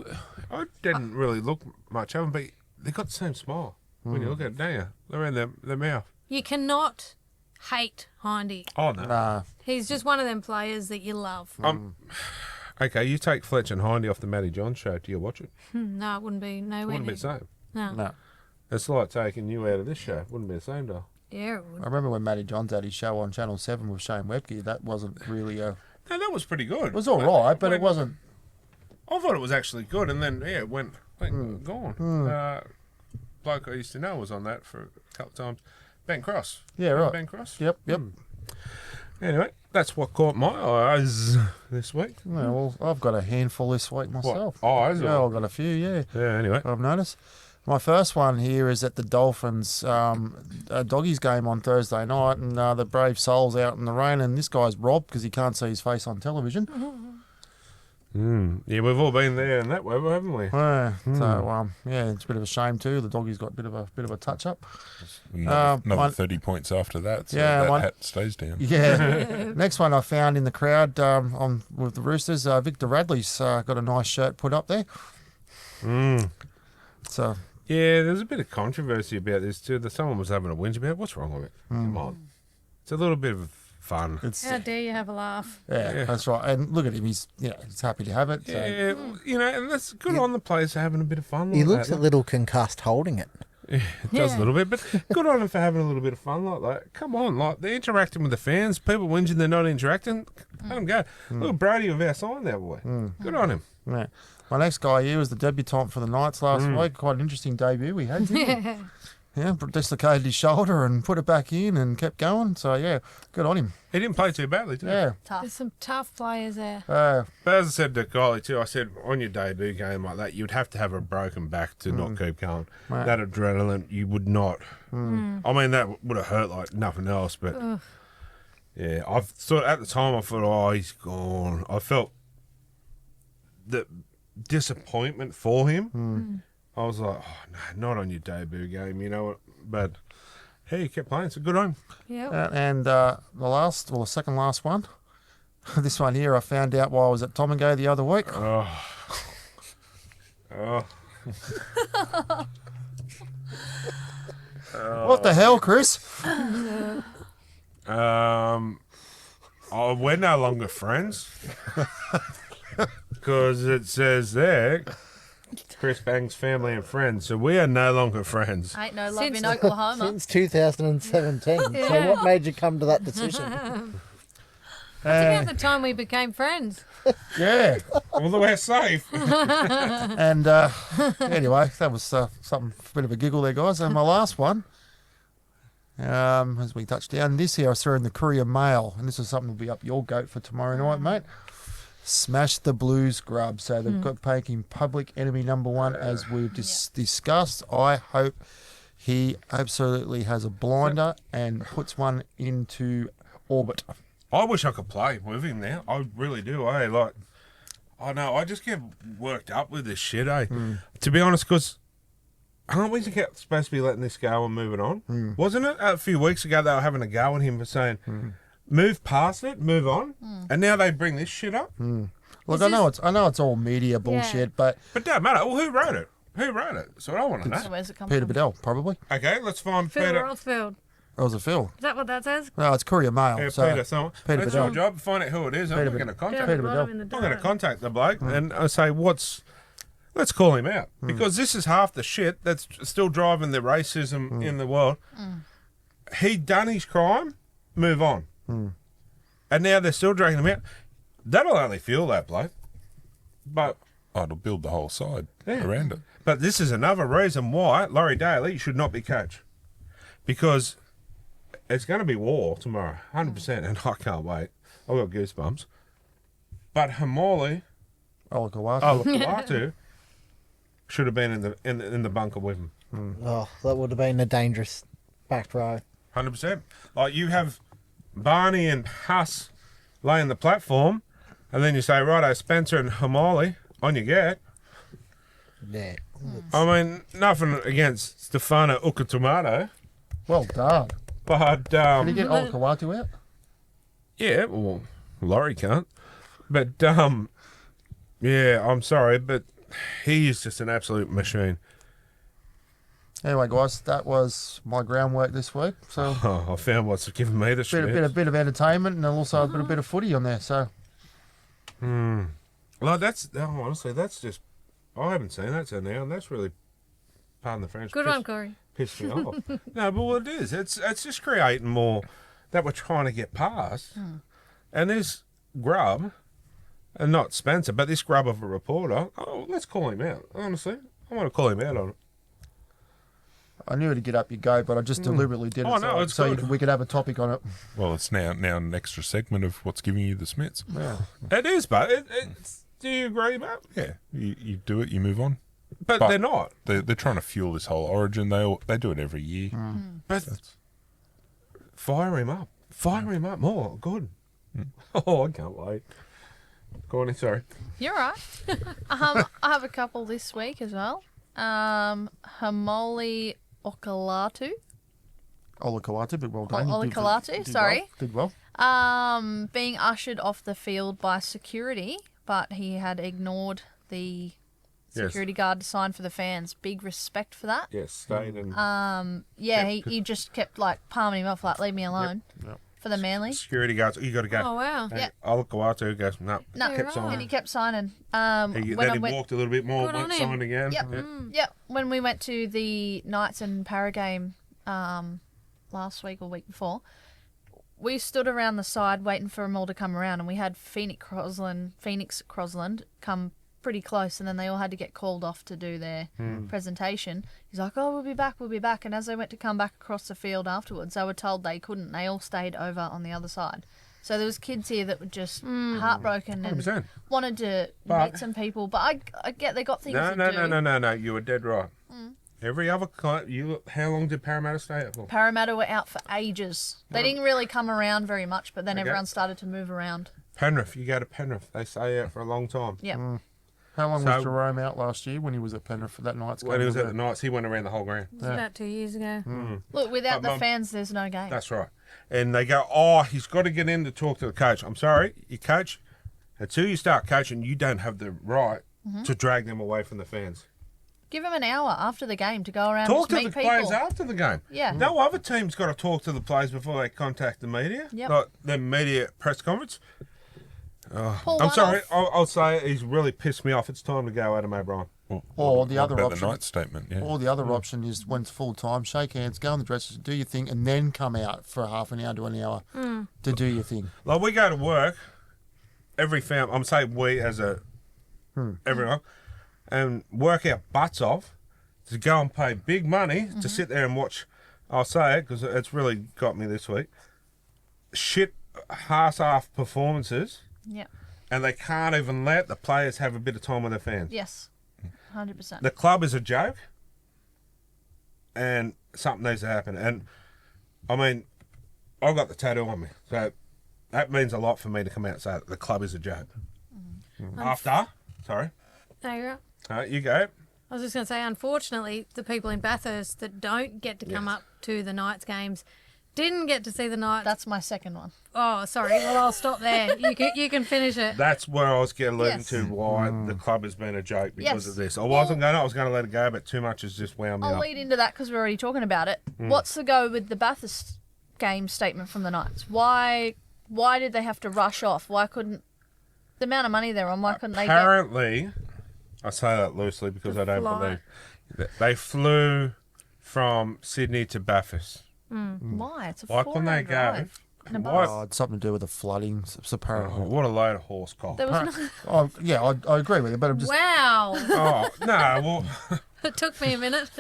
I didn't really look much of them, but they got the same smile when you look at it, don't you? Around their mouth. You cannot hate Hindy. Oh, no. Nah. He's just one of them players that you love. Okay, you take Fletch and Hindy off the Matty John show. Do you watch it? No, it wouldn't be It nowhere wouldn't be near. the same. No. No. It's like taking you out of this show. It wouldn't be the same, though. Yeah, it I would. remember when Matty Johns had his show on Channel 7 with Shane Webke. That wasn't really a... No, that was pretty good. It was all right, but it wasn't... I thought it was actually good, and then, yeah, it went gone. Bloke I used to know was on that for a couple of times. Ben Cross. Yeah, right. Ben Cross? Yep. Anyway, that's what caught my eyes this week. Well, I've got a handful this week myself. Eyes? Yeah, Or? I've got a few, yeah. Yeah, anyway. I've noticed. My first one here is at the Dolphins doggies game on Thursday night, and the brave soul's out in the rain, and this guy's robbed because he can't see his face on television. Yeah, we've all been there in that way, haven't we? So yeah, it's a bit of a shame too. The doggies got a bit of a touch up. Another 30 points after that, so Yeah, that hat stays down. Yeah. Next one I found in the crowd with the Roosters, Victor Radley's got a nice shirt put up there. So Yeah, there's a bit of controversy about this too. That someone was having a whinge about. What's wrong with it? Come on, it's a little bit of fun. it's How dare you have a laugh? yeah, that's right. And look at him; he's happy to have it. So. Yeah, and that's good on the players for having a bit of fun. he like looks that. a little concussed holding it. It does Yeah. a little bit, but good on him for having a little bit of fun like that. Come on, like they're interacting with the fans. People whinging they're not interacting. Let them go. Look at Brady with our sign that way. Good on him. Yeah. My next guy here was the debutant for the Knights last week. Quite an interesting debut he had. Didn't he? Yeah, dislocated his shoulder and put it back in and kept going. So yeah, good on him. He didn't play too badly, did he? Yeah. Tough. There's some tough players there. But as I said to Kylie too, I said on your debut game like that, you'd have to have a broken back to not keep going. Right. That adrenaline, you would not. I mean, that would have hurt like nothing else. But yeah, I thought at the time, I thought, oh, he's gone. I felt the disappointment for him. I was like, oh no, not on your debut game, you know. But hey, he kept playing, so good on him. Yep. And the second last one. This one here I found out while I was at Tom and Go the other week. Oh. What the hell, Chris? Oh, we're no longer friends because it says there, Chris Bang's family and friends. So we are no longer friends. Ain't no love Since- in Oklahoma. Since 2017. So Yeah. what made you come to that decision? About the time we became friends. Yeah. Although we're safe. And anyway, that was something, a bit of a giggle there, guys. And my last one, as we touched down, this here I saw in the Courier Mail, and this is something that'll be up your goat for tomorrow night, mate. Smash the Blues grub. So they've got making public enemy number one, as we've discussed. I hope he absolutely has a blinder and puts one into orbit. I wish I could play with him now. I really do. I I just get worked up with this shit. To be honest, because aren't we supposed to be letting this go and moving on? Wasn't it a few weeks ago they were having a go at him for saying, move past it, move on, and now they bring this shit up? Look, Is I know it's all media bullshit, but But don't matter. Well, who wrote it? Who wrote it? So I want to So know. where's it come Peter from? Bedell probably. Okay, let's find Phil Peter. Rothfield. Or was it Phil? Is that what that says? No, it's Courier Mail. Yeah, so Peter. So Peter that's your Bedell. job. Find out who it is. I'm Peter not going to Down contact. at the Peter bottom Bedell. in the I'm going to dark. contact the bloke and I say, let's call him out because this is half the shit that's still driving the racism in the world. He done his crime, move on, and now they're still dragging him out. That'll only fuel that bloke. But it'll build the whole side Yeah. around it. But this is another reason why Laurie Daly should not be coach. Because it's going to be war tomorrow, 100%, and I can't wait. I've got goosebumps. But Hamali, Olakawatu, should have been in the bunker with him. Oh, that would have been a dangerous back row. 100%. Like you have Barney and Huss laying the platform, and then you say, righto, Spencer and Hamali, on you get. Yeah. I mean, nothing against Stefano Ukatomato, Well done. but Did he get Olakawatu out? yeah, well, Laurie can't. But yeah, I'm sorry, but he is just an absolute machine. Anyway, guys, that was my groundwork this week. So Oh, I found what's given me the a shit. bit of entertainment and also a bit of footy on there. So Like honestly, that's just I haven't seen that till now, and that's really, pardon the French, Good one, Corey. pissed me off. No, but what it is, it's just creating more that we're trying to get past. And this grub, and not Spencer, but this grub of a reporter, oh, let's call him out. Honestly, I want to call him out on it. I knew it'd get up your go, but I just deliberately did it Oh, no, it's so good. we could have a topic on it. Well, it's now an extra segment of what's giving you the Smits. Yeah. It is, but it's. Do you agree, mate? Yeah, you do it, you move on. But they're not. They're trying to fuel this whole origin. They do it every year. But fire him up. Fire him up more. Good. Oh, I can't wait. Go on, sorry. You're right. I have a couple this week as well. Hamoli Okalatu. Olakawatu, but well done. Olakawatu, sorry. Did well. Being ushered off the field by security, but he had ignored the Yes. security guard to sign for the fans. Big respect for that. Yes, stayed and Yeah, Yep. he just kept like palming him off, like leave me alone. Yep. For the Manly. security guards. You got to go. Oh, wow. And Yep. Olakawatu goes, no. No, kept and signing. he kept signing. Then When he I went, walked a little bit more, Good went on him. signed again. Yep. Yeah. Yep. When we went to the Knights and Para game last week or week before, we stood around the side waiting for them all to come around, and we had Phoenix Crosland come pretty close, and then they all had to get called off to do their presentation. He's like, oh, we'll be back. And as they went to come back across the field afterwards, they were told they couldn't. They all stayed over on the other side. So there was kids here that were just heartbroken and 100%. wanted to But- meet some people. But I get they got things No, to no, do. no. You were dead right. Every other client, how long did Parramatta stay out for? Parramatta were out for ages. They didn't really come around very much, but then Okay. everyone started to move around. Penrith, you go to Penrith, they stay out for a long time. Yep. How long So- was Jerome out last year when he was at Penrith for that night's game? When he was at the Knights, he went around the whole ground. It was about 2 years ago. Look, without But the Mum- fans, there's no game. That's right. And they go, oh, he's got to get in to talk to the coach. I'm sorry, you coach, until you start coaching, you don't have the right to drag them away from the fans. Give them an hour after the game to go around Talk and to just the meet players people. after the game. Yeah. No other team's got to talk to the players before they contact the media. Yep. Like the media press conference. Pull I'm one sorry, off. I'll say it, he's really pissed me off. It's time to go, Adam O'Brien. Or the What other about option. the night statement, yeah. Or the other option is when it's full time, shake hands, go in the dressing, do your thing, and then come out for half an hour to an hour to do your thing. Like we go to work, every family, I'm saying we as a everyone, and work our butts off to go and pay big money to sit there and watch. I'll say it because it's really got me this week. Shit, half-ass performances, Yep. and they can't even let the players have a bit of time with their fans. Yes. 100%. The club is a joke, and something needs to happen. And I mean, I've got the tattoo on me, so that means a lot for me to come out and say that the club is a joke. After, sorry, No, you're right. you go. I was just going to say, unfortunately, the people in Bathurst that don't get to come Yes. up to the Knights games didn't get to see the Knights. That's my second one. Oh, sorry. Well, I'll stop there. You can finish it. That's where I was getting alluding Yes. to why the club has been a joke because Yes. of this. I wasn't going to. I was going to let it go, but too much has just wound me I'll up. lead into that because we're already talking about it. What's the go with the Bathurst game statement from the Knights? Why did they have to rush off? Why couldn't the amount of money they're on? Why couldn't they get? Apparently, I say that loosely because The I don't flight. believe they flew from Sydney to Bathurst. Why? It's a Why couldn't 4-hour they drive. go? In a Why- bus. Oh, it's something to do with the flooding, apparently. Oh, what a load of horse cock. There was no, Oh, yeah, I agree with you, but I'm just. Wow. Oh no! Well, It took me a minute.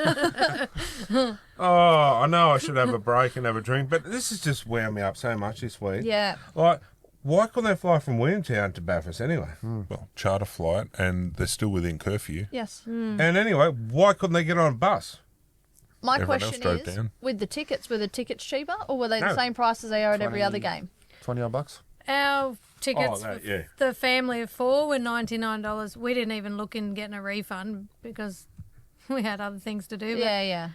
oh, I know I should have a break and have a drink, but this is just wearing me up so much this week. yeah. Like, why couldn't they fly from Williamtown to Bathurst anyway? Well, charter flight, and they're still within curfew. Yes. And anyway, why couldn't they get on a bus? My Everyone else question drove is, down. with the tickets, were the tickets cheaper, or were they the No. same price as they are at every 20. other game? $20. Our tickets, Oh, that, yeah. the family of 4 were $99. We didn't even look in getting a refund because we had other things to do. But Yeah.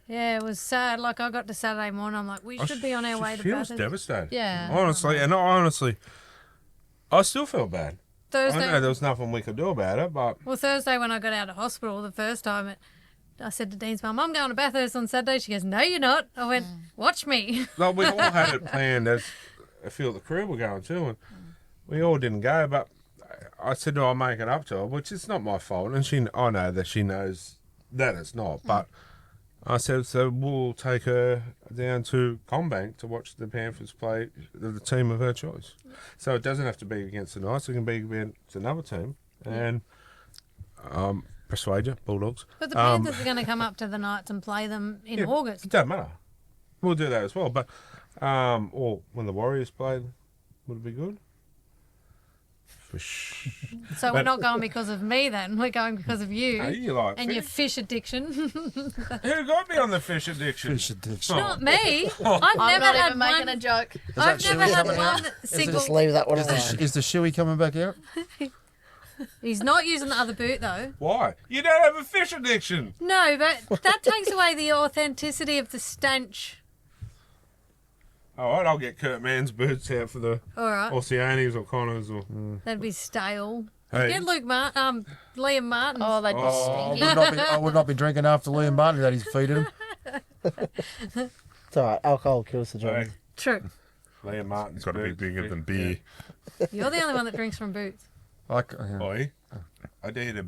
yeah, it was sad. Like, I got to Saturday morning, I'm like, we should be on our way to She was Bathurst. devastated. Yeah. Honestly, and honestly, I still feel bad. I know Thursday, there was nothing we could do about it, but well, Thursday when I got out of hospital the first time, I said to Dean's mum, I'm going to Bathurst on Saturday. She goes, no, you're not. I went, watch me. like, we all had it planned as a few of the crew were going to, and we all didn't go. But I said, I'll make it up to her, which is not my fault, and I know that she knows that it's not. But I said, so we'll take her down to Combank to watch the Panthers play the team of her choice. So it doesn't have to be against the Knights; it can be against another team, and persuade you, Bulldogs. But the Panthers are going to come up to the Knights and play them in Yeah, August. It doesn't matter. We'll do that as well. But or when the Warriors play, would it be good? So we're not going because of me then. We're going because of you Hey, you like and your fish? fish addiction. Who got me on the fish addiction? Fish addiction. Not me. I've I'm never not had even making a one. joke. I've that never Shuey had coming one single. Just leave that one Is alone. the shoey coming back out? He's not using the other boot though. Why? You don't have a fish addiction. No, but that takes away the authenticity of the stench. All right, I'll get Kurt Mann's boots out for the All right, Oceanies or Connors or. that'd be stale. Hey. Get Liam Martin. Oh, they'd be stinky. I would not be drinking after Liam Martin that he's feeding him. It's alright, alcohol kills the Hey, joint. True. Liam Martin's It's got to be boots. bigger than beer. You're the only one that drinks from boots. Oi, I dare you to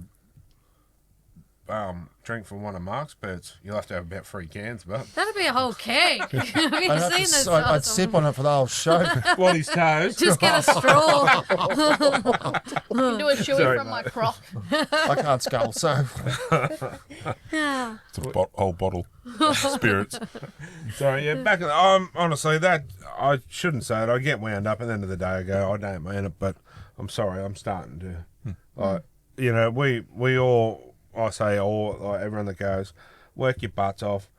drink from one of Mark's boots. You'll have to have about 3 cans, but That'd be a whole keg. Have you I'd, seen this? I'd sip on it for the whole show. what his toes. Just get a straw. You do a chewy Sorry, from my mate. crock. I can't scull, so Yeah. It's a whole bottle of spirits. Sorry, yeah, back. Honestly, that I shouldn't say it. I get wound up. At the end of the day, I go, I don't mean it, but I'm sorry. I'm starting to, like, you know, we all, I say all, like everyone that goes, work your butts off.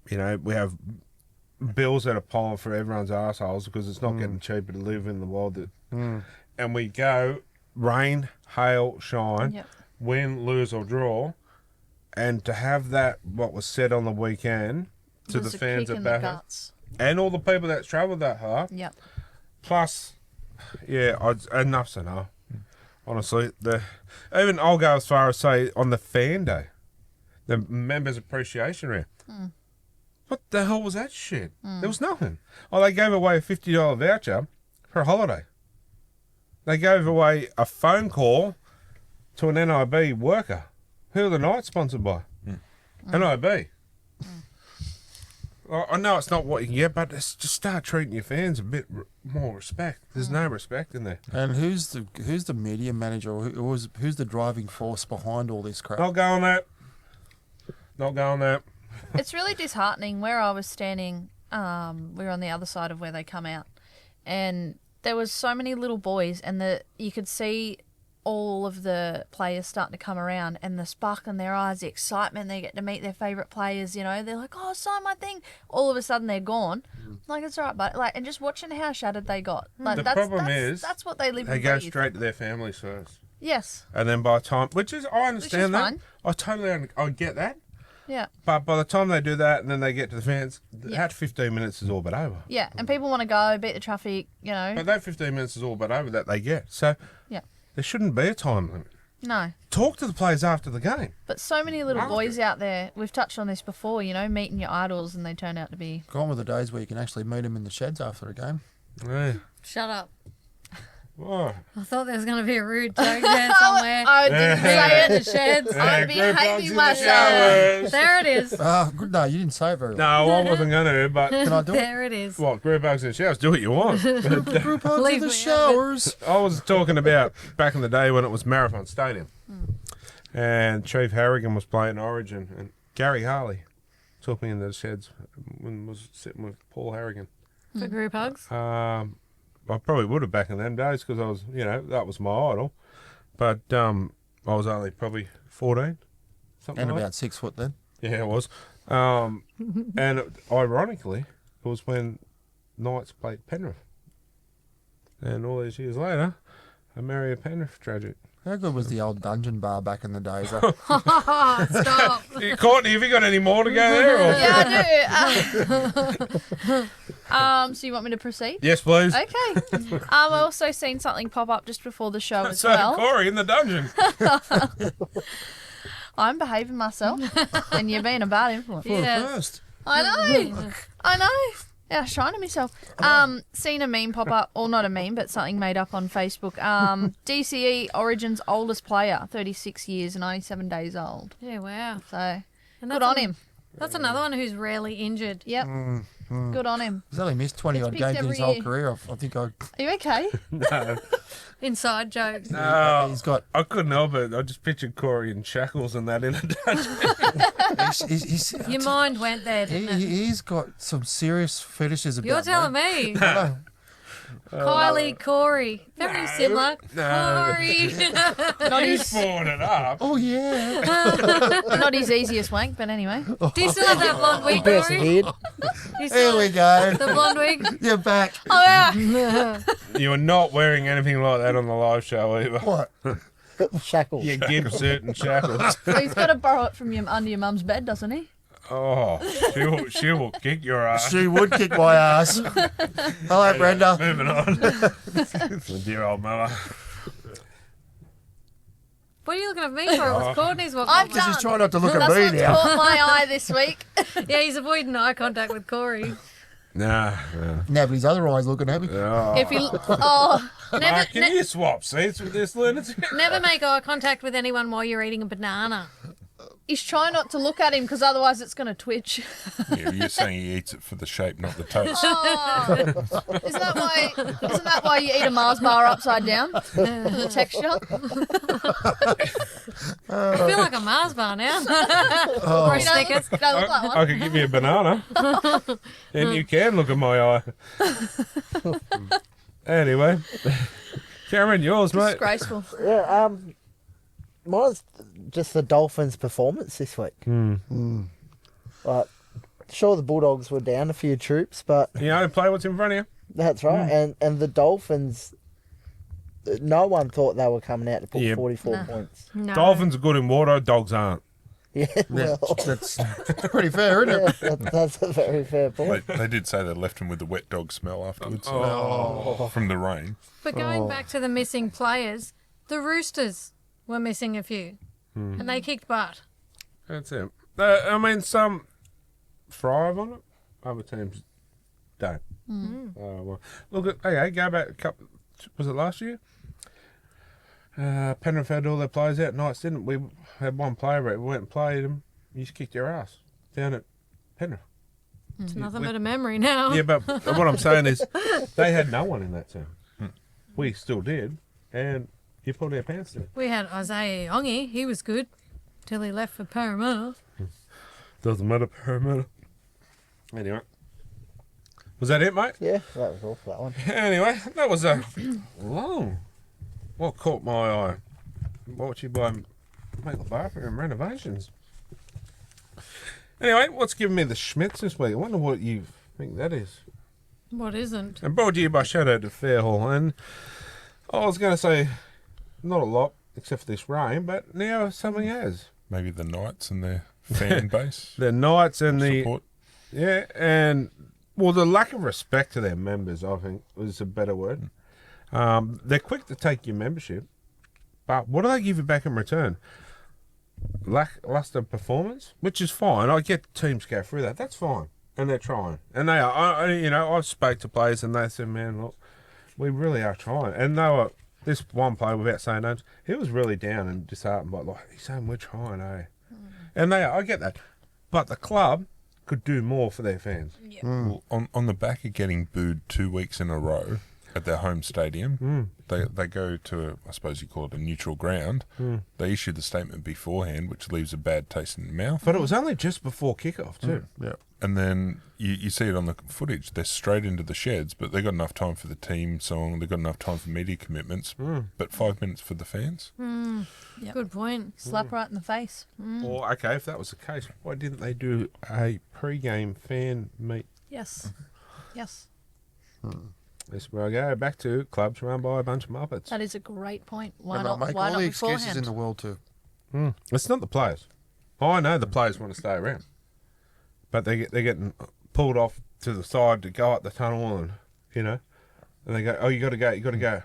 You know, we have bills that are piling for everyone's assholes because it's not getting cheaper to live in the world that, and we go rain, hail, shine, Yep. win, lose or draw, and to have that what was said on the weekend to Was the a fans kick at in the Bathurst guts. and all the people that's travelled that far. Yep. Plus, yeah, enough's enough. Honestly, even I'll go as far as say on the fan day, the members' appreciation round. What the hell was that shit? There was nothing. Oh, they gave away a $50 voucher for a holiday. They gave away a phone call to an NIB worker. Who are the Knights sponsored by? NIB. I know it's not what you can get, but just start treating your fans a bit more respect. There's no respect in there. and who's the media manager or who's the driving force behind all this crap? Not going that. Not going that. It's really disheartening. Where I was standing, we were on the other side of where they come out, and there was so many little boys, and you could see all of the players starting to come around, and the spark in their eyes, the excitement, they get to meet their favourite players, you know, they're like, oh, sign my thing. All of a sudden they're gone. Like, it's all right, but like, and just watching how shattered they got. Like, The problem is that's what they live They and go breathe. straight to their families first. Yes. And then by the time, which is, I understand that. fine. I totally, I get that. Yeah. But by the time they do that and then they get to the fans, Yeah. that 15 minutes is all but over. Yeah. And people want to go, beat the traffic, you know. But that 15 minutes is all but over that they get. So Yeah. there shouldn't be a time limit. No. Talk to the players after the game. But so many little boys out there, we've touched on this before, you know, meeting your idols and they turn out to be... Gone with the days where you can actually meet them in the sheds after a game. Yeah. Shut up. Oh. I thought there was going to be a rude joke there somewhere. I didn't say In it. the sheds. I'd be Group hugs hating in the myself. showers. There it is. Good. No, you didn't say it very No, well. I wasn't going to, but Can I do it? There it is. what, group hugs in the showers? Do what you want. But, Group hugs Leave in the me out of it. showers. I was talking about back in the day when it was Marathon Stadium. And Chief Harrigan was playing Origin, and Gary Harley took me into the sheds when I was sitting with Paul Harrigan. For group hugs. I probably would have back in them days because I was, that was my idol. But I was only probably 14, something And like about 6 foot then. that. Yeah, it was. Ironically, it was when Knights played Penrith. And all these years later, I marry a Penrith tragic. How good was the old dungeon bar back in the days? Stop. Courtney, have you got any more to go there? Or? Yeah, I do. So you want me to proceed? Yes, please. Okay. I also seen something pop up just before the show as So, well. Corey in the dungeon. I'm behaving myself, and you're being a bad influence. Yes. First. I know. I know. Yeah, I was trying to myself. Seen a meme pop up, or not a meme, but something made up on Facebook. DCE Origin's oldest player, 36 years, 97 days old. Yeah, wow. So And good that's on him. That's another one who's rarely injured. Yep. Good on him. He's only missed 20 Gets odd picked games in every his whole year. career. I think Are you okay? No, Inside jokes. no. he's got. I couldn't help it. I just pictured Corey in shackles and that in a dungeon. He's, Your mind went there, didn't it? he's got some serious fetishes about You're telling mate. me. Kylie, Corey. Very similar. no. Corey. Not He's his, forward it up. Oh, yeah. not his easiest wank, but anyway. Do you still have that blonde wig, Corey? Persevered. Do you Here still we have go. the blonde wig? You're back. Oh yeah. You are not wearing anything like that on the live show either. What? Shackles. Your gib suit and shackles. Well, he's got to borrow it from your under your mum's bed, doesn't he? Oh, she will kick your ass. She would kick my ass. Hello, Brenda. Moving on. The dear old mother. What are you looking at me for? It was Courtney's what I'm caught Just done. try not to look That's at me what's now. caught my eye this week. me. Yeah, he's avoiding eye contact with Corey. Nah. Now, but his other eye's looking at me. Oh. If you, oh, Never, Can you swap seats with this lunatic? never make eye contact with anyone while you're eating a banana. he's trying not to look at him because otherwise it's going to twitch. Yeah, you're saying he eats it for the shape, not the taste. Oh, isn't that why you eat a Mars bar upside down? For the texture? I feel like a Mars bar now. Oh. Or a You don't Snickers. look, don't look like I one. could give you a banana. And you can look at my eye. Anyway. Cameron, yours, mate. Disgraceful. Yeah, mine's just the Dolphins' performance this week. Like, sure, the Bulldogs were down a few troops, but You know, play what's in front of you. that's right. And the Dolphins, no one thought they were coming out to put Yeah. 44 No. points. No. Dolphins are good in water, dogs aren't. Yeah, Yeah, well, that's pretty fair, isn't it? yeah, that's a very fair point. They did say they left him with the wet dog smell afterwards Oh. from the rain. But going back to the missing players, the Roosters were missing a few. And they kicked butt. That's it. I mean, some thrive on it. Other teams don't. Well, look at, okay, go back a couple, was it last year? Penrith had all their players out. Knights didn't. We had one player, but we went and played them. You just kicked your ass down at Penrith. It's nothing but a memory now. Yeah, but what I'm saying is they had no one in that team. We still did, and you pulled our pants down. We had Isaiah Yongi. He was good till he left for Parramatta. Doesn't matter, Parramatta. Anyway. Was that it, mate? Yeah, that was all for that one. Anyway, that was a long. What caught my eye? What you buy? Make the bathroom renovations. Anyway, what's giving me the schmitz this week? I wonder what you think that is. What isn't? And brought to you by Shout Out to Fairhall. And I was going to say, not a lot, except for this rain, but now something has. Maybe the Knights and their fan base The Knights and the support. yeah, and well, the lack of respect to their members, I think, is a better word. They're quick to take your membership, But what do they give you back in return? Lackluster performance, which is fine. I get teams go through that. That's fine, and they're trying, and they are. I've spoke to players, and they said, "Man, look, we really are trying." And they were this one player, without saying names, he was really down and disheartened. But like he's saying, "We're trying, eh?" And they are. I get that, but the club could do more for their fans. Well, on the back of getting booed 2 weeks in a row at their home stadium, they go to, I suppose you call it a neutral ground. They issue the statement beforehand, which leaves a bad taste in the mouth. But it was only just before kickoff too. Yeah. And then you see it on the footage. They're straight into the sheds, but they've got enough time for the team song. They've got enough time for media commitments. But 5 minutes for the fans. Yep. Good point. Slap right in the face. Or okay, if that was the case, why didn't they do a pre-game fan meet? Yes. Yes. This is where I go back to clubs run by a bunch of Muppets. That is a great point. Why They not? make Why all not the excuses beforehand? in the world to. It's not the players. I know the players want to stay around, but they're getting pulled off to the side to go up the tunnel, and they go, "Oh, you got to go."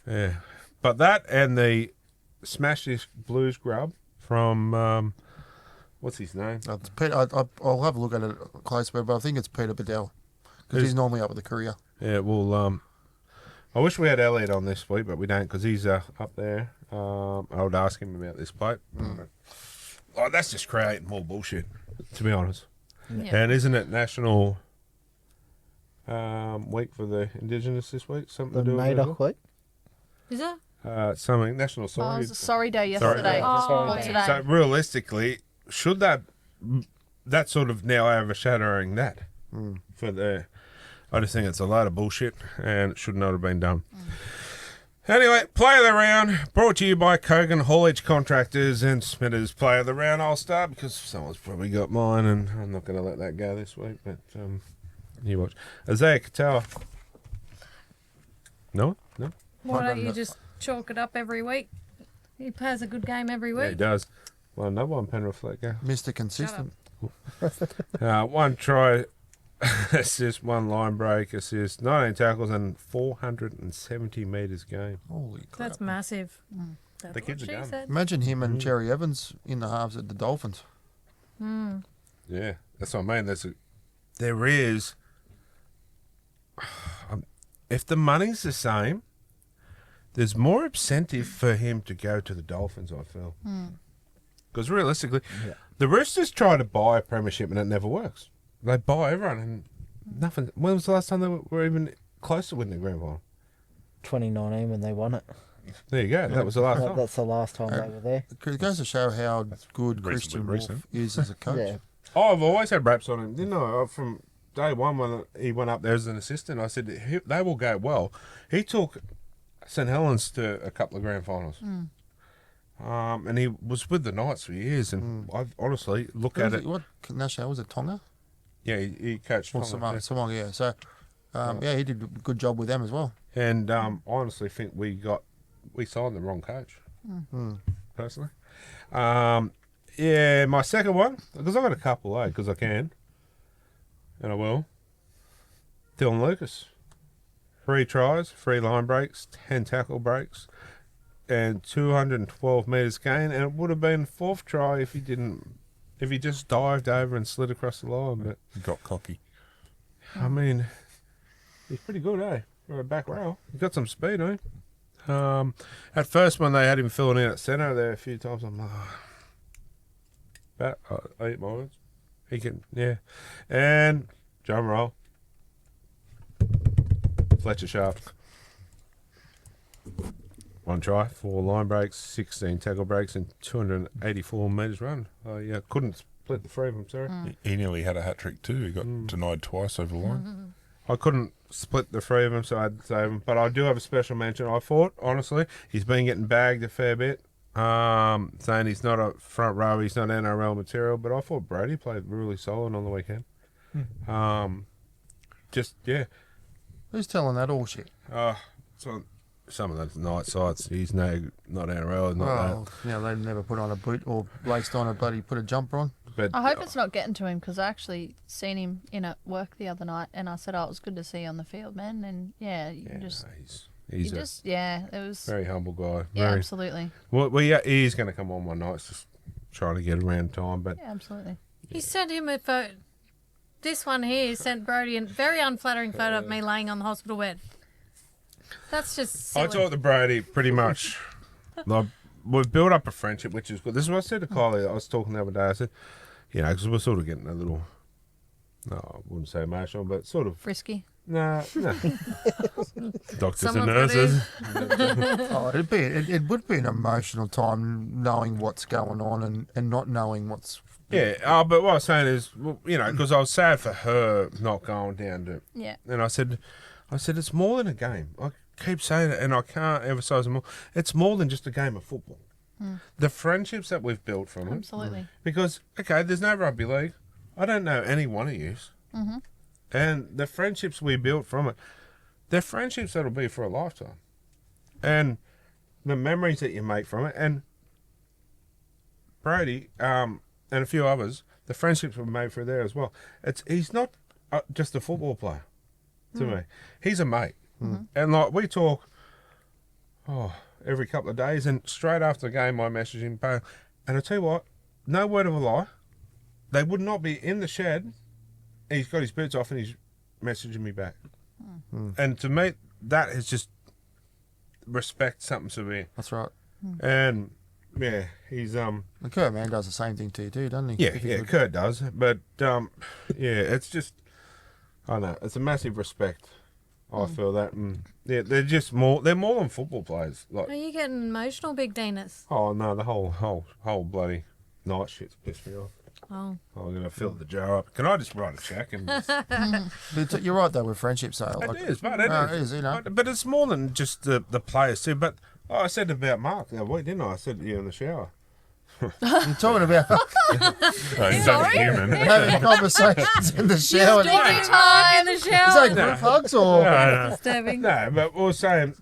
Yeah, but that and the Smash This Blues grub from what's his name? It's Peter, I'll have a look at it closer, but I think it's Peter Bedell because he's normally up with the Courier. Yeah, well, I wish we had Elliot on this week, but we don't because he's up there. I would ask him about this plate. Oh, that's just creating more bullshit, to be honest. Yeah. And isn't it National Week for the Indigenous this week? Something The to do with it? Madoc week. Is it? Something National Oh, it Sorry. was a sorry day Sorry yesterday. day. Oh, Or yeah. today. So realistically, should that sort of now overshadowing that for the? I just think it's a load of bullshit and it should not have been done. Anyway, Player of the Round brought to you by Kogan Haulage Contractors and Smita's Player of the Round. I'll start because someone's probably got mine and I'm not going to let that go this week. But you watch. Isaiah Katoa. No? Why don't you just chalk it up every week? He plays a good game every Yeah, he week. does. Well, another one, Penrith let go. Mr. Consistent. 1 try assist, 1 line break assist, 19 tackles and 470 metres game. Holy crap. That's massive. That's The kids what are she going. said. Imagine him and Cherry Evans in the halves at the Dolphins. Yeah, that's what I mean. There is. If the money's the same, there's more incentive for him to go to the Dolphins, I feel. Because realistically, the Roosters try to buy a premiership and it never works. They buy everyone and nothing. When was the last time they were even close to winning the grand final? 2019 when they won it. There you go. That was the last time. That's the last time they were there. It goes to show how good reasonably Christian Wolf recent. is as a coach. Yeah. I've always had raps on him, didn't I? From day one when he went up there as an assistant, I said they will go well. He took St Helens to a couple of grand finals. And he was with the Knights for years, and I honestly look at it. What national was it? Tonga? Yeah, he coached Or Tonga, Samoa, yeah. So, yeah, he did a good job with them as well. and I honestly think we signed the wrong coach, personally. Yeah, my second one, because I've got a couple, because I can, and I will. Dylan Lucas, 3 tries, 3 line breaks, 10 tackle breaks, and 212 metres gain, and it would have been 4th try if he just dived over and slid across the line. But Got cocky. I mean, he's pretty good, for a back row. He's got some speed, At first, when they had him filling in at centre there a few times, I'm like, I eat my words. He can, yeah. And drum roll. Fletcher Sharp. 1 try, 4 line breaks, 16 tackle breaks, and 284 metres run. I couldn't split the 3 of them, sorry. He nearly had a hat trick too. He got denied twice over the line. I couldn't split the 3 of them, so I had to save them. But I do have a special mention. I thought, honestly, he's been getting bagged a fair bit, saying he's not a front row, he's not NRL material. But I thought Brady played really solid on the weekend. Yeah. Who's telling that all shit? So some of those night sites, he's not NRL, not that. They never put on a boot or laced on a bloody put a jumper on. But I hope it's not getting to him because I actually seen him in at work the other night and I said, "Oh, it was good to see you on the field, man." And yeah, you just He's a it was. very humble guy. Yeah, Very, absolutely. well, yeah, he's going to come on one night. It's just trying to get around time. But Yeah, absolutely. He sent him a photo. This one here sent Brody a very unflattering photo of me laying on the hospital bed. That's just silly. I talked to Brady pretty much. Like, we've built up a friendship, which is good. This is what I said to Kylie. I was talking the other day. I said, because we're sort of getting a little, no, I wouldn't say emotional, but sort of. Frisky. No. Doctors Someone's and nurses. Oh, it would be an emotional time knowing what's going on and not knowing what's. Yeah, but what I was saying is, because I was sad for her not going down to. Yeah. And I said, it's more than a game. I keep saying it, and I can't emphasise it more. It's more than just a game of football. The friendships that we've built from it. Absolutely. Because, there's no rugby league. I don't know any one of you. Mm-hmm. And the friendships we built from it, they're friendships that'll be for a lifetime. And the memories that you make from it. And Brady, and a few others, the friendships were made for there as well. He's not just a football player to me. He's a mate. And like we talk every couple of days, and straight after the game I message him, and I tell you what, no word of a lie, they would not be in the shed. He's got his boots off and he's messaging me back. And to me, that is just respect something severe. That's right. And yeah, he's And Kurt Man does the same thing to you too, doesn't he? yeah, Kurt does, but it's just, I don't know, it's a massive respect. I feel that, and they're just they're more than football players. Like, Are you getting emotional, Big Denis? oh no, the whole bloody night shit's pissed me off. Oh. I'm gonna fill the jar up. Can I just write a check and? But you're right though with friendship sale. It is, but it is. you know. But it's more than just the players too. But I said about Mark the other week, didn't I? I said to you in the shower. You're talking about No, he's only human. having conversations in the shower. Story time in the Is shower. that group hugs or? No, Disturbing. but we were saying,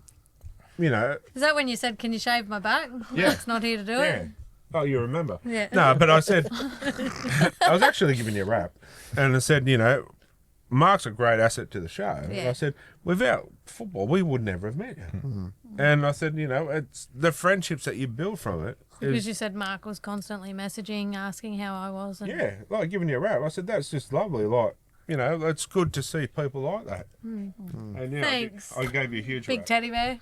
Is that when you said, "Can you shave my back?" Yeah. It's not here to do yeah. it. Oh, you remember? Yeah. No, but I said, I was actually giving you a rap, and I said, Mark's a great asset to the show. Yeah. I said, without football, we would never have met you. And I said, it's the friendships that you build from it. Because you said Mark was constantly messaging, asking how I was. And Yeah, like giving you a rap. I said, that's just lovely. Like, it's good to see people like that. And Thanks. I gave you a huge Big rap. teddy bear.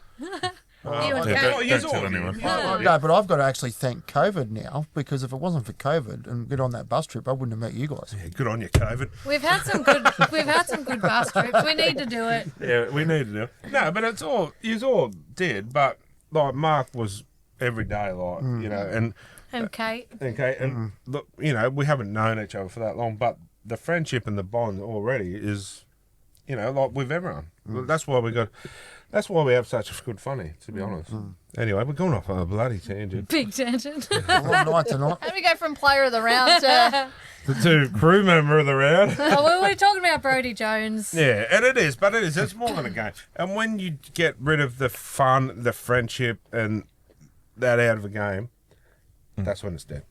You and Yeah, Kate. Oh, don't yes, tell all of you. anyone. No, but I've got to actually thank COVID now because if it wasn't for COVID and get on that bus trip, I wouldn't have met you guys. Yeah, good on you, COVID. We've had some good bus trips. We need to do it. Yeah, we need to do it. No, but you all did, but like Mark was every day, like, and And Kate. okay, and look, we haven't known each other for that long, but the friendship and the bond already is, like with everyone. That's why we have such good funny, to be honest. Anyway, we're going off on a bloody tangent. Big tangent. A long night tonight. How do we go from player of the round to The two crew member of the round. Oh, we were talking about Brody Jones. Yeah, and it is, but it's more than a game. And when you get rid of the fun, the friendship, and that out of a game, that's when it's dead.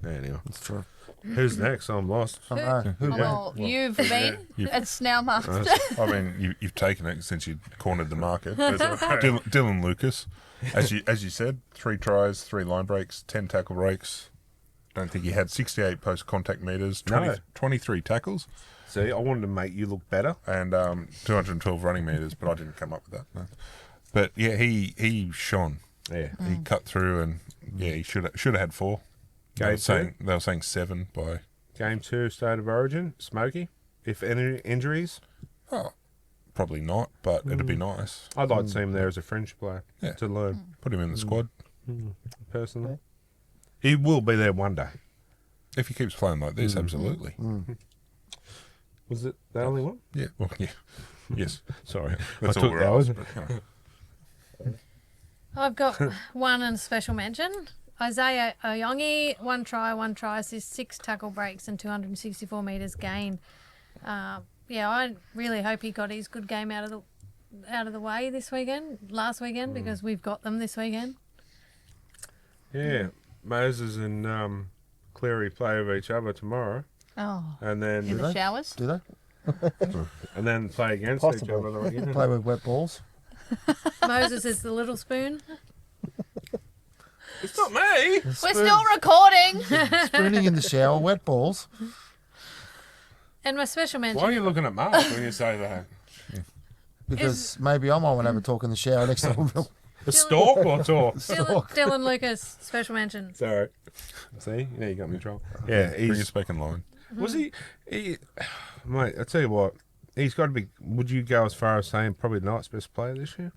Anyway, That's true. who's next? I'm lost. I know. Who well, you've been? It's now Mark. I mean, you've taken it since you cornered the market. Dylan Lucas, as you said, 3 tries, 3 line breaks, 10 tackle breaks. Don't think he had 68 post contact meters, 23 tackles, See, I wanted to make you look better. and 212 running meters, but I didn't come up with that. No. But yeah, he shone. Yeah. He cut through, and he should have had 4. They were saying 7 by. Game 2, State of Origin, Smokey. If any injuries, Oh, probably not, but it'd be nice. I'd like to see him there as a French player Yeah. to learn Put him in the squad personally. He will be there one day. if he keeps playing like this. Absolutely. Was it the only one? Yeah. Well, yeah. Yes. Sorry, That's I all took we're those. asked. I've got one and special mention. Isaiah Oyongi, 1 try, 1 try assist, 6 tackle breaks and 264 metres gain. I really hope he got his good game out of the way last weekend, because we've got them this weekend. Yeah, Moses and Cleary play with each other tomorrow, Oh, and in then the showers? Do they? play against each Possibly. other again. Play with wet balls. Moses is the little spoon. It's not me. We're still recording. Spooning in the shower, wet balls. And my special mention. Why are you looking at Mark when you say that? Because maybe I might want to have a talk in the shower next time. A stalk or talk? Dylan Lucas, special mention. Sorry. See? Yeah, you got me in trouble. Yeah, Bring us he's... back in line. Was he... Mate, I tell you what. He's got to be... Would you go as far as saying probably Knight's best player this year?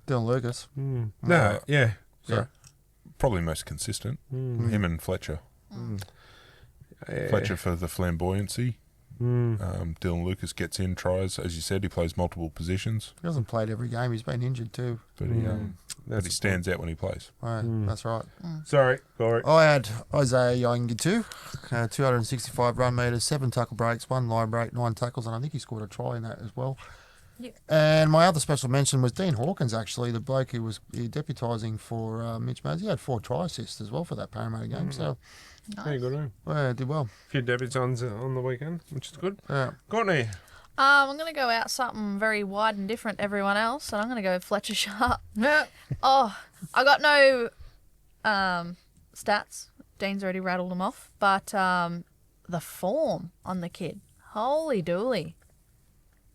Dylan Lucas. No, yeah. Yeah. Probably most consistent. Him and Fletcher. Yeah. Fletcher for the flamboyancy. Dylan Lucas gets in, tries. As you said, he plays multiple positions. He hasn't played every game. He's been injured too. But he stands out when he plays. Right, that's right. Sorry, Corey. I had Isaiah Young too. 265 run metres, 7 tackle breaks, 1 line break, 9 tackles, and I think he scored a try in that as well. Yep. And my other special mention was Dean Hawkins, actually, the bloke who was deputising for Mitch Moses. He had 4 try assists as well for that Parramatta game. So, Very good, eh? yeah, did well. A few debutants on the weekend, which is good. Yeah. Courtney. I'm going to go out something very wide and different to everyone else, and I'm going to go Fletcher Sharp. Yep. Oh, I got no stats. Dean's already rattled them off. But the form on the kid, holy dooly.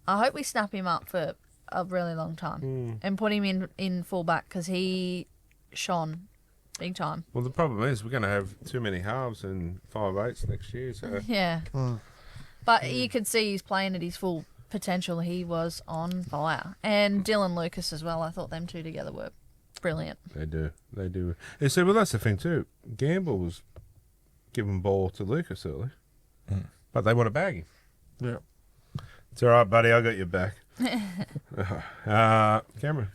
I hope we snap him up for a really long time and put him in fullback because he shone big time. Well, the problem is we're going to have too many halves and 5/8 next year. So Yeah. But you could see he's playing at his full potential. He was on fire. And Dylan Lucas as well. I thought them two together were brilliant. they do. Yeah, so, well, that's the thing too. Gamble was giving ball to Lucas early, but they want to bag him. Yeah. It's all right, buddy. I got your back. Cameron.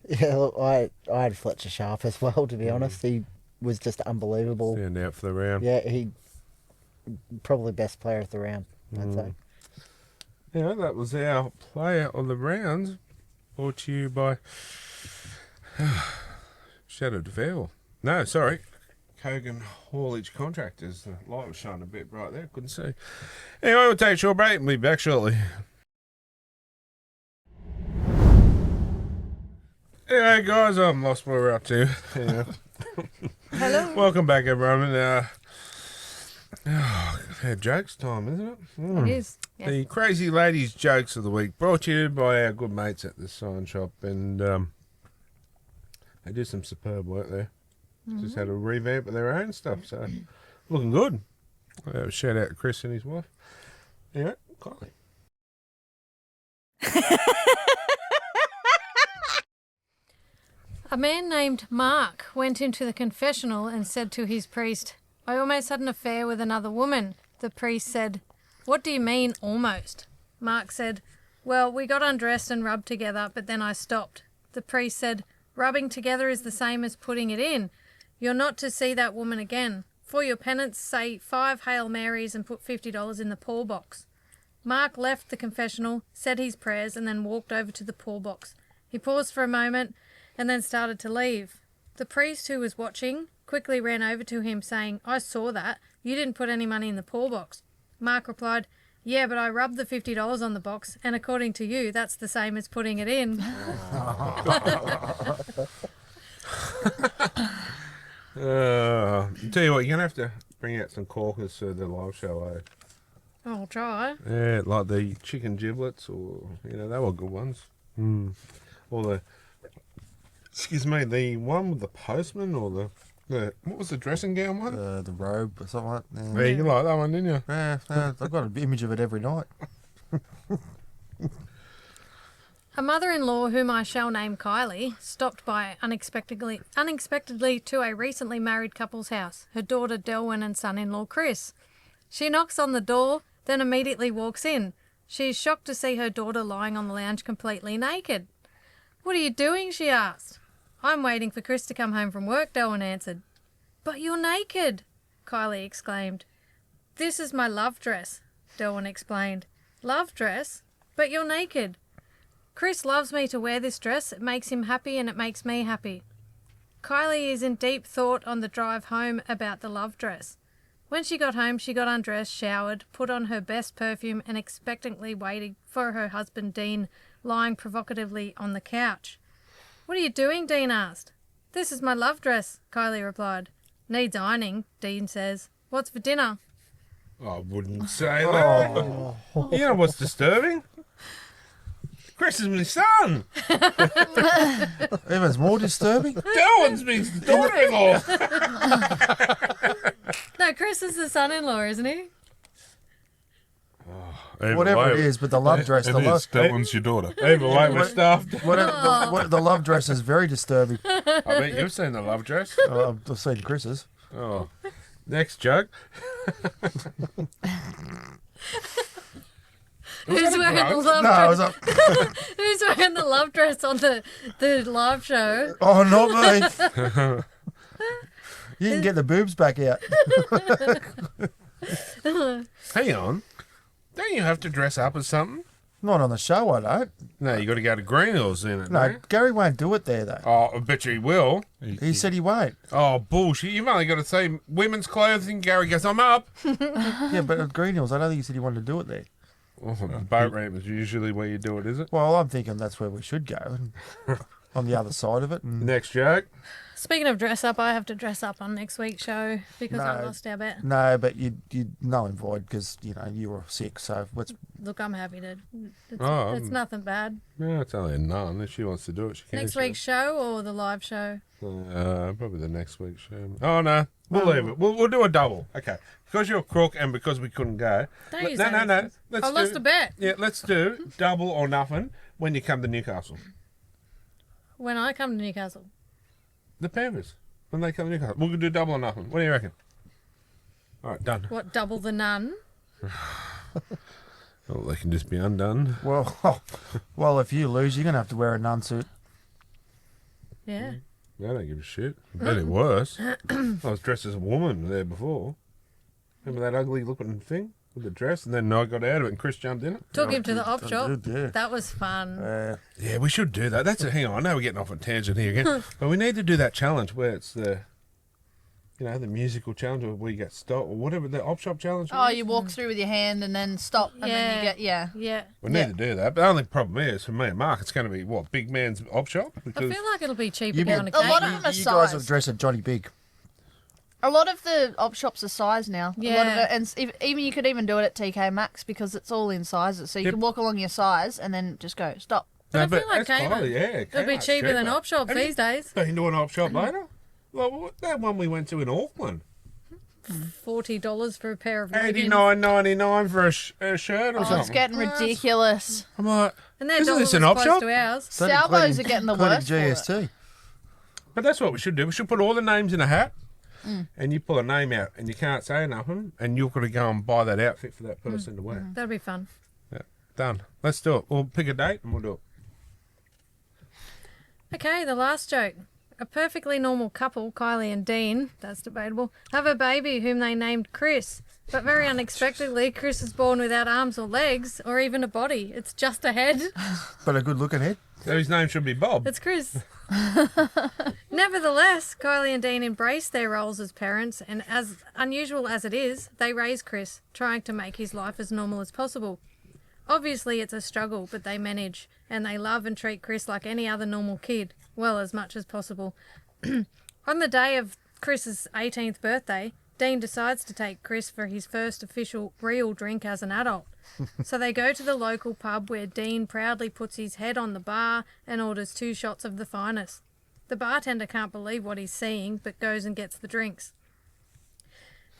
Yeah, look, I had Fletcher Sharp as well, to be honest. He was just unbelievable. Stand out for the round. Yeah, he probably best player of the round, I'd say. Yeah, that was our player of the round, brought to you by Shadow DeVille. No, sorry. Kogan Haulage Contractors. The light was shining a bit bright there. Couldn't see. Anyway, we'll take a short break and be back shortly. Anyway, guys, I'm lost where we're up to. Yeah. Hello. Welcome back, everyone. Jokes time, isn't it? It is. Yes. The Crazy Ladies Jokes of the Week, brought to you by our good mates at the Sign Shop. And they do some superb work there. Just had a revamp of their own stuff, so looking good. Shout out to Chris and his wife. Yeah, Kylie. A man named Mark went into the confessional and said to his priest, "I almost had an affair with another woman." The priest said, "What do you mean, almost?" Mark said, "Well, we got undressed and rubbed together, but then I stopped." The priest said, "Rubbing together is the same as putting it in. You're not to see that woman again. For your penance, say 5 Hail Marys and put $50 in the poor box." Mark left the confessional, said his prayers, and then walked over to the poor box. He paused for a moment and then started to leave. The priest, who was watching, quickly ran over to him, saying, "I saw that. You didn't put any money in the poor box." Mark replied, "Yeah, but I rubbed the $50 on the box, and according to you, that's the same as putting it in." Tell you what, you're going to have to bring out some corkers for the live show, eh? I'll try. Yeah, like the chicken giblets, or, they were good ones. Or the, excuse me, the one with the postman, or the what was the dressing gown one? The robe or something like that. Yeah, you like that one, didn't you? Yeah, I've got an image of it every night. A mother-in-law, whom I shall name Kylie, stopped by unexpectedly to a recently married couple's house, her daughter Delwyn and son-in-law Chris. She knocks on the door, then immediately walks in. She is shocked to see her daughter lying on the lounge completely naked. "What are you doing?" she asked. "I'm waiting for Chris to come home from work," Delwyn answered. "But you're naked," Kylie exclaimed. "This is my love dress," Delwyn explained. "Love dress? But you're naked." "Chris loves me to wear this dress. It makes him happy and it makes me happy." Kylie is in deep thought on the drive home about the love dress. When she got home, she got undressed, showered, put on her best perfume and expectantly waited for her husband Dean lying provocatively on the couch. "What are you doing?" Dean asked. "This is my love dress," Kylie replied. "Needs ironing," Dean says. "What's for dinner?" I wouldn't say that. You know what's disturbing? Chris is my son. Evan's more disturbing. Dylan's my daughter-in-law. No, Chris is the son-in-law, isn't he? Whatever it is, but the love dress, It the love, is. Dylan's your daughter. Either way, we're stuffed. the love dress is very disturbing. I bet you've seen the love dress. I've seen Chris's. Oh. Next joke. Who's wearing the love No, I was dress? up. Who's wearing the love dress on the live show? Oh, not me. You can get the boobs back out. Hang on. Don't you have to dress up as something? Not on the show, I don't. No, you got to go to Green Hills in it. No, No. Gary won't do it there, though. Oh, I bet you he will. He said he won't. Oh, bullshit. You've only got to say women's clothing. Gary goes, I'm up. Yeah, but at Green Hills, I don't think he said he wanted to do it there. Oh, the boat ramp is usually where you do it, is it? Well, I'm thinking that's where we should go, and on the other side of it. And Next joke. Speaking of dress up, I have to dress up on next week's show because I No. lost our bet. no, but you null and void because you were sick. So let's. Look, I'm happy to. It's, Oh, it's nothing bad. No, it's only a nun. If she wants to do it, she can. Next she? week's show or the live show? Probably the next week's show. Oh, no. We'll leave it. We'll do a double. Okay. Because you're a crook and because we couldn't go. Don't use No, that no, as no. excuse. Let's I lost do- a bet Yeah, let's do double or nothing when you come to Newcastle. when I come to Newcastle. The Panthers. When they come to Newcastle. We'll do double or nothing. What do you reckon? All right, done. What, double the nun? Oh, they can just be undone. Well, if you lose, you're gonna have to wear a nun suit. Yeah. I don't give a shit. Any worse. I was dressed as a woman there before. Remember that ugly looking thing with the dress? And then I got out of it and Chris jumped in it. Took him to the op shop. Yeah. That was fun. Yeah, we should do that. That's a hang on. I know we're getting off on a tangent here again, but we need to do that challenge where it's the, the musical challenge where you get stopped or whatever the op shop challenge. Oh, you walk through with your hand and then stop, and then you get Yeah. We need to do that. But the only problem is for me and Mark, it's going to be what big man's op shop I because feel like it'll be cheaper You going get- to A lot Kate. of them are You guys will sized. dress at Johnny Big. A lot of the op shops are sized now. A lot of Yeah. it, and even you could even do it at TK Maxx because it's all in sizes. So you Yep. can walk along your size and then just go stop. But I feel like that's Kmart- quality, yeah, It'll be Kmart's cheaper than op shops Have you these days. been to an op shop later? Well, that one we went to in Auckland. $40 for a pair of leggings. $89.99 for a shirt or Oh, something. it's getting ridiculous. I'm like, And their Isn't dollar this was an op close shop? to ours. Salvos are getting the including worst for it. GST. but that's what we should do. We should put all the names in a hat, and you pull a name out, and you can't say nothing, and you're going to go and buy that outfit for that person to wear. That'll be fun. Yeah, done. Let's do it. We'll pick a date and we'll do it. Okay, the last joke. A perfectly normal couple, Kylie and Dean, that's debatable, have a baby whom they named Chris. But very unexpectedly, Chris is born without arms or legs or even a body. It's just a head. But a good looking head. So his name should be Bob. It's Chris. Nevertheless, Kylie and Dean embrace their roles as parents, and as unusual as it is, they raise Chris, trying to make his life as normal as possible. Obviously, it's a struggle, but they manage, and they love and treat Chris like any other normal kid, well, as much as possible. On the day of Chris's 18th birthday, Dean decides to take Chris for his first official real drink as an adult. So they go to the local pub where Dean proudly puts his head on the bar and orders 2 shots of the finest. The bartender can't believe what he's seeing, but goes and gets the drinks.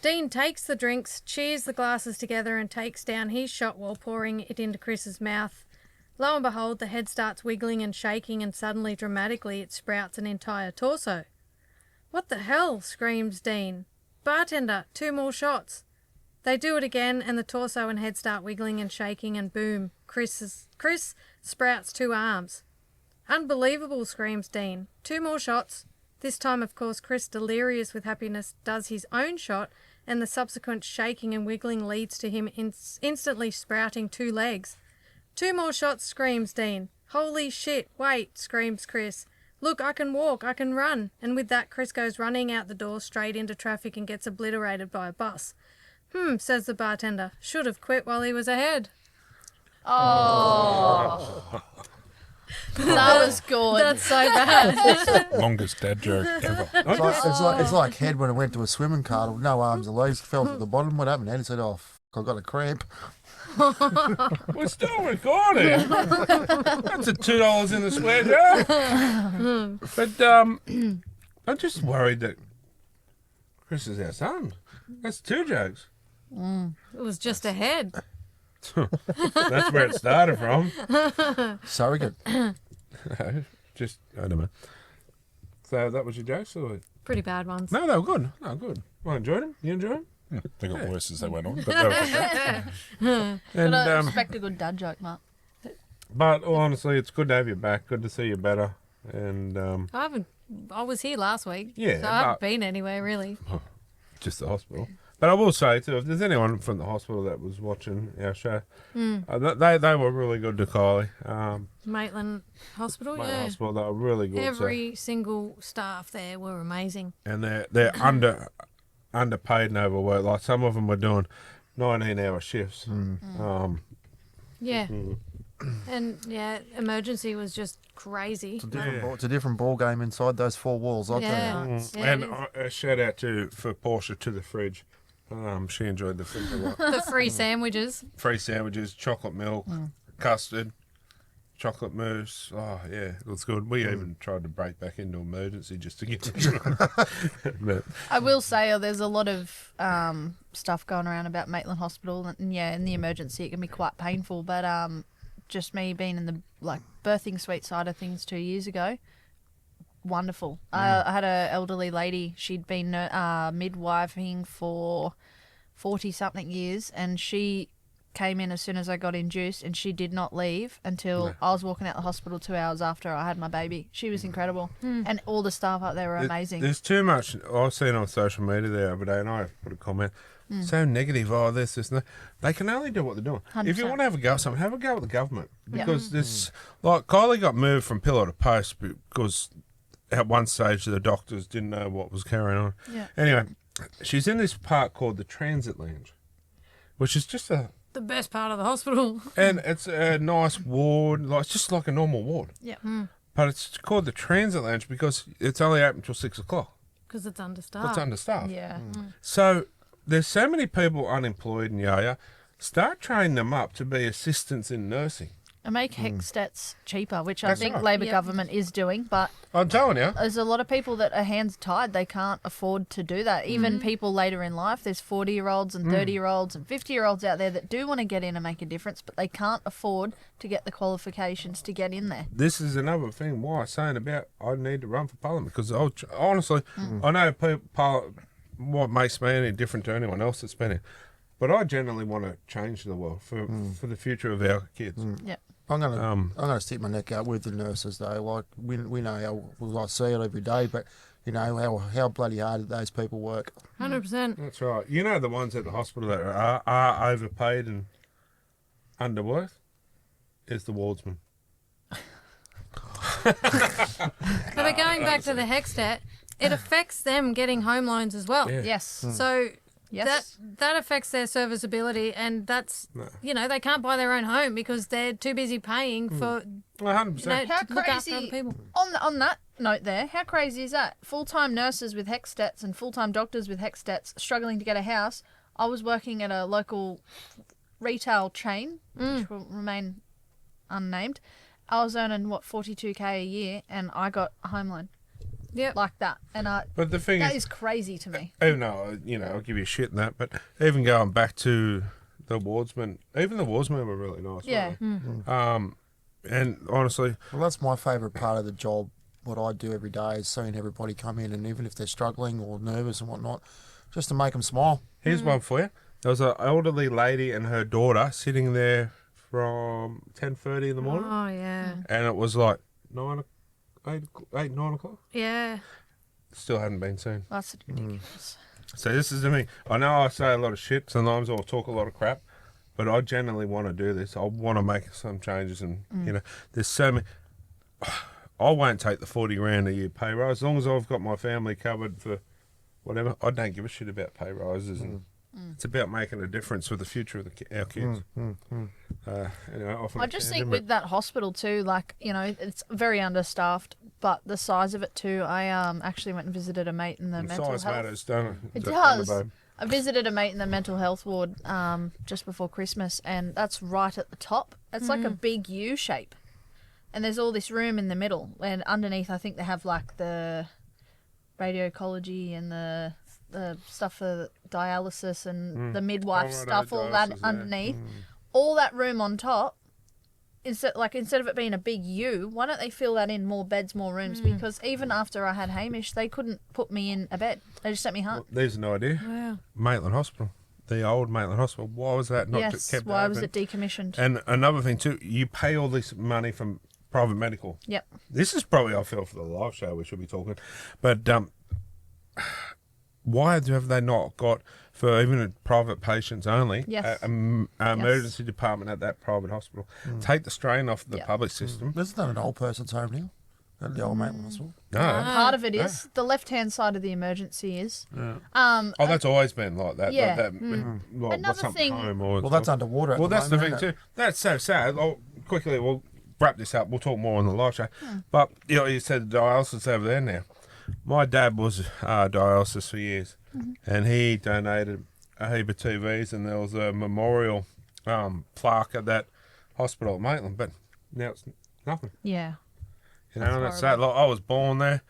Dean takes the drinks, cheers the glasses together, and takes down his shot while pouring it into Chris's mouth. Lo and behold, the head starts wiggling and shaking, and suddenly, dramatically, it sprouts an entire torso. "What the hell?" screams Dean. "Bartender, 2 more shots." They do it again, and the torso and head start wiggling and shaking, and boom, Chris sprouts 2 arms. "Unbelievable," screams Dean. 2 more shots. This time, of course, Chris, delirious with happiness, does his own shot, and the subsequent shaking and wiggling leads to him instantly sprouting 2 legs. 2 more shots, screams Dean. "Holy shit, wait," screams Chris. "Look, I can walk, I can run." And with that, Chris goes running out the door straight into traffic and gets obliterated by a bus. Says the bartender. Should have quit while he was ahead. Oh, That was good. That's so bad. Longest dad joke ever. It's like Head when I went to a swimming card with no arms or legs, fell to the bottom. What happened? Head said, "Oh, I got a cramp." We're still recording. That's a $2 in the square jar. But I'm just worried that Chris is our son. That's 2 jokes. It was just a head. That's where it started from. Surrogate. Just, I don't know. So that was your jokes? Or? Pretty bad ones. No, they were good. No, good. I enjoyed them. You enjoyed them? They got worse as they went on, but they were okay. And, Gotta expect a good dad joke, Mark. but honestly, it's good to have you back. Good to see you better. And I was here last week. Yeah, So I haven't but- been anywhere really. just the hospital. But I will say too, if there's anyone from the hospital that was watching our show, they were really good to Kylie. Maitland Hospital, My yeah. hospital, they were really good. Every single staff there were amazing. and they're underpaid and overworked. Like some of them were doing 19-hour shifts. Yeah. And yeah, emergency was just crazy. It's a different ball game inside those 4 walls. I'll tell you. Yeah. Yeah, And it is. a shout out for Portia to the fridge. She enjoyed the fridge a lot. The free sandwiches. Free sandwiches, chocolate milk, custard, chocolate mousse. Oh yeah, it was good. We even tried to break back into emergency just to get to but I will say there's a lot of stuff going around about Maitland Hospital, and yeah, in the emergency it can be quite painful. But just me being in the birthing suite side of things 2 years ago, wonderful. I had an elderly lady. She'd been midwifing for 40-something years, and she came in as soon as I got induced, and she did not leave until I was walking out the hospital 2 hours after I had my baby. She was incredible, and all the staff up there were amazing. there's too much. I've seen on social media the other day, and I put a comment. So negative, this, and that. They can only do what they're doing. If you 100%. want to have a go at something, have a go with the government. Yeah. Because this, like, Kylie got moved from pillar to post because at one stage the doctors didn't know what was carrying on. Yeah. Anyway, she's in this part called the Transit Lounge, which is just The best part of the hospital. and it's a nice ward, like it's just like a normal ward. Yeah. But it's called the Transit Lounge because it's only open till 6 o'clock. Because it's understaffed. It's understaffed. Yeah. So there's so many people unemployed in Yaya. Start training them up to be assistants in nursing. And make HEC stats cheaper, which I That's think right. Labor Yep. government is doing, but I'm telling you. there's a lot of people that are hands tied. They can't afford to do that. Even people later in life, there's 40-year-olds and 30-year-olds and 50-year-olds out there that do want to get in and make a difference, but they can't afford to get the qualifications to get in there. This is another thing why I'm saying about I need to run for parliament because honestly, I know what makes me any different to anyone else that's been in, but I genuinely want to change the world for the future of our kids. Yeah. I'm gonna stick my neck out with the nurses though. Like we know how well, I see it every day, but you know how bloody hard those people work. 100%. That's right. You know the ones at the hospital that are overpaid and underworked is the wardsman. But going back to the HECSTAT, it affects them getting home loans as well. Yeah. Yes. So Yes. that affects their serviceability, and that's they can't buy their own home because they're too busy paying for 100%. How to look after other crazy. people. On that note there, how crazy is that? Full-time nurses with HEC stats and full-time doctors with HEC stats struggling to get a house. I was working at a local retail chain, which will remain unnamed. I was earning, 42K a year, and I got a home loan Yep. like that. And But the thing that is, is crazy to me. even though, I'll give you shit in that, but even going back to the wardsmen, even the wardsmen were really nice. Yeah. Weren't they? And honestly, Well, that's my favourite part of the job. What I do every day is seeing everybody come in, and even if they're struggling or nervous and whatnot, just to make them smile. here's one for you. There was an elderly lady and her daughter sitting there from 10:30 in the morning, Oh yeah. and it was like 9 o'clock. Yeah. Still hadn't been seen. That's ridiculous. So this is the thing. I know I say a lot of shit sometimes, or talk a lot of crap, but I genuinely want to do this. I want to make some changes, and there's so many. I won't take the 40 grand a year pay rise as long as I've got my family covered for whatever. I don't give a shit about pay rises and It's about making a difference with the future of our kids. Anyway, off on I a just tangent, think but- with that hospital too, like, you know, it's very understaffed, but the size of it too. I actually went and visited a mate in the mental size health. matters, don't it? It Don't does. babe. I visited a mate in the mental health ward just before Christmas, and that's right at the top. It's like a big U shape, and there's all this room in the middle, and underneath I think they have like the radiology and the stuff for dialysis and the midwife Oh, right, stuff, all that dialysis, yeah. underneath. All that room on top. Instead of it being a big U, why don't they fill that in more beds, more rooms? Because even after I had Hamish, they couldn't put me in a bed. They just sent me home. Well, there's an idea. Wow. Maitland Hospital, the old Maitland Hospital. Why was that not Yes, kept why open? was it decommissioned? And another thing too, you pay all this money from private medical. Yep. This is probably, I feel, for the live show we should be talking, but why have they not got, for even private patients only, Yes. a emergency department at that private hospital? Take the strain off the Yep. public system. Isn't that an old person's home now? At the old Maitland Hospital? No. Part of it is the left-hand side of the emergency is. Oh, that's always been like that. Yeah. Like that like, Another something thing- home or Well, that's stuff. underwater at Well, the that's the thing moment, too. isn't it? That's so sad. Quickly, we'll wrap this up. We'll talk more on the live show. But you know, you said dialysis over there now. My dad was dialysis for years, and he donated a heap of TVs, and there was a memorial plaque at that hospital at Maitland. But now it's nothing. Yeah. You know, That's and that's sad. horrible. Like, I was born there.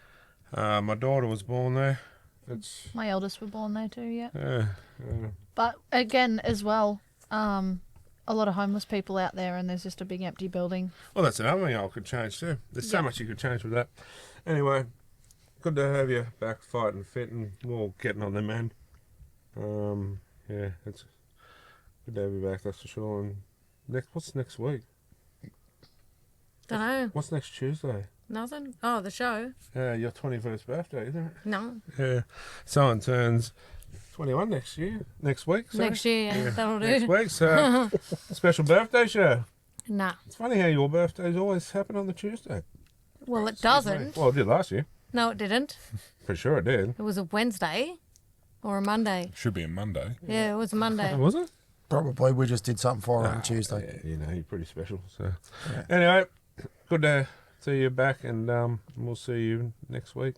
My daughter was born there. It's My eldest were born there too, yeah. yeah. But again, as well, a lot of homeless people out there, and there's just a big empty building. Well, that's another thing I could change too. There's so Yeah. much you could change with that. Anyway, good to have you back fighting fit and more getting on the man. Yeah, it's good to have you back, that's for sure. And what's next week? Don't know. What's next Tuesday? Nothing. Oh, the show. Your 21st birthday, isn't it? No. Yeah. Someone turns 21 next week. Sorry. Next year, yeah, that'll Next do. week, so special birthday show. Nah. It's funny how your birthdays always happen on the Tuesday. Well, it doesn't. Well, it did last year. No, it didn't. For sure it did. It was a Wednesday or a Monday. Should be a Monday. Yeah, it was a Monday. Was it? Probably we just did something for her on Tuesday. Yeah, you know, you're pretty special. So, anyway, good to see you back, and we'll see you next week.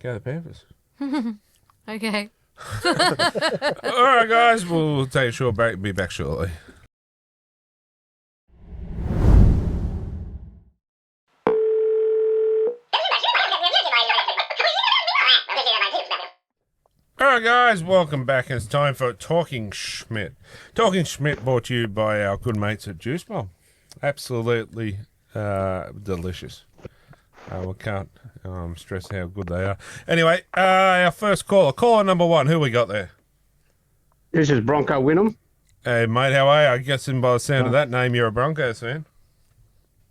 Go the Panthers. Okay. All right, guys, we'll take a short break. Be back shortly. All right, guys, welcome back. It's time for Talking Schmidt. Talking Schmidt brought to you by our good mates at Juice Bowl. Absolutely delicious. We can't stress how good they are. Anyway, our first caller number one. Who we got there? This is Bronco Wynnum. Hey, mate, how are you? I guess by the sound of that name, you're a Broncos fan.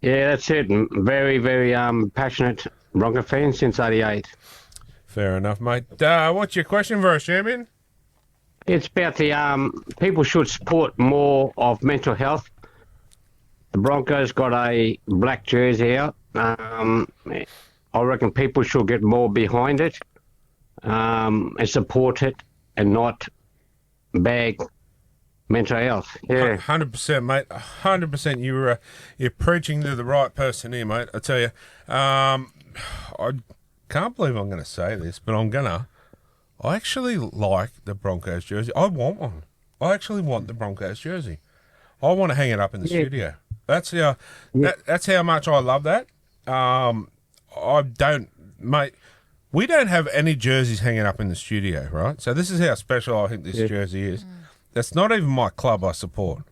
Yeah, that's it. Very, very passionate Bronco fan since '88. Fair enough, mate. What's your question for us, champion? It's about the people should support more of mental health. The Broncos got a black jersey out. I reckon people should get more behind it and support it and not bag mental health. Yeah. 100%, mate. 100%. You're preaching to the right person here, mate. I tell you. I can't believe I'm going to say this, but I'm going to. I actually like the Broncos jersey. I want one. I actually want the Broncos jersey. I want to hang it up in the studio. That's that's how much I love that. I don't, mate. We don't have any jerseys hanging up in the studio, right? So this is how special I think this jersey is. That's not even my club I support.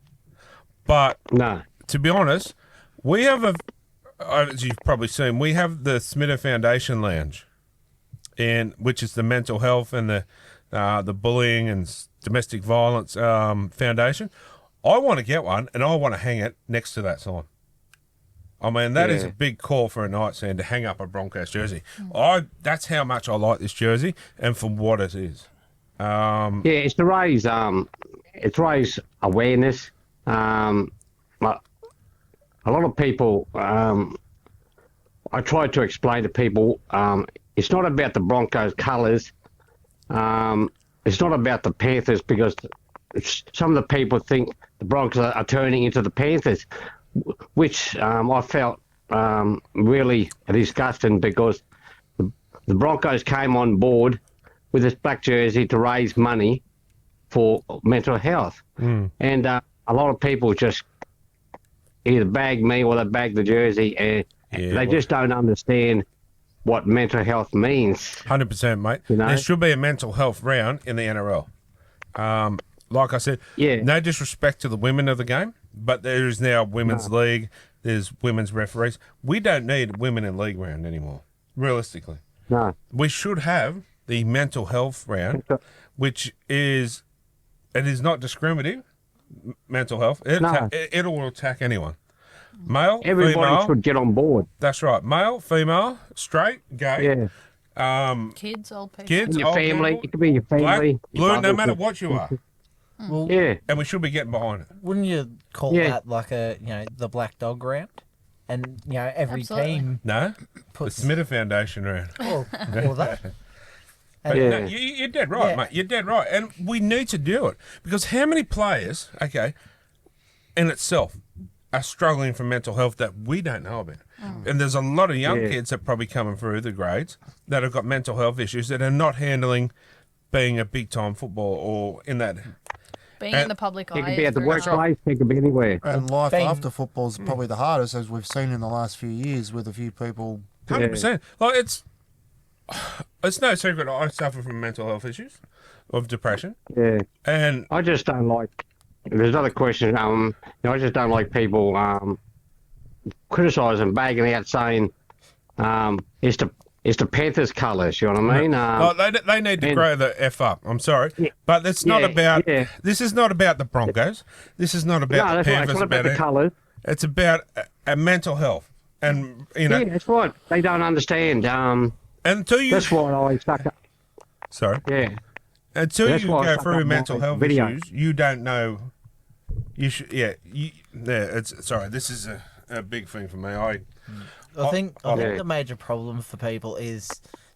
But No. to be honest, we have as you've probably seen, we have the Smita Foundation Lounge, which is the mental health and the bullying and domestic violence foundation. I want to get one, and I want to hang it next to that sign. I mean, that is a big call for a night scene to hang up a Broncos jersey. That's how much I like this jersey, and for what it is. Yeah, it's to raise awareness. But a lot of people, I try to explain to people, it's not about the Broncos colours. it's not about the Panthers because some of the people think the Broncos are turning into the Panthers, which I felt really disgusting because the Broncos came on board with this black jersey to raise money for mental health. And a lot of people just either bag me or they bag the jersey, and they just don't understand what mental health means. 100%, mate. You know? There should be a mental health round in the NRL. Like I said, no disrespect to the women of the game, but there is now women's league, there's women's referees. We don't need women in league round anymore, realistically. No. We should have the mental health round, which is, it is not discriminative, mental health. It will attack anyone. Male, Everybody female. should get on board. That's right. Male, female, straight, gay. Kids, old people. Kids, Your old family, people, it could be your black, family. blue, your no brothers, matter what you are. Well, Yeah. And we should be getting behind it. wouldn't you call Yeah. that like the black dog round? And every Absolutely. team No, puts the Smita Foundation round. or that. But Yeah. no, you're dead right, Yeah. mate. You're dead right. And we need to do it. Because how many players, in itself, are struggling from mental health that we don't know about? And there's a lot of young kids that are probably coming through the grades that have got mental health issues that are not handling being a big-time footballer or in that... Being in the public eye. It could be is at the very hard. workplace, it could be anywhere. And life Being- after football is probably the hardest, as we've seen in the last few years with a few people. 100%. Like, it's no secret I suffer from mental health issues of depression. Yeah. And I just don't like. There's another question. I just don't like people criticising, bagging out, saying it's the Panthers' colours. You know what I mean? they need to and- grow the F up. I'm sorry. But it's not Yeah, about... yeah. This is not about the Broncos. This is not no, about the that's right. Panthers. It's not about the it. colours. It's about a mental health. And, Yeah, that's right. They don't understand. until you... That's why I stuck up. Sorry. Yeah. Until That's you why I go stuck through up mental my health video. issues, you don't know... You should... it's... Sorry, this is a big thing for me. I think Yeah. the major problem for people is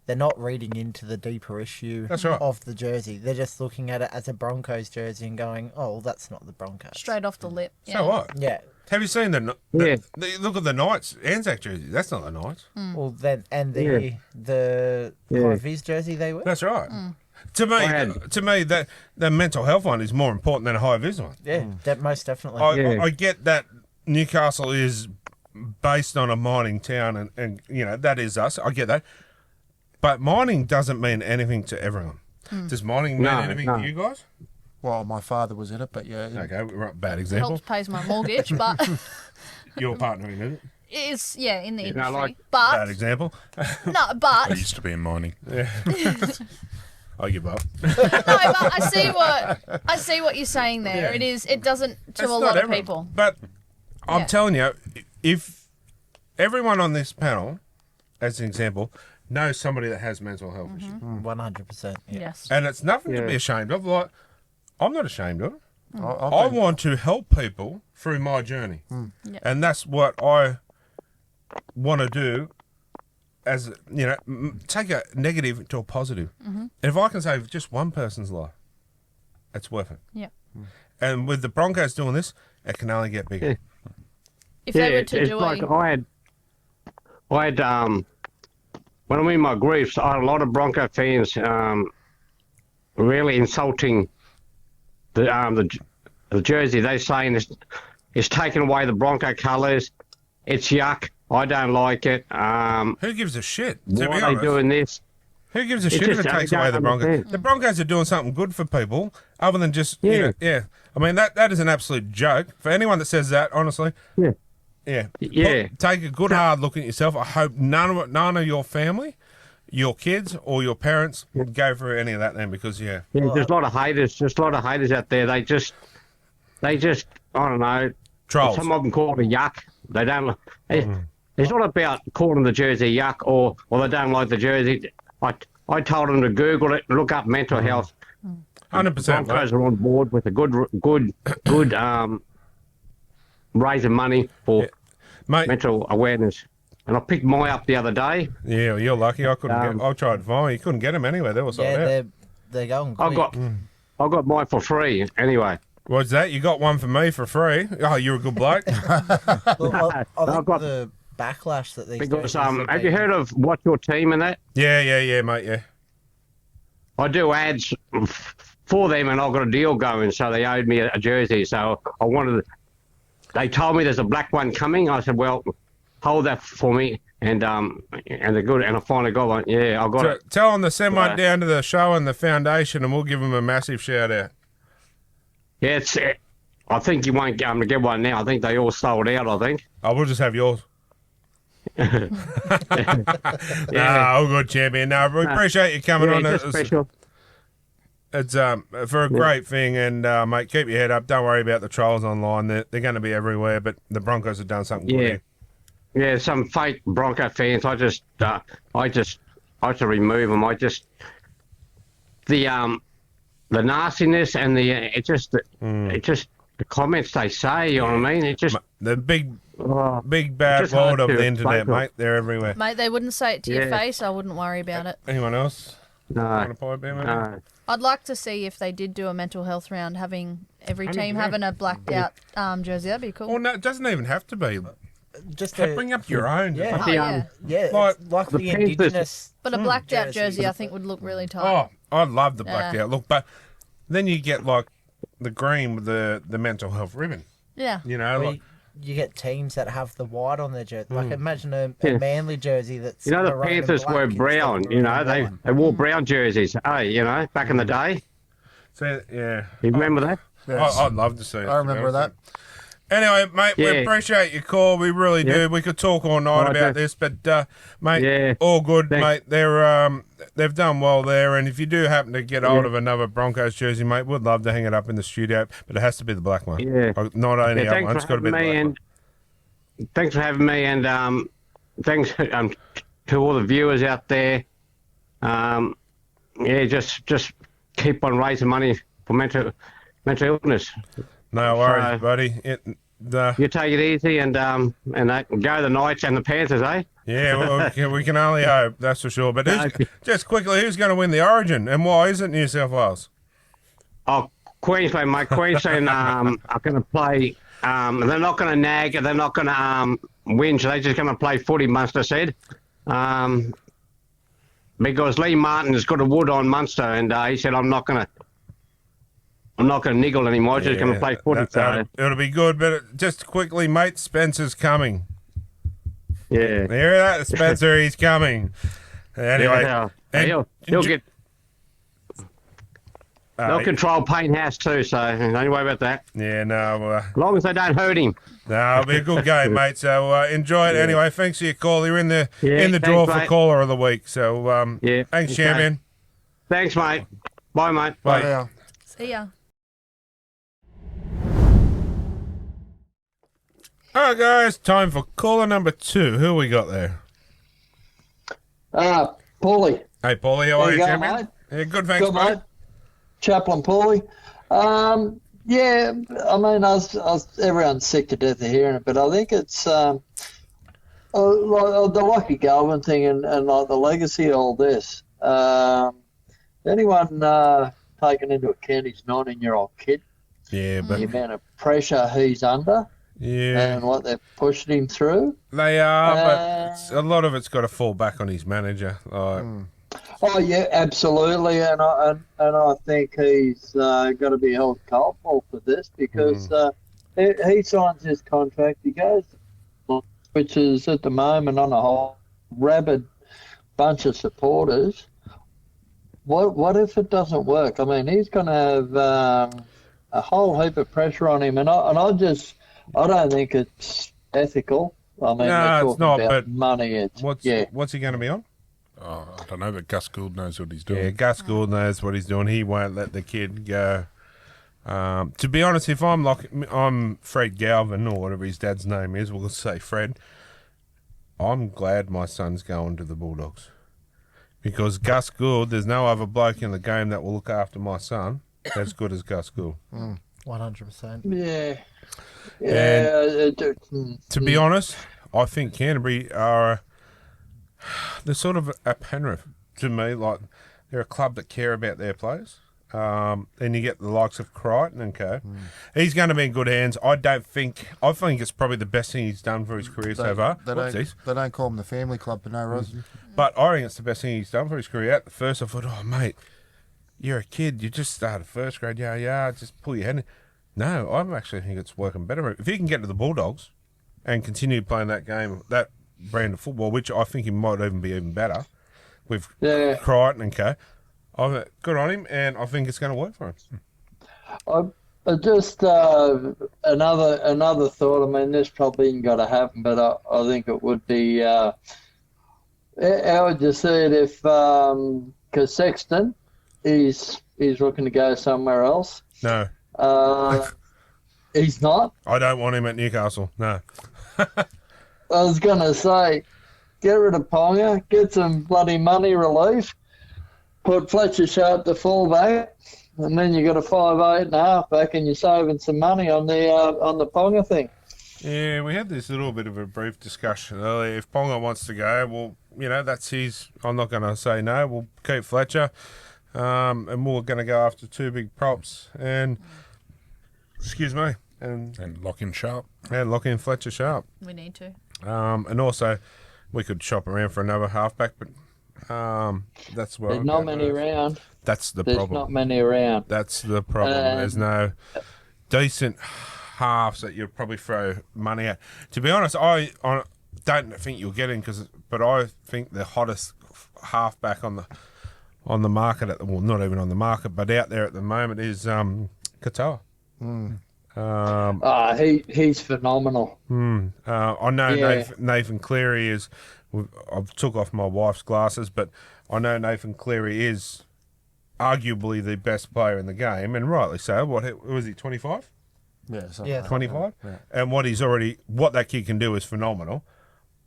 they're not reading into the deeper issue That's right. of the jersey. They're just looking at it as a Broncos jersey and going, "Oh, well, that's not the Broncos." Straight off the lip. So what? Yeah. Have you seen Yeah. look at the Knights Anzac jersey? That's not the Knights. Well, then and Yeah. the Yeah. high vis jersey they wear. That's right. Mm. To me, that the mental health one is more important than a high vis one. Yeah, most definitely. I get that Newcastle is based on a mining town, and that is us. I get that, but mining doesn't mean anything to everyone. Does mining mean No, anything no. to you guys? Well, my father was in it, but yeah. Okay, right, bad example. Helps pays my mortgage, but Your partner in it. it's in the industry. like Bad But example. no, I but used to be in mining. I give up. no, but I see what you're saying there. Yeah. It doesn't to It's a not lot of everyone. people. But I'm Yeah. telling you, if everyone on this panel, as an example, knows somebody that has mental health issues, 100%. Yeah. Yes. and it's nothing to Yeah. be ashamed of. Like, I'm not ashamed of it. I I think- want to help people through my journey, Yep. and that's what I want to do. As take a negative to a positive. If I can save just one person's life, it's worth it. Yep. And with the Broncos doing this, it can only get bigger. If they were it's to do like a I had when I'm in my griefs, I had a lot of Bronco fans really insulting the jersey. They saying it's taken away the Bronco colours. It's yuck. I don't like it. Who gives a shit? To be Why are they honest, doing this? who gives a It's shit if just- it I takes don't away the Broncos? understand. The Broncos are doing something good for people, other than just Yeah. I mean that is an absolute joke for anyone that says that. Honestly, Yeah. yeah. Take a good hard look at yourself. I hope none of your family, your kids or your parents go through any of that then, because Yeah, there's a lot of haters. Just a lot of haters out there. They just, I don't know. trolls. Some of them call it a yuck. They don't. It's not about calling the jersey yuck or they don't like the jersey. I told them to Google it, look up mental health. 100%. Broncos are on board with a good raising money for Mate, mental awareness. And I picked mine up the other day. yeah, you're lucky. I couldn't. I tried to find. You couldn't get them anywhere. They were sold Yeah, out. They're going I quick. got mine for free anyway. What's that? You got one for me for free? Oh, you're a good bloke. Look, I I've think got- the backlash that these Because jerseys have you heard of Watch Your Team and that? yeah, mate, yeah. I do ads for them, and I've got a deal going, so they owed me a jersey. So I wanted. They told me there's a black one coming. I said, well, hold that for me, and they're good. And I finally got one. Yeah, I got it. Tell them to send one Right. down to the show and the foundation, and we'll give them a massive shout out. Yeah, I think you won't get one now. I think they all sold out. I think. Oh, we'll just have yours. Nah, all good, champion. No, we appreciate you coming on. just special. It's for a great thing, and mate, keep your head up. Don't worry about the trolls online. They're going to be everywhere, but the Broncos have done something good Yeah. here. Yeah, some fake Bronco fans. I just to remove them. The nastiness and it just the comments they say. You know what I mean? It just The big oh, bad just hard world of to the internet, explain. mate. They're everywhere. Mate, they wouldn't say it to your Yeah. face. I wouldn't worry about it. Anyone else want no, to pipe in, mate? no. I'd like to see if they did do a mental health round, having every team having a blacked out jersey. That'd be cool. Well, no, it doesn't even have to be. Just Bring up your own. Yeah. Oh, yeah. Yeah, Like, it's like the the Panthers- indigenous. But a blacked out jersey. jersey, I think, would look really tight. Oh, I love the blacked Yeah. out look, but then you get like the green with the mental health ribbon. Yeah. You know, Where like you get teams that have the white on their jersey. Like imagine a Yeah. Manly jersey that's You know, the maroon and Panthers black were instead of brown. You know, maroon and white. they wore brown jerseys. Hey, you know, back in the day. so, yeah. You remember that? Yes. I'd love to see it. I remember that. Anyway, mate, we Yeah. appreciate your call. We really do. Yeah. We could talk all night Right, about mate. this, but mate, Yeah. all good, Thanks. mate. They've done well there, and if you do happen to get hold of another Broncos jersey, mate, we'd love to hang it up in the studio, but it has to be the black one. Yeah. Not any Yeah, other thanks one. It's for got to be having the me, black one. and thanks for having me, and thanks to all the viewers out there. Yeah, just keep on raising money for mental illness. No worries, So- buddy. You take it easy, and go the Knights and the Panthers, eh? Yeah, well, we can only hope, that's for sure. But just quickly, who's going to win the Origin, and why is it New South Wales? Oh, Queensland, mate. Queensland are going to play. They're not going to nag. They're not going to whinge. They're just going to play footy, Munster said. Because Lee Martin has got a wood on Munster, and he said, I'm not going to niggle anymore. I'm just going to play footy. It'll be good, but just quickly, mate, Spencer's coming. Yeah. Hear that, Spencer? He's coming. Anyway, Yeah. and- He'll get. They'll control Payne House too, so don't worry about that. Yeah, no, As long as they don't hurt him. no, it'll be a good game, mate. So enjoy it anyway. Thanks for your call. You're in the Yeah, draw thanks, for mate. caller of the week. So Yeah, thanks, okay. champion. Thanks, mate. Bye, mate. Bye. Yeah. See ya. All right, guys, time for caller number 2. Who we got there? Paulie. Hey, Paulie, how are you, go, champion? mate? Yeah, good, thanks, Good, mate. mate. Chaplain Paulie. Yeah, I mean, everyone's sick to death of hearing it, but I think it's like the Lockie Galvin thing and like the legacy of all this. Anyone taking into account his 19-year-old kid, Yeah, but the amount of pressure he's under yeah, and what they're pushing him through? they are, but a lot of it's got to fall back on his manager. Like, Oh yeah, absolutely, and I think he's got to be held culpable for this because he signs his contract, he goes, which is at the moment on a whole rabid bunch of supporters. What if it doesn't work? I mean, he's going to have a whole heap of pressure on him, and I don't think it's ethical. I mean, No, we're it's talking not, about but money. It's what's he going to be on? Oh, I don't know, but Gus Gould knows what he's doing. Yeah, Gus Gould knows what he's doing. He won't let the kid go. To be honest, if I'm Fred Galvin or whatever his dad's name is, we'll say Fred. I'm glad my son's going to the Bulldogs because Gus Gould. There's no other bloke in the game that will look after my son as good as Gus Gould. 100%. yeah. To be honest, I think Canterbury are they're sort of a Penrith to me. Like They're a club that care about their players. Then you get the likes of Crichton and co. He's going to be in good hands. I think it's probably the best thing he's done for his career so far. They don't call him the family club for no reason. But I think it's the best thing he's done for his career. At the first, I thought, oh, mate, you're a kid. You just started first grade. Yeah, just pull your head in. No, I actually think it's working better. If he can get to the Bulldogs and continue playing that game, that brand of football, which I think he might even be even better with Crichton and co. Good on him, and I think it's going to work for him. Just another thought. I mean, this probably ain't got to happen, but I think it would be. How would you see it if, because Sexton, he's looking to go somewhere else. No. He's not. I don't want him at Newcastle. No. I was going to say, get rid of Ponga, get some bloody money relief, put Fletcher Sharp to fullback, and then you got a 5'8" and a half back, and you're saving some money on the Ponga thing. Yeah, we had this little bit of a brief discussion earlier. If Ponga wants to go, well, that's his. I'm not going to say no. We'll keep Fletcher, and we're going to go after two big props and and lock in Sharp. And lock in Fletcher Sharp. We need to. And also, we could shop around for another halfback, but that's where There's not many around. That's the There's problem. not many around. That's the problem. There's no decent halves that you'd probably throw money at. To be honest, I don't think you'll get in but I think the hottest halfback on the market not even on the market, but out there at the moment is Katoa. He's phenomenal. I know Nathan Cleary is. I've took off my wife's glasses, but I know Nathan Cleary is arguably the best player in the game, and rightly so. What was he? 25? Yeah, 25. Yeah. And what that kid can do is phenomenal.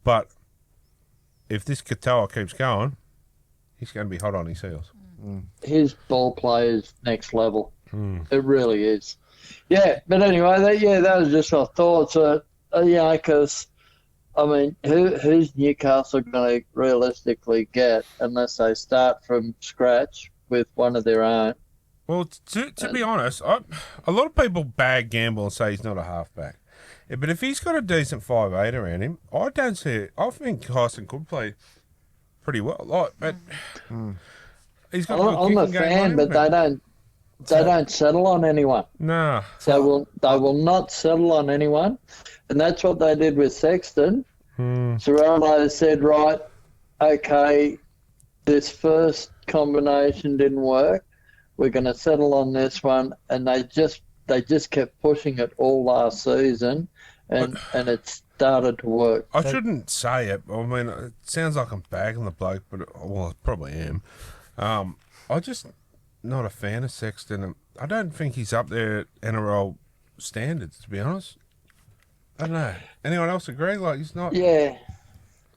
But if this Katoa keeps going, he's going to be hot on his heels. His ball play is next level. It really is. Yeah, but anyway, that was just our thoughts. Because, I mean, who's Newcastle going to realistically get unless they start from scratch with one of their own? Well, to be honest, a lot of people bag Gamble and say he's not a halfback. Yeah, but if he's got a decent 5'8" around him, I don't see it. I think Tyson could play pretty well. But he's got I'm a fan, but they don't settle on anyone. No. They will not settle on anyone. And that's what they did with Sexton. Cirello said, right, okay, this first combination didn't work. We're going to settle on this one. And they just kept pushing it all last season, and it started to work. I shouldn't say it. I mean, it sounds like I'm bagging the bloke, but I probably am. I'm just not a fan of Sexton. I don't think he's up there at NRL standards, to be honest. I don't know. Anyone else agree? Like, he's not. Yeah.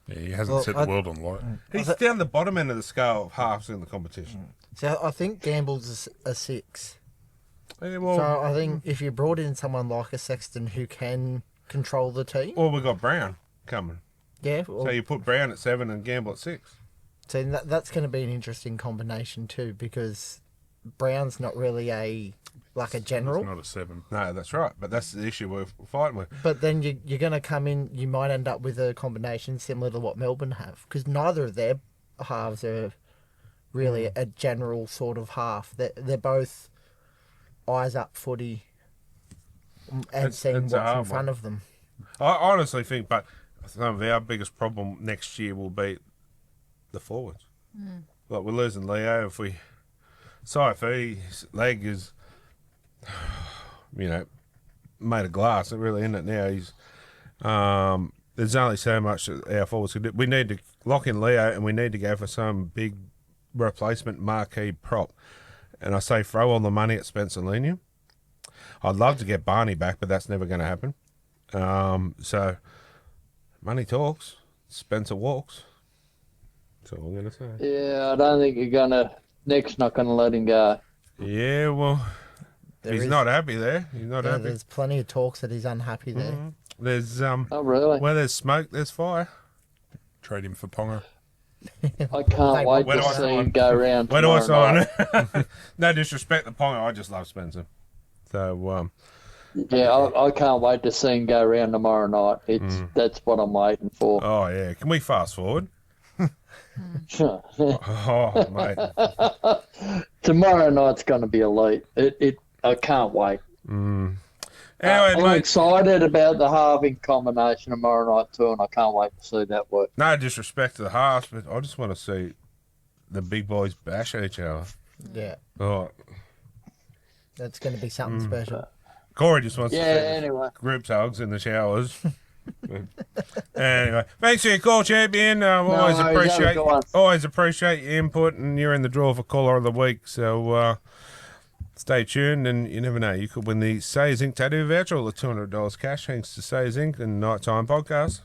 Yeah, he hasn't set the world on light. He's down the bottom end of the scale of halves in the competition. So I think Gamble's a 6. Yeah, well, So I think if you brought in someone like a Sexton who can control the team, or we got Brown coming. yeah. So you put Brown at 7 and Gamble at 6. So that's going to be an interesting combination too, because Brown's not really a general. It's not a 7. No, that's right. But that's the issue we're fighting with. But then you're going to come in, you might end up with a combination similar to what Melbourne have, because neither of their halves are really a general sort of half. They're both eyes up footy and seeing it's a what's in hard front one. of them. I honestly think, but some of our biggest problem next year will be the forwards. Like, we're losing Leo. If we Saifi's leg is, made of glass. It really isn't it now. He's there's only so much that our forwards can do. We need to lock in Leo, and we need to go for some big replacement marquee prop. And I say throw all the money at Spencer Lenium. I'd love to get Barney back, but that's never going to happen. So money talks, Spencer walks. That's all I'm going to say. Yeah, I don't think Nick's not going to let him go. Yeah, well, he's not happy there. He's not happy. There's plenty of talks that he's unhappy there. There's Oh, really? where there's smoke, there's fire. Trade him for Ponga. I can't wait Where to do I see sign? him go round Where do I tomorrow sign? night. No disrespect to Ponga, I just love Spencer. So, Yeah, I can't wait to see him go round tomorrow night. That's what I'm waiting for. oh yeah, can we fast forward? Sure. Oh, mate. Tomorrow night's going to be elite. I can't wait. Anyway, I'm mate, excited about the halving combination tomorrow night too, and I can't wait to see that work. no disrespect to the halves, but I just want to see the big boys bash each other. Yeah, Oh, that's going to be something special. Corey just wants Yeah, to see anyway. groups hugs in the showers. Anyway, thanks for your call, champion. worries, have a good one. Always appreciate your input, and you're in the draw for caller of the week. So stay tuned, and you never know, you could win the Sayers Inc. tattoo voucher or the $200 cash thanks to Sayers Inc. and Nighttime Podcast.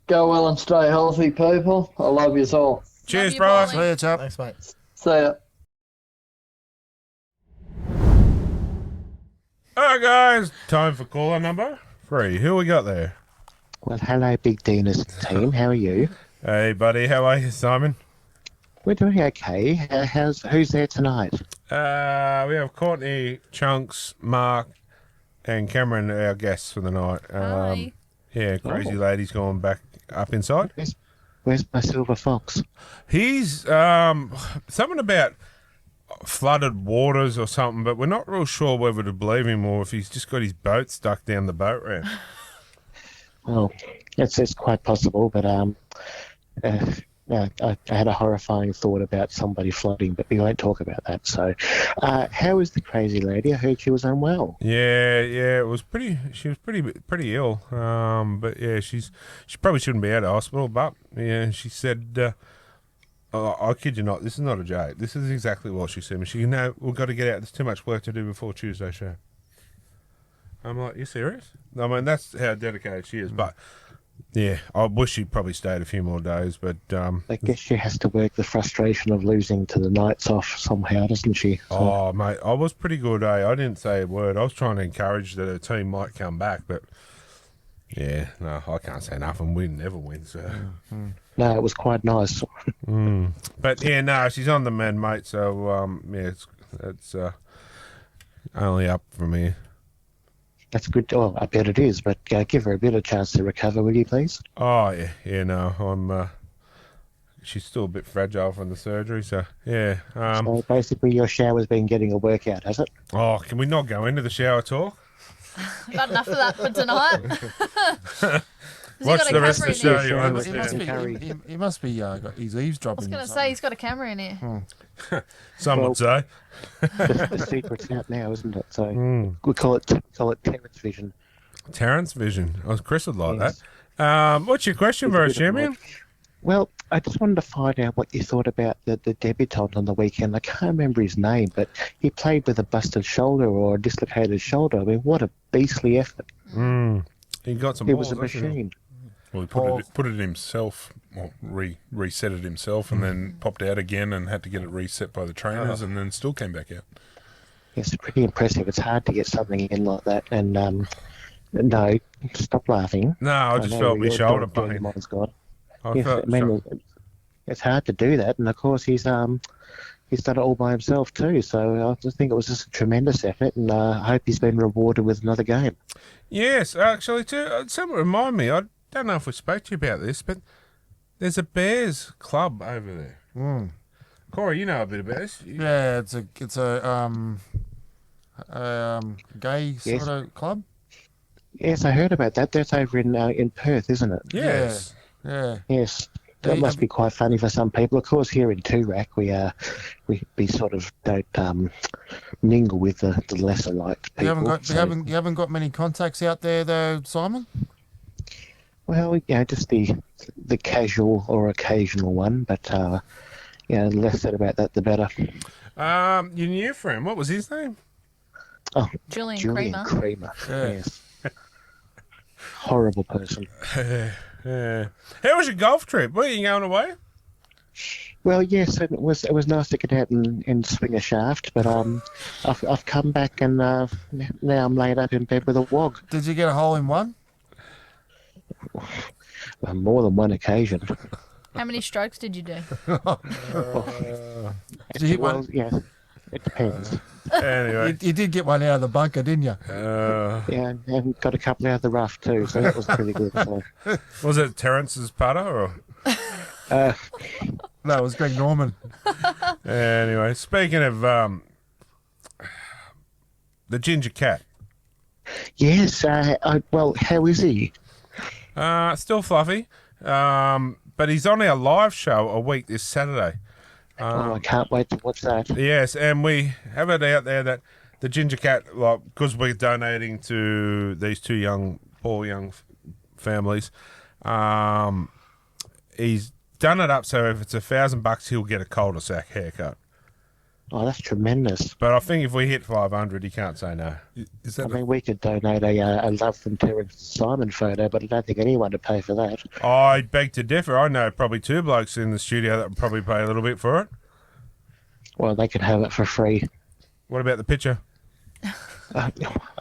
Go well and stay healthy, people. I love you all. Cheers, you, brother. Paulie. See ya, chap. Thanks, mate. See ya. All right, guys, time for caller number 3. Who we got there? Well, hello, Big Dina's team. How are you? Hey, buddy. How are you, Simon? We're doing okay. Who's there tonight? We have Courtney, Chunks, Mark, and Cameron, our guests for the night. Hi. Yeah, crazy lady's gone back up inside. Where's my silver fox? He's something about flooded waters or something, but we're not real sure whether to believe him or if he's just got his boat stuck down the boat ramp. Well, it's quite possible, but I had a horrifying thought about somebody flooding, but we won't talk about that. So, how is the crazy lady? I heard she was unwell. Yeah, it was pretty. She was pretty ill. But yeah, she probably shouldn't be out of hospital. But yeah, she said, I kid you not, this is not a joke. This is exactly what she said. She, we've got to get out. There's too much work to do before Tuesday show. I'm like, you serious? I mean, that's how dedicated she is. But yeah, I wish she'd probably stayed a few more days. But I guess she has to work the frustration of losing to the Knights off somehow, doesn't she? So, oh, mate, I was pretty good, eh? I didn't say a word. I was trying to encourage that her team might come back, but yeah, no, I can't say nothing. We never win, so. no, it was quite nice. But yeah, no, she's on the mend, mate. So yeah, it's only up from here. That's good. Well, I bet it is, but give her a bit of chance to recover, will you, please? Oh yeah, no, I'm. She's still a bit fragile from the surgery, so yeah. So basically, your shower's been getting a workout, has it? Oh, can we not go into the shower talk? Got enough of that for tonight. Has he Watch got a the rest of camera the in show. here? You He understand? must be got his I was eavesdropping. going or to say something. he's got a camera in here. Some would say. The secret's out now, isn't it? So we call it Terrence Vision. Terrence Vision. Oh, Chris would like Yes. that. What's your question for us, champion? Well, I just wanted to find out what you thought about the debutant on the weekend. I can't remember his name, but he played with a busted shoulder or a dislocated shoulder. I mean, what a beastly effort. He got some He balls, was a hasn't he? machine. Well, he put it himself, or reset it himself, and then popped out again and had to get it reset by the trainers, and then still came back out. It's pretty impressive. It's hard to get something in like that. And no, stop laughing. No, I just know felt my your shoulder dog, pain. mine's got. I Yes, felt I mean, it's hard to do that, and of course he's done it all by himself too. So I just think it was just a tremendous effort, and I hope he's been rewarded with another game. Yes, actually, too. Someone remind me. I don't know if we spoke to you about this, but there's a Bears club over there. Corey, you know a bit about this. Yeah, it's a gay Yes. sort of club. Yes, I heard about that. That's over in Perth, isn't it? Yes. Yeah. Yes. Hey, That must have be quite funny for some people. Of course, here in Toorak, we sort of don't mingle with the lesser liked people. You haven't got many contacts out there though, Simon. Well, just the casual or occasional one, but the less said about that, the better. Your new friend, what was his name? Oh, Julian Creamer. Yeah. Yes. Horrible person. Yeah. How was your golf trip? Were you going away? Well, yes, it was nice to get out and swing a shaft, but I've come back and now I'm laid up in bed with a wog. Did you get a hole in one? On more than one occasion. How many strokes did you do? Did you hit Well, one? yeah, it depends. Anyway, You did get one out of the bunker, didn't you? Yeah, and got a couple out of the rough too, so that was pretty good. So, was it Terrence's putter or? No, it was Greg Norman. Anyway, speaking of the ginger cat, yes, well, how is he? still fluffy, but he's on our live show a week this Saturday. I can't wait to watch that. Yes, and we have it out there that the ginger cat, like, because we're donating to these two poor young families, he's done it up so if it's $1,000, he'll get a cul-de-sac haircut. Oh, that's tremendous. But I think if we hit 500, he can't say no. Is I that mean, we could donate a Love from Terence Simon photo, but I don't think anyone would pay for that. I beg to differ. I know probably two blokes in the studio that would probably pay a little bit for it. Well, they could have it for free. What about the picture?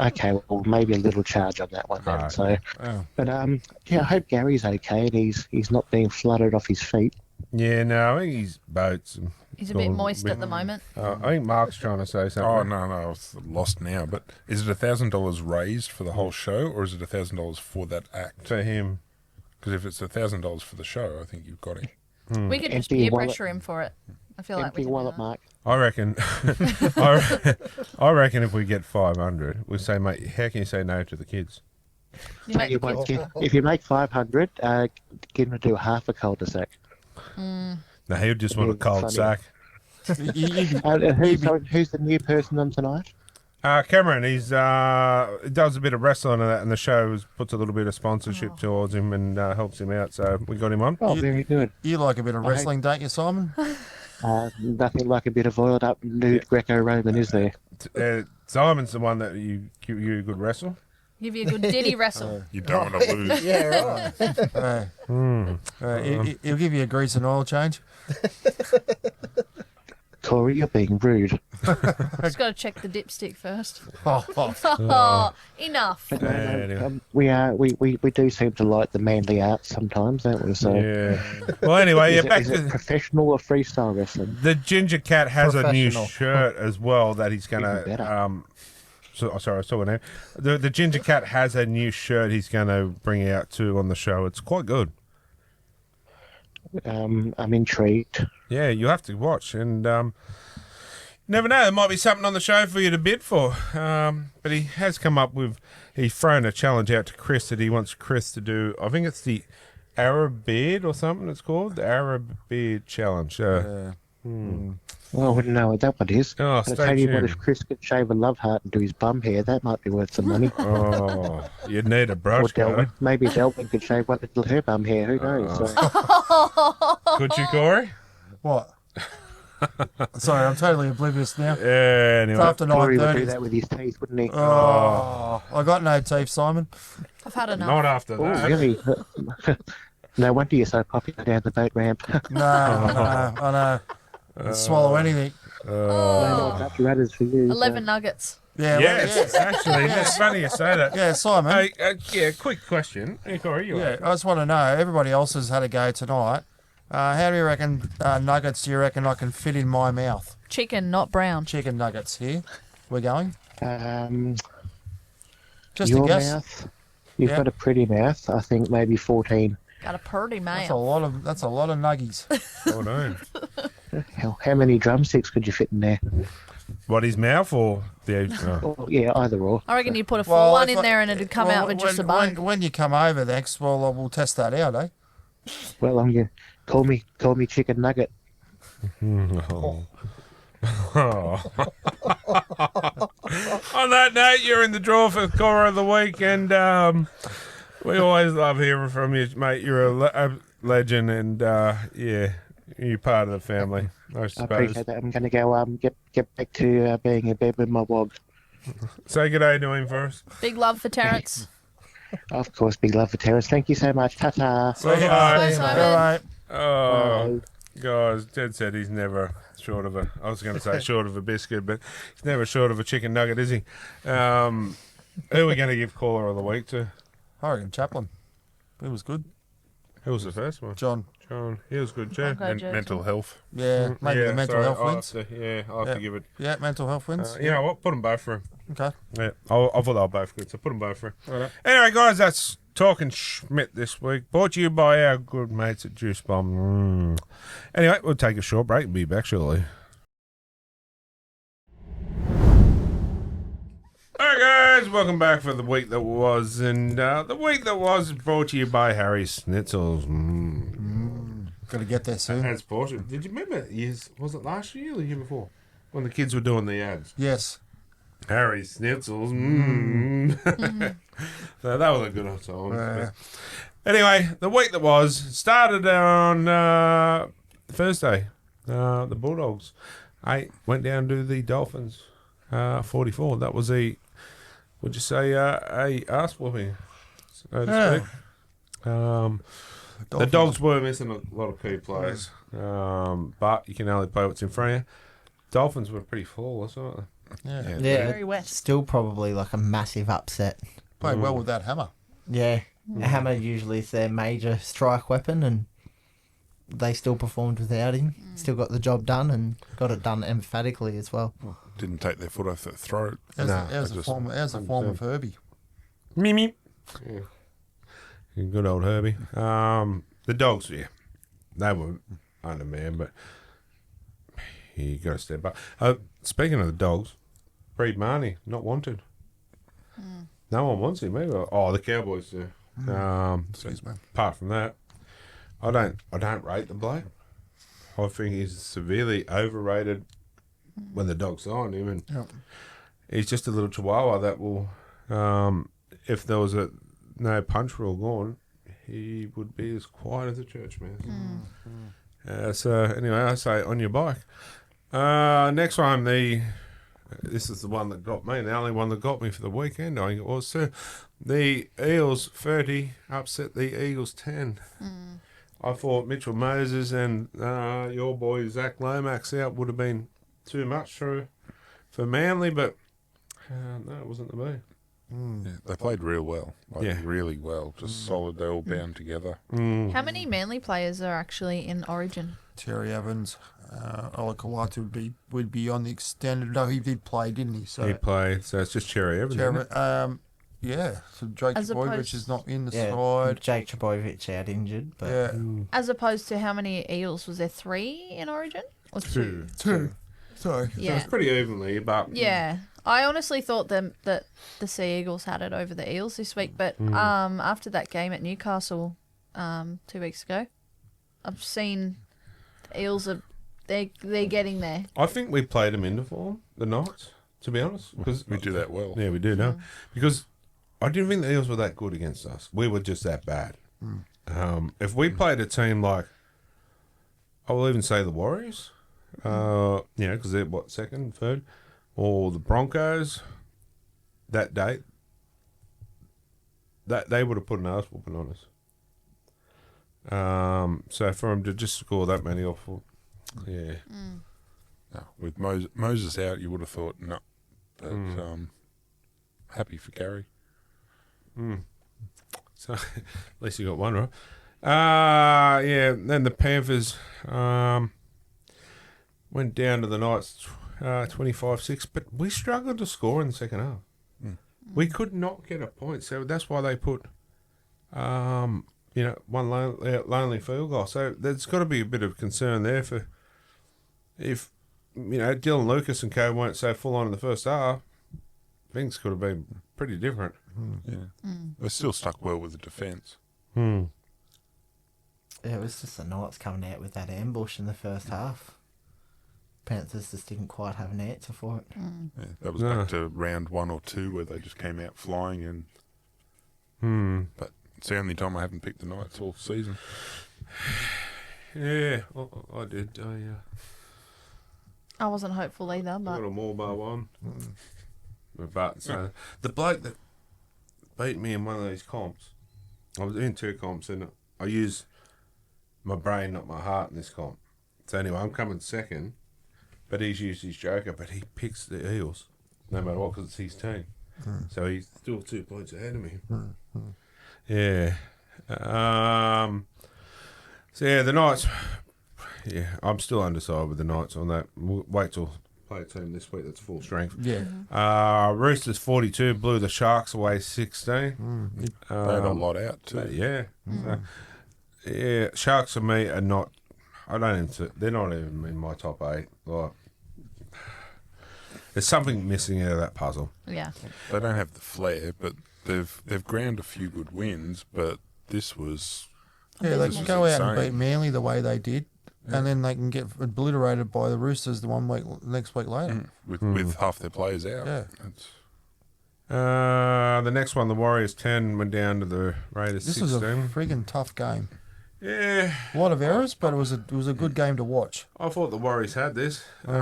Okay, well, maybe a little charge on that one then. Right. So, but yeah, I hope Gary's okay and he's not being flooded off his feet. Yeah, no, I think he's boats. He's a bit moist at the moment. I think Mark's trying to say something. Oh, no, I was lost now. But is it $1,000 raised for the whole show, or is it $1,000 for that act? For him. Because if it's $1,000 for the show, I think you've got him. We could just Empty peer wallet. pressure him for it. I feel like Empty we can wallet, do that. Mark. I reckon. I reckon if we get 500, we say, mate, how can you say no to the kids? You make You the won't kids- get, if you make 500, get him to do half a cul-de-sac. No, he'll just want a Yeah, cold funny. sack. Who's the new person on tonight? Cameron, he does a bit of wrestling and that, and the show puts a little bit of sponsorship towards him and helps him out. So we got him on. Oh, very good. You like a bit of wrestling, don't you, Simon? Nothing like a bit of oiled up nude Greco-Roman, is there? Simon's the one that you could wrestle. Give you a good ditty wrestle. You don't want to lose. Yeah, right. He'll give you a grease and oil change. Corey, you're being rude. Just got to check the dipstick first. Oh, Enough. Anyway. We do seem to like the manly arts sometimes, don't we? So, Yeah. Well, anyway, is, yeah, back is it to professional or freestyle wrestling? the Ginger Cat has a new Professional. shirt as well that he's Even gonna. better. Sorry, I saw it now. The Ginger Cat has a new shirt he's gonna bring out too on the show. It's quite good. I'm intrigued. Yeah, you have to watch, and never know, there might be something on the show for you to bid for. But he has come up with, he's thrown a challenge out to Chris that he wants Chris to do. I think it's the Arab Beard or something it's called, the Arab Beard Challenge. Well, I wouldn't know what that one is. Oh, But I stay tell you what, tuned. if Chris could shave a love heart and do his bum hair, that might be worth some money. Oh, you'd need a Or brush, Delvin. Corey. Maybe Delvin could shave one little her bum hair. Who knows? So, Could you, Corey? what? Sorry, I'm totally oblivious now. Yeah, It's anyway. after Corey would do 9:30. that with his teeth, wouldn't he? Oh, I got no teeth, Simon. I've had enough. Not after Oh, that. really? No wonder you're so popular down the boat ramp. No, I know. I'd swallow anything. Oh, Dutch rudders for you. 11 nuggets. Yeah, Yes, actually, it's funny you say that. yeah, Simon. Hey, yeah, quick question. Hey, Corey, you Yeah, I just want to know. Everybody else has had a go tonight. How do you reckon nuggets? Do you reckon I can fit in my mouth? Chicken, not brown. Chicken nuggets here. We're going. Just Your a guess. mouth. You've Yeah. got a pretty mouth. I think maybe 14. Got a purdy That's mouth. a lot of nuggies. Well done. How many drumsticks could you fit in there? What, his mouth or the... Oh. Oh, yeah, either or. I reckon you'd put a full Well, one if in I- there and it'd come out with just a bone. When you come over next, well, we'll test that out, eh? Well, I'm gonna call me chicken nugget. Oh. On that note, you're in the draw for Corey of the Week, and we always love hearing from you, mate. You're a legend, and yeah, you're part of the family, I I suppose. appreciate that. I'm gonna go get back to being in bed with my wog. Say good day to him first. Big love for Terence. Of course, big love for Terrace. Thank you so much. Ta-ta. Bye-bye. Bye, Simon. All right. Oh, guys, Ted said he's never short of I was going to say short of a biscuit, but he's never short of a chicken nugget, is he? Who are we going to give caller of the week to? I reckon Chaplin. It was good. Who was the first one? John. John. He was good, too. Bronco And Joe's mental one. health. Yeah, maybe the mental sorry, health I'll wins. have to, I'll have to give it. Yeah, mental health wins. You know what? Put them both for him. Okay. Yeah, I thought they were both good, so put them both for him. Anyway, guys, that's Talking Schmidt this week. Brought to you by our good mates at Juice Bomb. Anyway, we'll take a short break and be back shortly. Alright guys, welcome back for the week that was, and the week that was brought to you by Harry Schnitzels. Gotta get there soon. Ads portion. Did you remember, was it last year or the year before? When the kids were doing the ads. Yes. Harry Schnitzels. So that was a good old song. Anyway, the week that was started on Thursday. The Bulldogs went down to the Dolphins 44. That was would you say, a ass whooping, so to speak. The Dogs were missing a lot of key players, but you can only play what's in front of you. Dolphins were pretty flawless, weren't they? Yeah. Very wet. Still probably like a massive upset. Played well with that hammer. Yeah. A hammer usually is their major strike weapon, and they still performed without him. Still got the job done, and got it done emphatically as well. Didn't take their foot off their throat. How's the form of Herbie? Mimi. Yeah. Good old Herbie. The Dogs, yeah, they were undermanned, but you got to step up. Speaking of the Dogs, Breed Marnie, not wanted. No one wants him either. Oh, the Cowboys do. Apart from that, I don't rate the bloke. I think he's severely overrated when the Dogs signed him, and he's just a little chihuahua that will, if there was no punch rule gone, he would be as quiet as a church mouse. So anyway, I say on your bike. Next one, this is the one that got me, the only one that got me for the weekend, I think it was. So the Eels 30 upset the Eagles 10. I thought Mitchell Moses and your boy Zach Lomax out would have been too much for Manly, but no, it wasn't to be. Yeah, they played real well. Really well. Just solid. They all bound together. How many Manly players are actually in Origin? Terry Evans, Ola Kawatu would be on the extended. No, he did play, didn't he? So He played, so it's just Cherry Evans. isn't it? yeah. So Drake As Boyovich opposed- is not in the Yeah, side. Jake Trbojevic out injured, but Yeah, As opposed to how many Eels? Was there 3 in Origin? Or 2? two. Sorry. So Yeah. it's pretty evenly, but Yeah. I honestly thought that the Sea Eagles had it over the Eels this week, but after that game at Newcastle 2 weeks ago, I've seen the Eels they're getting there. I think we played them into form, the Knights, to be honest. Because We do that well. Yeah, we do now. Because I didn't think the Eels were that good against us. We were just that bad. If we played a team like, I will even say the Warriors, because they're second, third, or the Broncos that day, that they would have put an arse whooping on us. So for them to just score that many off, yeah. No, with Moses out, you would have thought no. But happy for Gary. So at least you got one right. Then the Panthers went down to the Knights 25-6, but we struggled to score in the second half. We could not get a point, so that's why they put one lonely field goal. So there's got to be a bit of concern there for if Dylan Lucas and co weren't so full on in the first half, things could have been pretty different. They still stuck well with the defence. yeah, it was just the Knights coming out with that ambush in the first half. Panthers just didn't quite have an answer for it. Yeah, that was back to round 1 or 2 where they just came out flying. But it's the only time I haven't picked the Knights all season. Yeah, I did. I wasn't hopeful either, I got but them all by one. But so the bloke that beat me in one of these comps, I was in 2 comps, and I use my brain, not my heart, in this comp. So anyway, I'm coming second, but he's used his joker, but he picks the Eels no matter what because it's his team. So he's still 2 points ahead of me. Yeah. So yeah, the Knights. Yeah, I'm still undecided with the Knights on that. We'll wait till play a team this week that's full strength. Yeah. Roosters 42 blew the Sharks away 16. They had a lot out too. Yeah. So, yeah, Sharks for me are not. I don't even. They're not even in my top 8. Like, there's something missing out of that puzzle. Yeah. They don't have the flair, but they've ground a few good wins. But this was Yeah, they This can is go out and insane. beat Manly the way they did, and then they can get obliterated by the Roosters the next week later. with half their players out. Yeah. It's, The next one, the Warriors 10 went down to the Raiders This 16. was a friggin' tough game. Yeah, A lot of errors, but it was a good game to watch. I thought the Warriors had this. But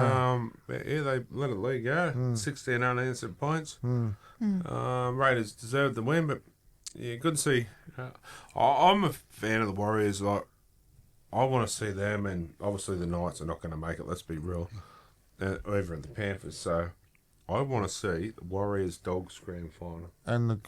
yeah, they let it lead go. 16 unanswered points. Raiders deserved the win, but yeah, good to see. I'm a fan of the Warriors. Like, I want to see them, and obviously the Knights are not going to make it. Let's be real. Over at the Panthers, so I want to see the Warriors Dogs grand final. And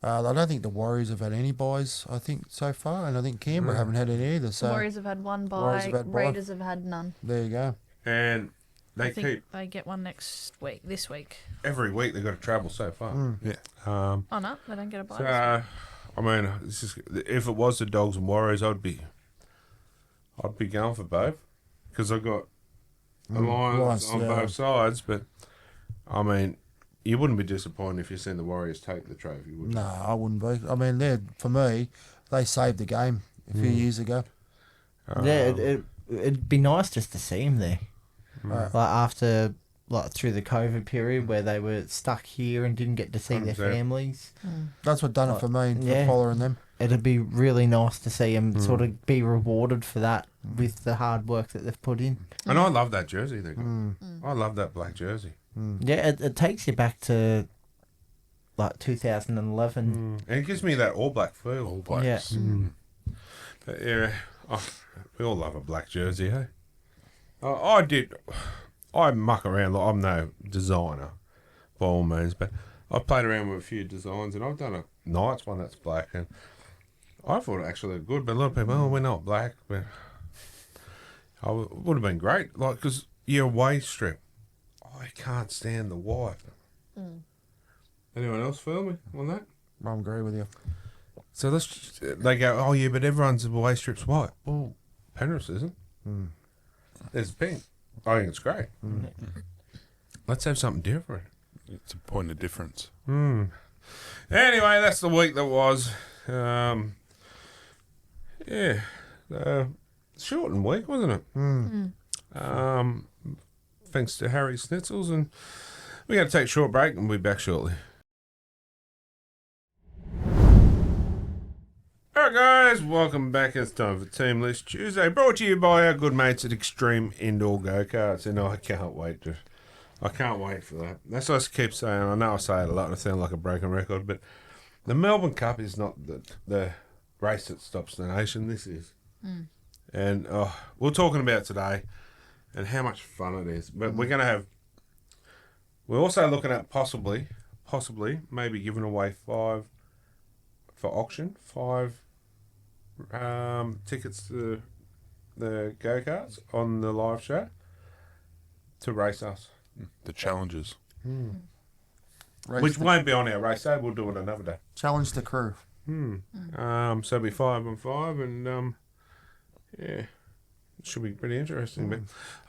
I don't think the Warriors have had any buys. I think so far, and I think Canberra haven't had any either. The So Warriors have had one Warriors bye. have had bye. Raiders have had none. there you go. And they I think keep they get one this week. every week. They've got to travel so far. yeah. Oh no, they don't get a bye. So, this week. I mean, if it was the Dogs and Warriors, I'd be going for both because I've got alliance Lions, on yeah. both sides. But I mean, you wouldn't be disappointed if you seen the Warriors take the trophy, would you? No, I wouldn't be. I mean, for me, they saved the game a few years ago. Yeah, it'd be nice just to see him there. Like after, through the COVID period where they were stuck here and didn't get to see their 100%. families. That's what done it for me, yeah. for following them. It'd be really nice to see them sort of be rewarded for that with the hard work that they've put in. And I love that jersey they got. I love that black jersey. Yeah, it takes you back to 2011. And it gives me that all black feel. All Blacks. Yeah. But yeah, we all love a black jersey, hey? I muck around. Like, I'm no designer, by all means, but I've played around with a few designs, and I've done a Knights one that's black, and I thought it actually looked good, but a lot of people, we're not black, but it would have been great, like, because your away strip, I can't stand the white. Anyone else feel me on that? I agree with you. So they go, oh yeah, but everyone's away strip's white. Well, Penrith isn't. There's pink. I think it's great. Let's have something different. It's a point of difference. Anyway, that's the week that was. Shortened week, wasn't it? Thanks to Harry Schnitzels, and we're going to take a short break and we'll be back shortly. Alright guys, welcome back. It's time for Team List Tuesday, brought to you by our good mates at Extreme Indoor Go-Karts, and I can't wait for that. That's what I keep saying. I know I say it a lot and I sound like a broken record, but the Melbourne Cup is not the race that stops the nation. This is. And we're talking about today and how much fun it is. But we're also looking at possibly maybe giving away 5 for auction, 5 tickets to the go-karts on the live show to race us. The challenges. Which won't be on our race day, we'll do it another day. Challenge the crew. So it'll be 5 on 5, and it should be pretty interesting. But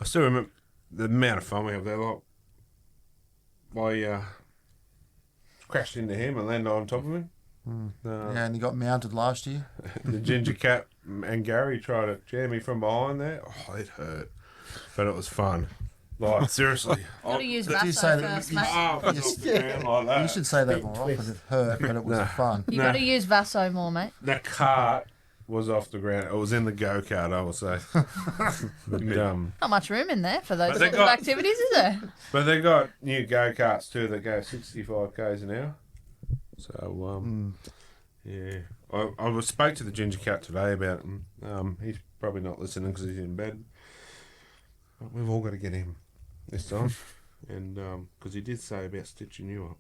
I still remember the amount of fun we have there. Like, I crashed into him and landed on top of him. Yeah, and he got mounted last year. The Ginger Cat and Gary tried to jam me from behind there. Oh, it hurt, but it was fun. Like, seriously. Got to use you Vaso say that- first, mate. Like that. You should say that more often. It hurt, but it was fun. You got to use Vaso more, mate. The cart was off the ground. It was in the go-kart, I would say. But, Not much room in there for those But they sort of got- activities, is there? but they got new go-karts too that go 65 k's an hour. So, yeah. I spoke to the Ginger Cat today about him. He's probably not listening because he's in bed. But we've all got to get him this time. And because he did say about stitching you up.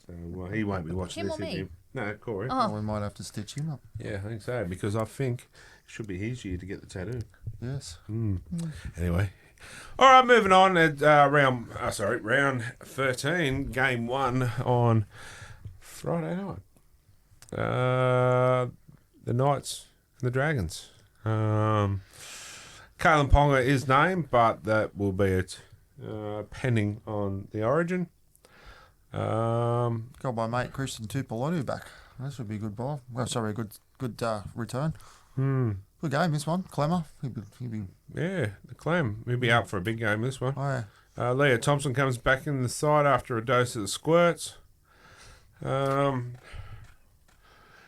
So he won't be watching Him this. or me? No, Corey. Oh. We might have to stitch him up. Yeah, I think so, because I think it should be his year to get the tattoo. Yes. Anyway. All right, moving on at round 13, game 1 on Friday night. The Knights and the Dragons. Kalen Ponga is named, but that will be it pending on the origin. Got my mate Christian Tupolonu back. This would be a good ball. Well, sorry, good return. Good game, this one. Clemmer. He'd be Yeah, the Clam. He'll be up for a big game this one. oh, yeah. Leah Thompson comes back in the side after a dose of the squirts.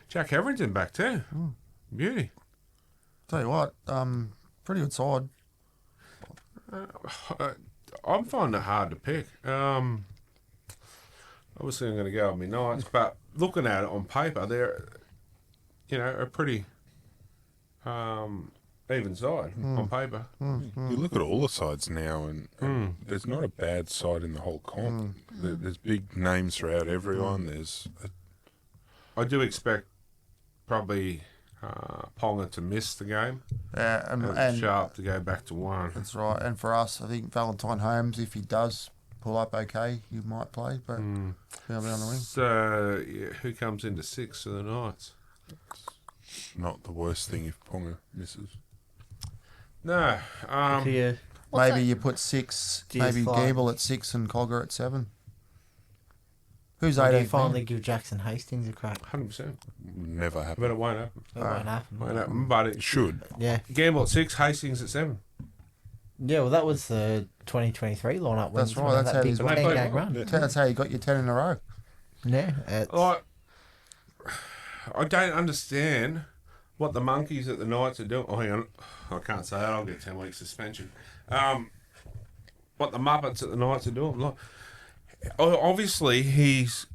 Jack Hetherington back too. Beauty. Tell you what, pretty good side. I'm finding it hard to pick. Obviously, I'm going to go with my Knights, but looking at it on paper, they're, a pretty even side on paper. You look at all the sides now, and there's not a bad side in the whole comp. There's big names throughout everyone. I do expect probably Ponga to miss the game. Yeah, And Sharp to go back to 1. That's right. And for us, I think Valentine Holmes, if he does pull up okay, he might play, but he'll be on the wing. So, who comes into 6 for the Knights? not the worst thing if Ponga misses. No. Clear. Maybe you put 6, Do you maybe find- Gable at 6 and Cogger at 7. Who's Or do 18? you finally give Jackson Hastings a crack? 100%. Never happen. But it won't happen. It won't happen. Won't happen. But it Should. Yeah. Gamble at 6, Hastings at 7. Yeah, well, that was the 2023 lineup. when- That's right, when that's how that he's big won. 10-game run. That's how you got your 10 in a row. Yeah. It's, I don't understand what the monkeys at the Knights are doing. Oh, hang on. I can't say that. I'll get 10 weeks suspension. What the Muppets at the Knights are doing. Like, obviously, he's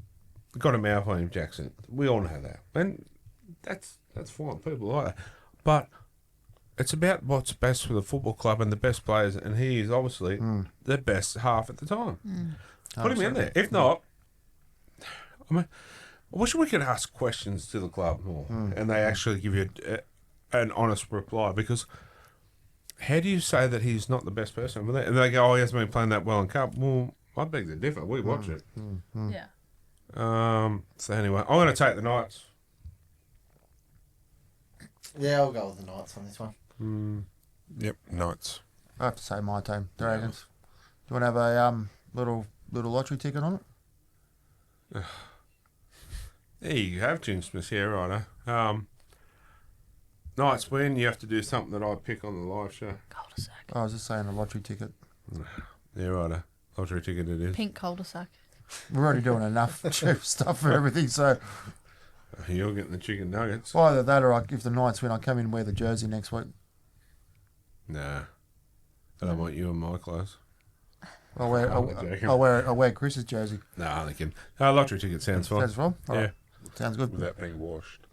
got a mouth on him, Jackson. We all know that. And that's fine. People like that. But it's about what's best for the football club and the best players. And he is obviously the best half at the time. Put him in there. If not, I mean, I wish we could ask questions to the club more and they actually give you an honest reply, because how do you say that he's not the best person? And they go, oh, he hasn't been playing that well in Cup. Well, I beg to differ. We watch it. Yeah. So anyway, I'm going to take the Knights. yeah, I'll go with the Knights on this one. Yep, Knights. I have to say my team, Dragons. Do you want to have a little lottery ticket on it? There you have Jinxmas. Yeah, righto. Knights win. You have to do something that I pick on the live show. Cul-de-sac. I was just saying a lottery ticket. Yeah, righto. Lottery ticket it is. Pink cul-de-sac. We're already doing enough cheap stuff for everything, so You're getting the chicken nuggets. either that or if the Knights win, I come in and wear the jersey next week. Nah. I don't want you in my clothes. I'll wear, I'm joking. I'll wear Chris's jersey. No, I'm thinking. Lottery ticket sounds fine. Sounds wrong? Yeah. Sounds good. Without being washed.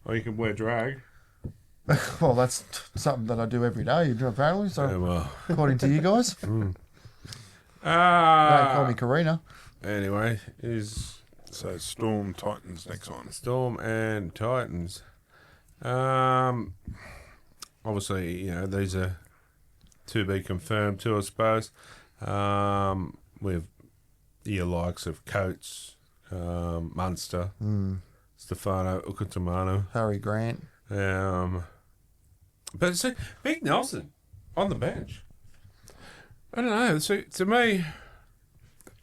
Or you can wear drag. Well, that's something that I do every day, you do apparently, so Yeah, well. according to you guys. Don't call me Ah. Karina. Anyway, is So Storm Titans next one. Storm and Titans. Obviously, these are to be confirmed too, I suppose. With your likes of Coates, Munster, Stefano Ukatamano. Harry Grant. But see, Big Nelson on the bench. I don't know. See, to me,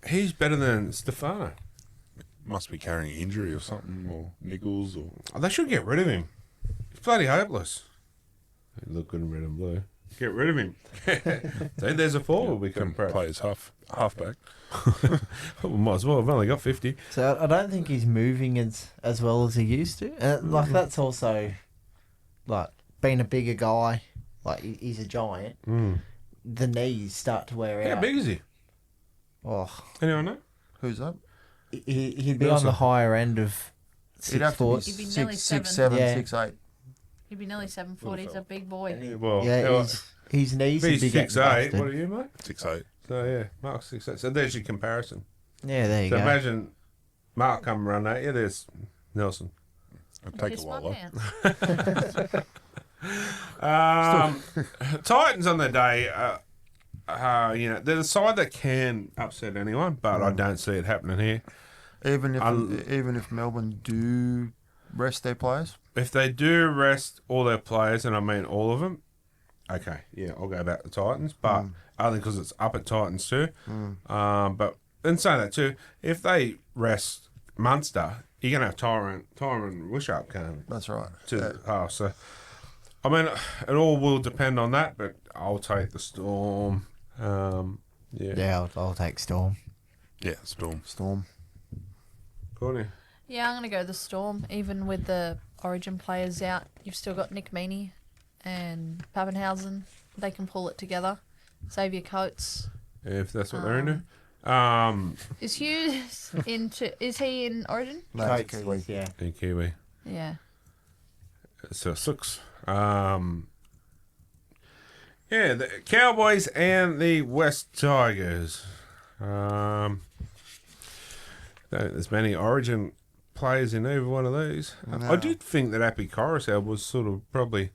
he's better than Stefano. Must be carrying injury or something, or niggles, or They should get rid of him. He's bloody hopeless. He look good in red and blue. Get rid of him. See, there's a forward we can can prep. play as halfback. Well, might as well. I've only got 50. So I don't think he's moving as well as he used to. Like that's also like being a bigger guy. Like he's a giant. The knees start to wear How out. big is he? Oh, Anyone know? Who's that? he'd be on Nelson. the higher end of He'd have 6 to be foot. He'd be nearly 6, 7. 7, Yeah. 6, 8. He'd be nearly 7 foot. He's a big boy. Well, Yeah, his knees would he's be getting 6'8". busted. What are you, mate? 6'8". So, yeah, Mark's 6'8". So there's your comparison. Yeah, there you So go. imagine Mark come run at you. There's Nelson. It'll take Kiss a my while. pants. Titans on the day, they're the side that can upset anyone, but I don't see it happening here. Even if Melbourne do rest their players. If they do rest all their players, and I mean all of them, okay, yeah, I'll go back to Titans, but only because it's up at Titans too. But in saying that too, if they rest Munster, you're going to have Tyron Wishart going That's right. to the half. So, I mean, it all will depend on that, but I'll take the Storm. Yeah, I'll take Storm. Yeah, Storm. Storm. Courtney. Yeah, I'm going to go the Storm. Even with the Origin players out, you've still got Nick Meaney and Pappenhausen. They can pull it together. Xavier Coates. If that's what they're into. Is Hughes is he in Origin? No, Coates, Kiwi. yeah. In Kiwi. Yeah. So 6. The Cowboys and the West Tigers. There's many Origin players in either one of these. No. I did think that Appy Coruscant was sort of probably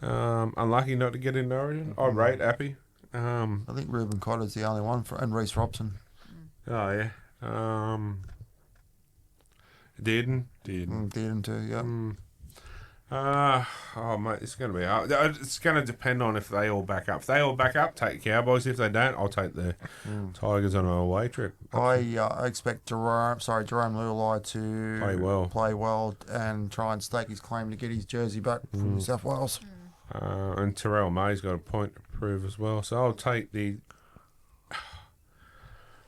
unlucky not to get into Origin. I rate Appy. I think Ruben Cotter's the only one and Reece Robson. Oh yeah. Dearden. Dearden too. Yeah. Mate, it's going to be hard. It's going to depend on if they all back up. If they all back up, take Cowboys. If they don't, I'll take the Tigers on an away trip. I expect Jerome Lulai to Play well. and try and stake his claim to get his jersey back from New South Wales. And Terrell May's got a point to prove as well. So I'll take the...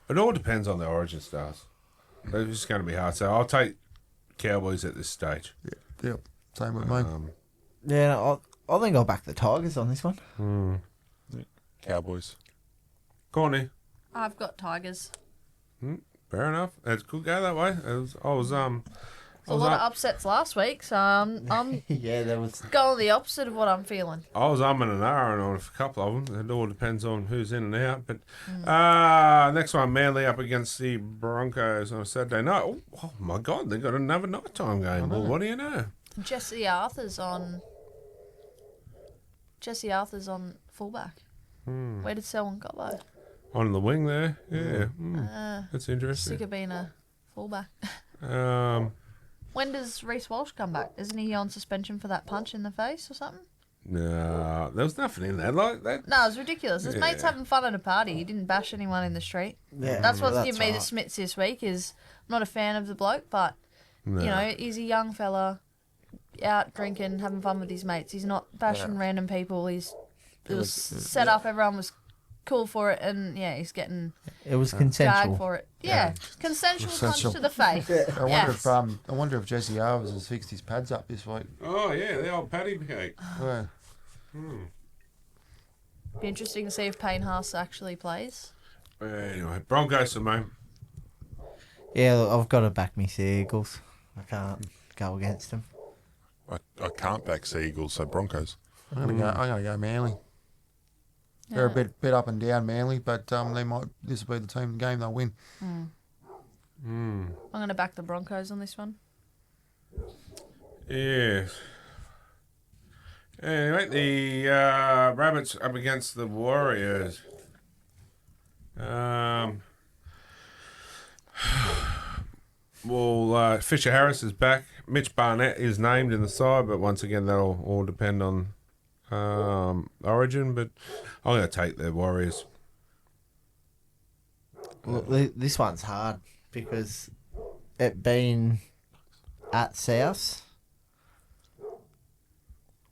It all depends on the Origin stars. It's just going to be hard. So I'll take Cowboys at this stage. Yep. Same with me. Yeah, I think I'll back the Tigers on this one. Cowboys. Courtney. I've got Tigers. Fair enough. It could go that way. I was A lot of upsets last week, so I'm Yeah, there was. going the opposite of what I'm feeling. I was umming and ahhing on a couple of them. It all depends on who's in and out. But next one, Manly up against the Broncos on a Saturday night. Oh my God, they've got another nighttime game. Well, what do you know? Jesse Arthur's on fullback. Where did Selwyn Gobbo? On the wing there. Yeah. That's interesting. Sick of being a fullback. When does Reece Walsh come back? Isn't he on suspension for that punch in the face or something? No, there was nothing in there like that. No, it's ridiculous. His mate's having fun at a party. He didn't bash anyone in the street. Yeah, That's what's that's given me the right. smits this week. Is I'm not a fan of the bloke, but you know he's a young fella, out drinking, having fun with his mates. He's not bashing random people. It was set up. Everyone was cool for it, and he's getting It was dragged consensual. for it. Yeah, consensual punch to the face. I wonder if Jesse Arthurs has fixed his pads up this week. Oh yeah, the old patty cake. Yeah. Be interesting to see if Payne Haas actually plays. Anyway, Broncos for me. Yeah, look, I've got to back me Sea Eagles. I can't go against them. I can't back Sea Eagles, so Broncos. I'm gonna go Manly. They're a bit up and down, Manly, but this will be the team game they'll win. I'm going to back the Broncos on this one. Yes. Anyway, the Rabbits up against the Warriors. Fisher Harris is back. Mitch Barnett is named in the side, but once again, that'll all depend on Origin. But I'm going to take the Warriors. Look, this one's hard because it being at South,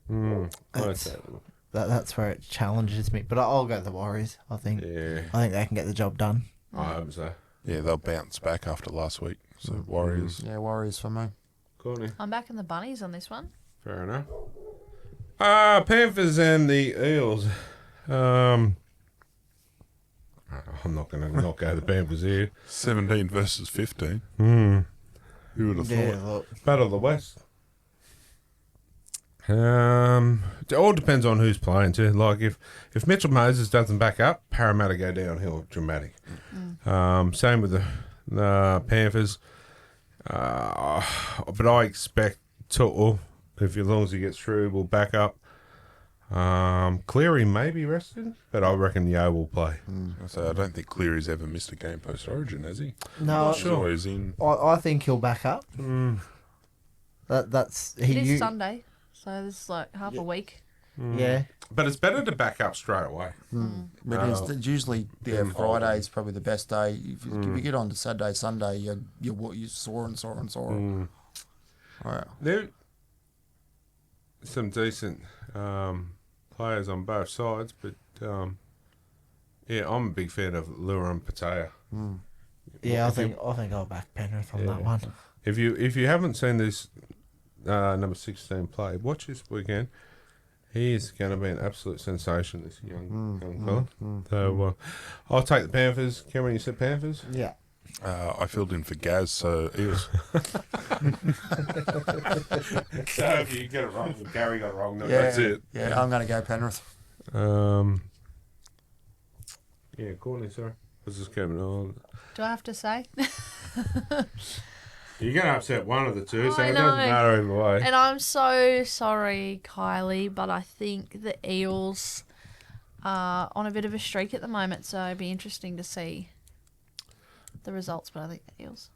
that's where it challenges me. But I'll go the Warriors. I think they can get the job done. I hope so. Yeah, they'll bounce back after last week. So Warriors. Yeah, Warriors for me. Courtney. I'm backing the Bunnies on this one. Fair enough. Panthers and the Eels. I'm not going to knock out the Panthers here. 17 versus 15. Who would have Yeah, thought? look, Battle of the West. It all depends on who's playing too. Like if Mitchell Moses doesn't back up, Parramatta go downhill dramatic. Same with the Panthers. But I expect To'o, if as long as he gets through, will back up. Cleary may be rested, but I reckon Yeo will play. So I don't think Cleary's ever missed a game post Origin, has he? No, He's always in. I think he'll back up. That's It is Sunday, so there's like half a week. Yeah. But it's better to back up straight away. But it's usually Friday's probably the best day. If you get on to Saturday, Sunday, you're sore and sore and sore. Right. There some decent players on both sides, but yeah, I'm a big fan of Lura and Pattaya. Yeah, I think I'll back Penrith on that one. If you haven't seen this number 16 play, watch this weekend. He is going to be an absolute sensation, this young fella. So I'll take the Panthers. Cameron, you said Panthers? Yeah. I filled in for Gaz, so Eels. So if you get it wrong, Gary got it wrong. No, Yeah, that's it. Yeah, I'm going to go Penrith. Yeah, Courtney, sorry. What's this coming on? Do I have to say? You're going to upset one of the two, so I it know. doesn't matter either way. And I'm so sorry, Kylie, but I think the Eels are on a bit of a streak at the moment, so it'd be interesting to see the results, but I think the Eels.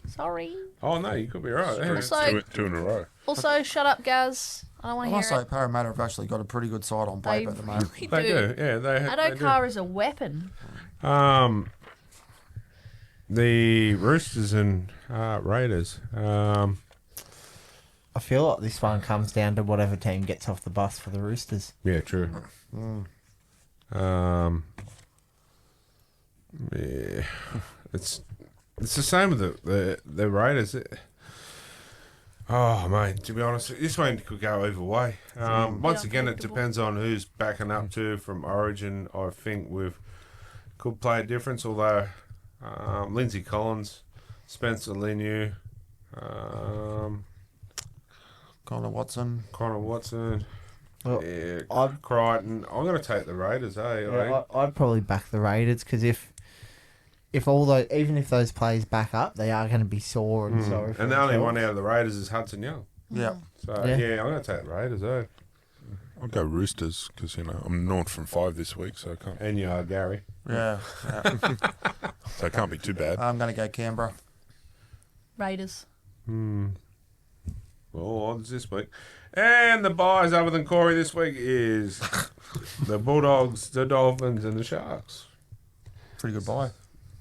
Sorry. Oh, no, you could be right. Yeah. Also, Two in a row. also, shut up, Gaz. I don't want I to must hear say, it. Parramatta have actually got a pretty good side on They paper at the moment. really They do, yeah. They Adokar is a weapon. do. The Roosters and Raiders. I feel like this one comes down to whatever team gets off the bus for the Roosters. Yeah, true. Yeah, it's the same with the Raiders. Oh mate, to be honest, this one could go either way. Once again, it depends on who's backing up to from Origin. I think could play a difference. Although Lindsay Collins, Spencer Linu, Connor Watson. Well, yeah, I've- Crichton. I'm going to take the Raiders. I'd probably back the Raiders because even if those players back up, they are going to be sore and sorry. For And the only themselves. one out of the Raiders is Hudson Young. Yeah. So Yeah. yeah, I'm going to take the Raiders. I'll go Roosters because, I'm north from 5 this week, so I can't. And you are Gary. Yeah. So it can't be too bad. I'm going to go Canberra. Raiders. Well, odds this week. And the buys other than Corey this week is the Bulldogs, the Dolphins, and the Sharks. Pretty good buy.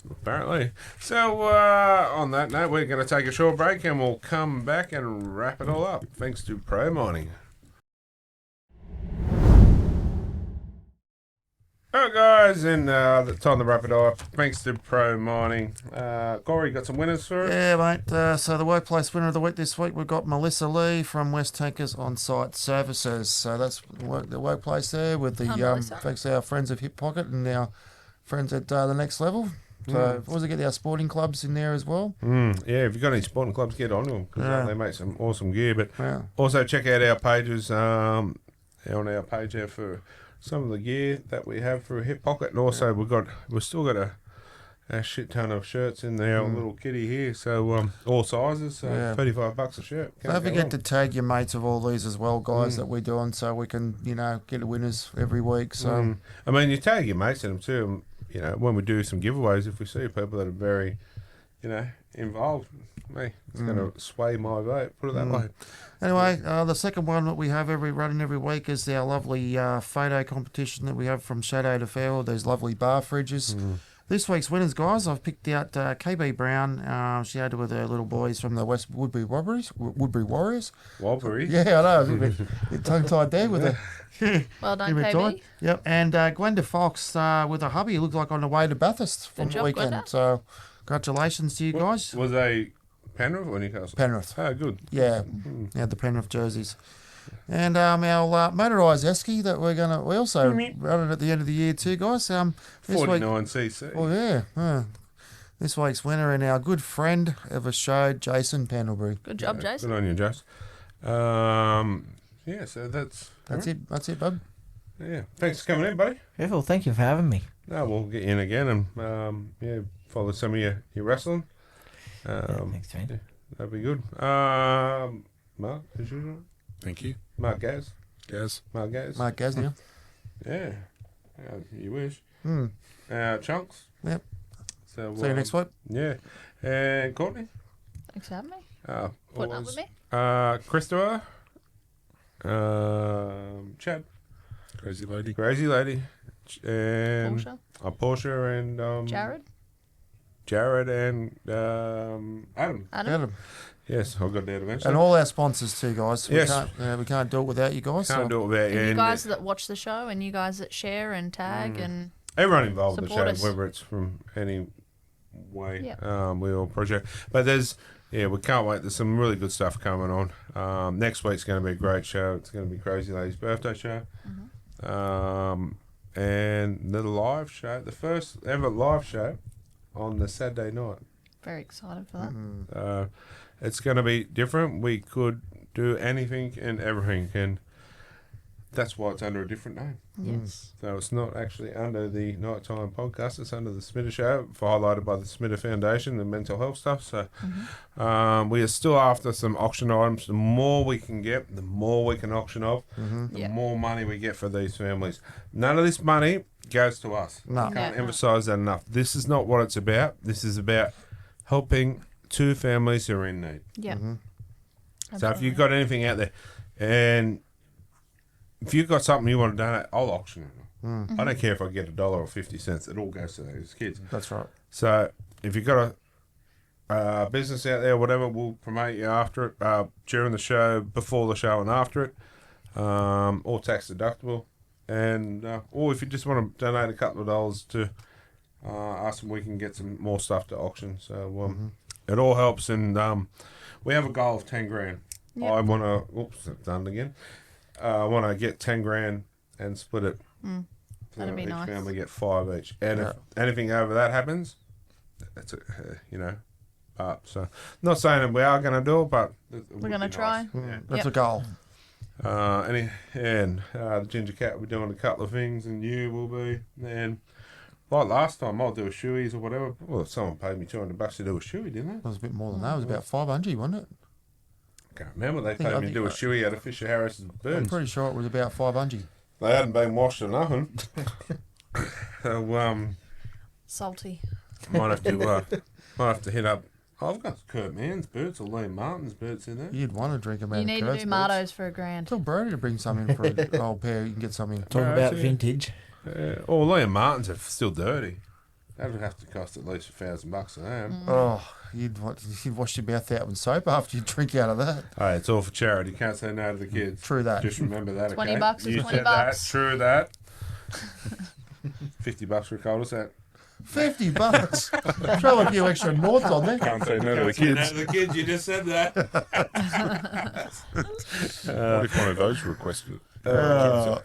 Apparently. So, on that note, we're going to take a short break and we'll come back and wrap it all up. Thanks to Pro Mining. Alright guys, and time to wrap it up. Thanks to Pro Mining. Corey, got some winners for us? Yeah, mate. So the workplace winner of the week this week, we've got Melissa Lee from West Tankers On-Site Services. So that's the workplace there with the Melissa. thanks to our friends of Hip Pocket and our friends at the next level. So also get our sporting clubs in there as well. Yeah, if you've got any sporting clubs, get on them because they make some awesome gear. But Yeah. also check out our pages on our page there for some of the gear that we have for Hip Pocket, and also we've still got a shit ton of shirts in there, little kitty here. So all sizes, so Yeah. $35 a shirt. Don't forget to tag your mates of all these as well, guys, that we're doing, so we can get the winners every week. So I mean, you tag your mates in them too. When we do some giveaways, if we see people that are very, involved, it's going to sway my vote. Put it that way. anyway, the second one that we have running every week is our lovely photo competition that we have from Shadow to Fair, these lovely bar fridges. This week's winners, guys, I've picked out KB Brown. She had with her little boys from the West Woodbury Warriors. Wobbly. Yeah, I know. I was a bit tongue-tied there with her. Well done, Give me KB. time. Yep, and Gwenda Fox with her hubby looked like on the way to Bathurst from Good the job, weekend. Gwenda. So, congratulations to you guys. Was they Penrith or Newcastle? Penrith. Oh, good. Yeah, the Penrith jerseys. And our motorised esky that we also run it at the end of the year too, guys. This week, 49cc. oh yeah, this week's winner and our good friend of a show, Jason Pendlebury. Good job, Jason. Good on you, Jace. So That's it. That's it, bud. Yeah. Thanks for coming in, buddy. Well, thank you for having me. No, we'll get you in again and follow some of your wrestling. Thanks, man. yeah, that'd be good. Mark, as usual. Thank you. Mark Gaz. Gaz. Mark Gaz. Mark Gasnier. Yeah. You wish. Hmm. Chunks. Yep. So, See you next week. Yeah. And Courtney. Thanks for having me. Putting up with me. Christopher. Chad. Crazy lady. Crazy lady. And Portia. Portia and Jared. Jared and Adam. Adam. Yes, I've got that eventually. And all our sponsors too, guys. Yes. We can't do it without you guys. Can't do it without you. And you And guys that watch the show, and you guys that share and tag, and everyone involved in the support show, us. whether it's from any way, Yep. we all appreciate. But we can't wait. There's some really good stuff coming on. Next week's going to be a great show. It's going to be Crazy Lady's birthday show. And the live show, the first ever live show on the Saturday night. very excited for that. It's going to be different. We could do anything and everything, and that's why it's under a different name. Yes. So it's not actually under the Nighttime Podcast. It's under the Smita Show, highlighted by the Smita Foundation, the mental health stuff. So we are still after some auction items. The more we can get, the more we can auction off, the more money we get for these families. None of this money goes to us. No. I can't emphasise that enough. This is not what it's about. This is about helping two families who are in need. Yep. So if you've got anything out there, and if you've got something you want to donate, I'll auction it. I don't care if I get $1 or 50 cents. It all goes to those kids. That's right. So if you've got a business out there, whatever, we'll promote you after it, during the show, before the show, and after it, all tax deductible. And or if you just want to donate a couple of dollars to us, and we can get some more stuff to auction. So it all helps. And we have a goal of 10 grand. Yep. I want to. Oops, I've done it again. I want to get 10 grand and split it. That'd be each nice. family get 5 each. And if anything over that happens, that's so not saying that we are going to do it, but We're going to try. That's a goal. The Ginger Cat, we're doing a couple of things, and you will be. And like last time, I'll do a shoeies or whatever. Well, someone paid me $200 to do a shoey, didn't It was a bit more than that. It was about 500, wasn't it? they? Can't remember. They think- paid I me to do a think- shoey out of Fisher Harris's I'm birds. pretty sure it was about 500. They hadn't been washed or nothing. So Salty. might have to hit up. I've got Kurt Mann's boots or Liam Martin's boots in there. You'd want to drink them out You of need to Kurt's do boots. Martos for $1,000. Tell Brody to bring some in for an old pair. You can get some in. Talk Yeah, about that's it. vintage. Or Liam Martin's are still dirty. That would have to cost at least $1,000 for them. Oh, you'd wash your mouth out with soap after you drink out of that. Hey, it's all for charity. You can't say no to the kids. True that. Just remember that. $20 okay? is You $20. said that. True that. $50 for a cul-de-sac. $50. Throw a few extra noughts on there. Can't say no to the Can't say no kids. to the kids. You just said that. What if one of those requested it? Yeah.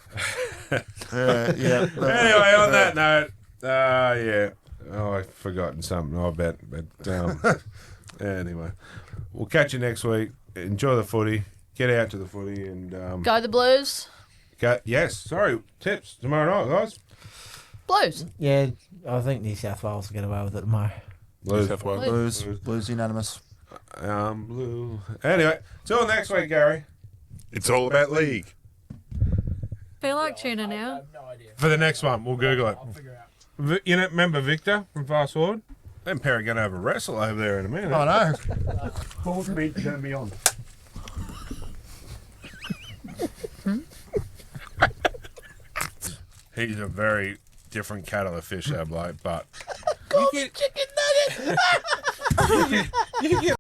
Anyway, on that note, Oh, I've forgotten something. I bet. But anyway, we'll catch you next week. Enjoy the footy. Get out to the footy and Go the Blues. Yes. Sorry. Tips tomorrow night, guys. Blues. Yeah, I think New South Wales will get away with it tomorrow. New South Wales. Blues unanimous. Blue. Anyway, till next week, Gary. It's all about league. Feel like tuning out. For the next one, we'll Google it. You know, remember Victor from Fast Forward? Them pair are going to have a wrestle over there in a minute. I know. Paul's going to be on. He's a very different kettle of fish, that bloke, but... You get chicken nuggets! You get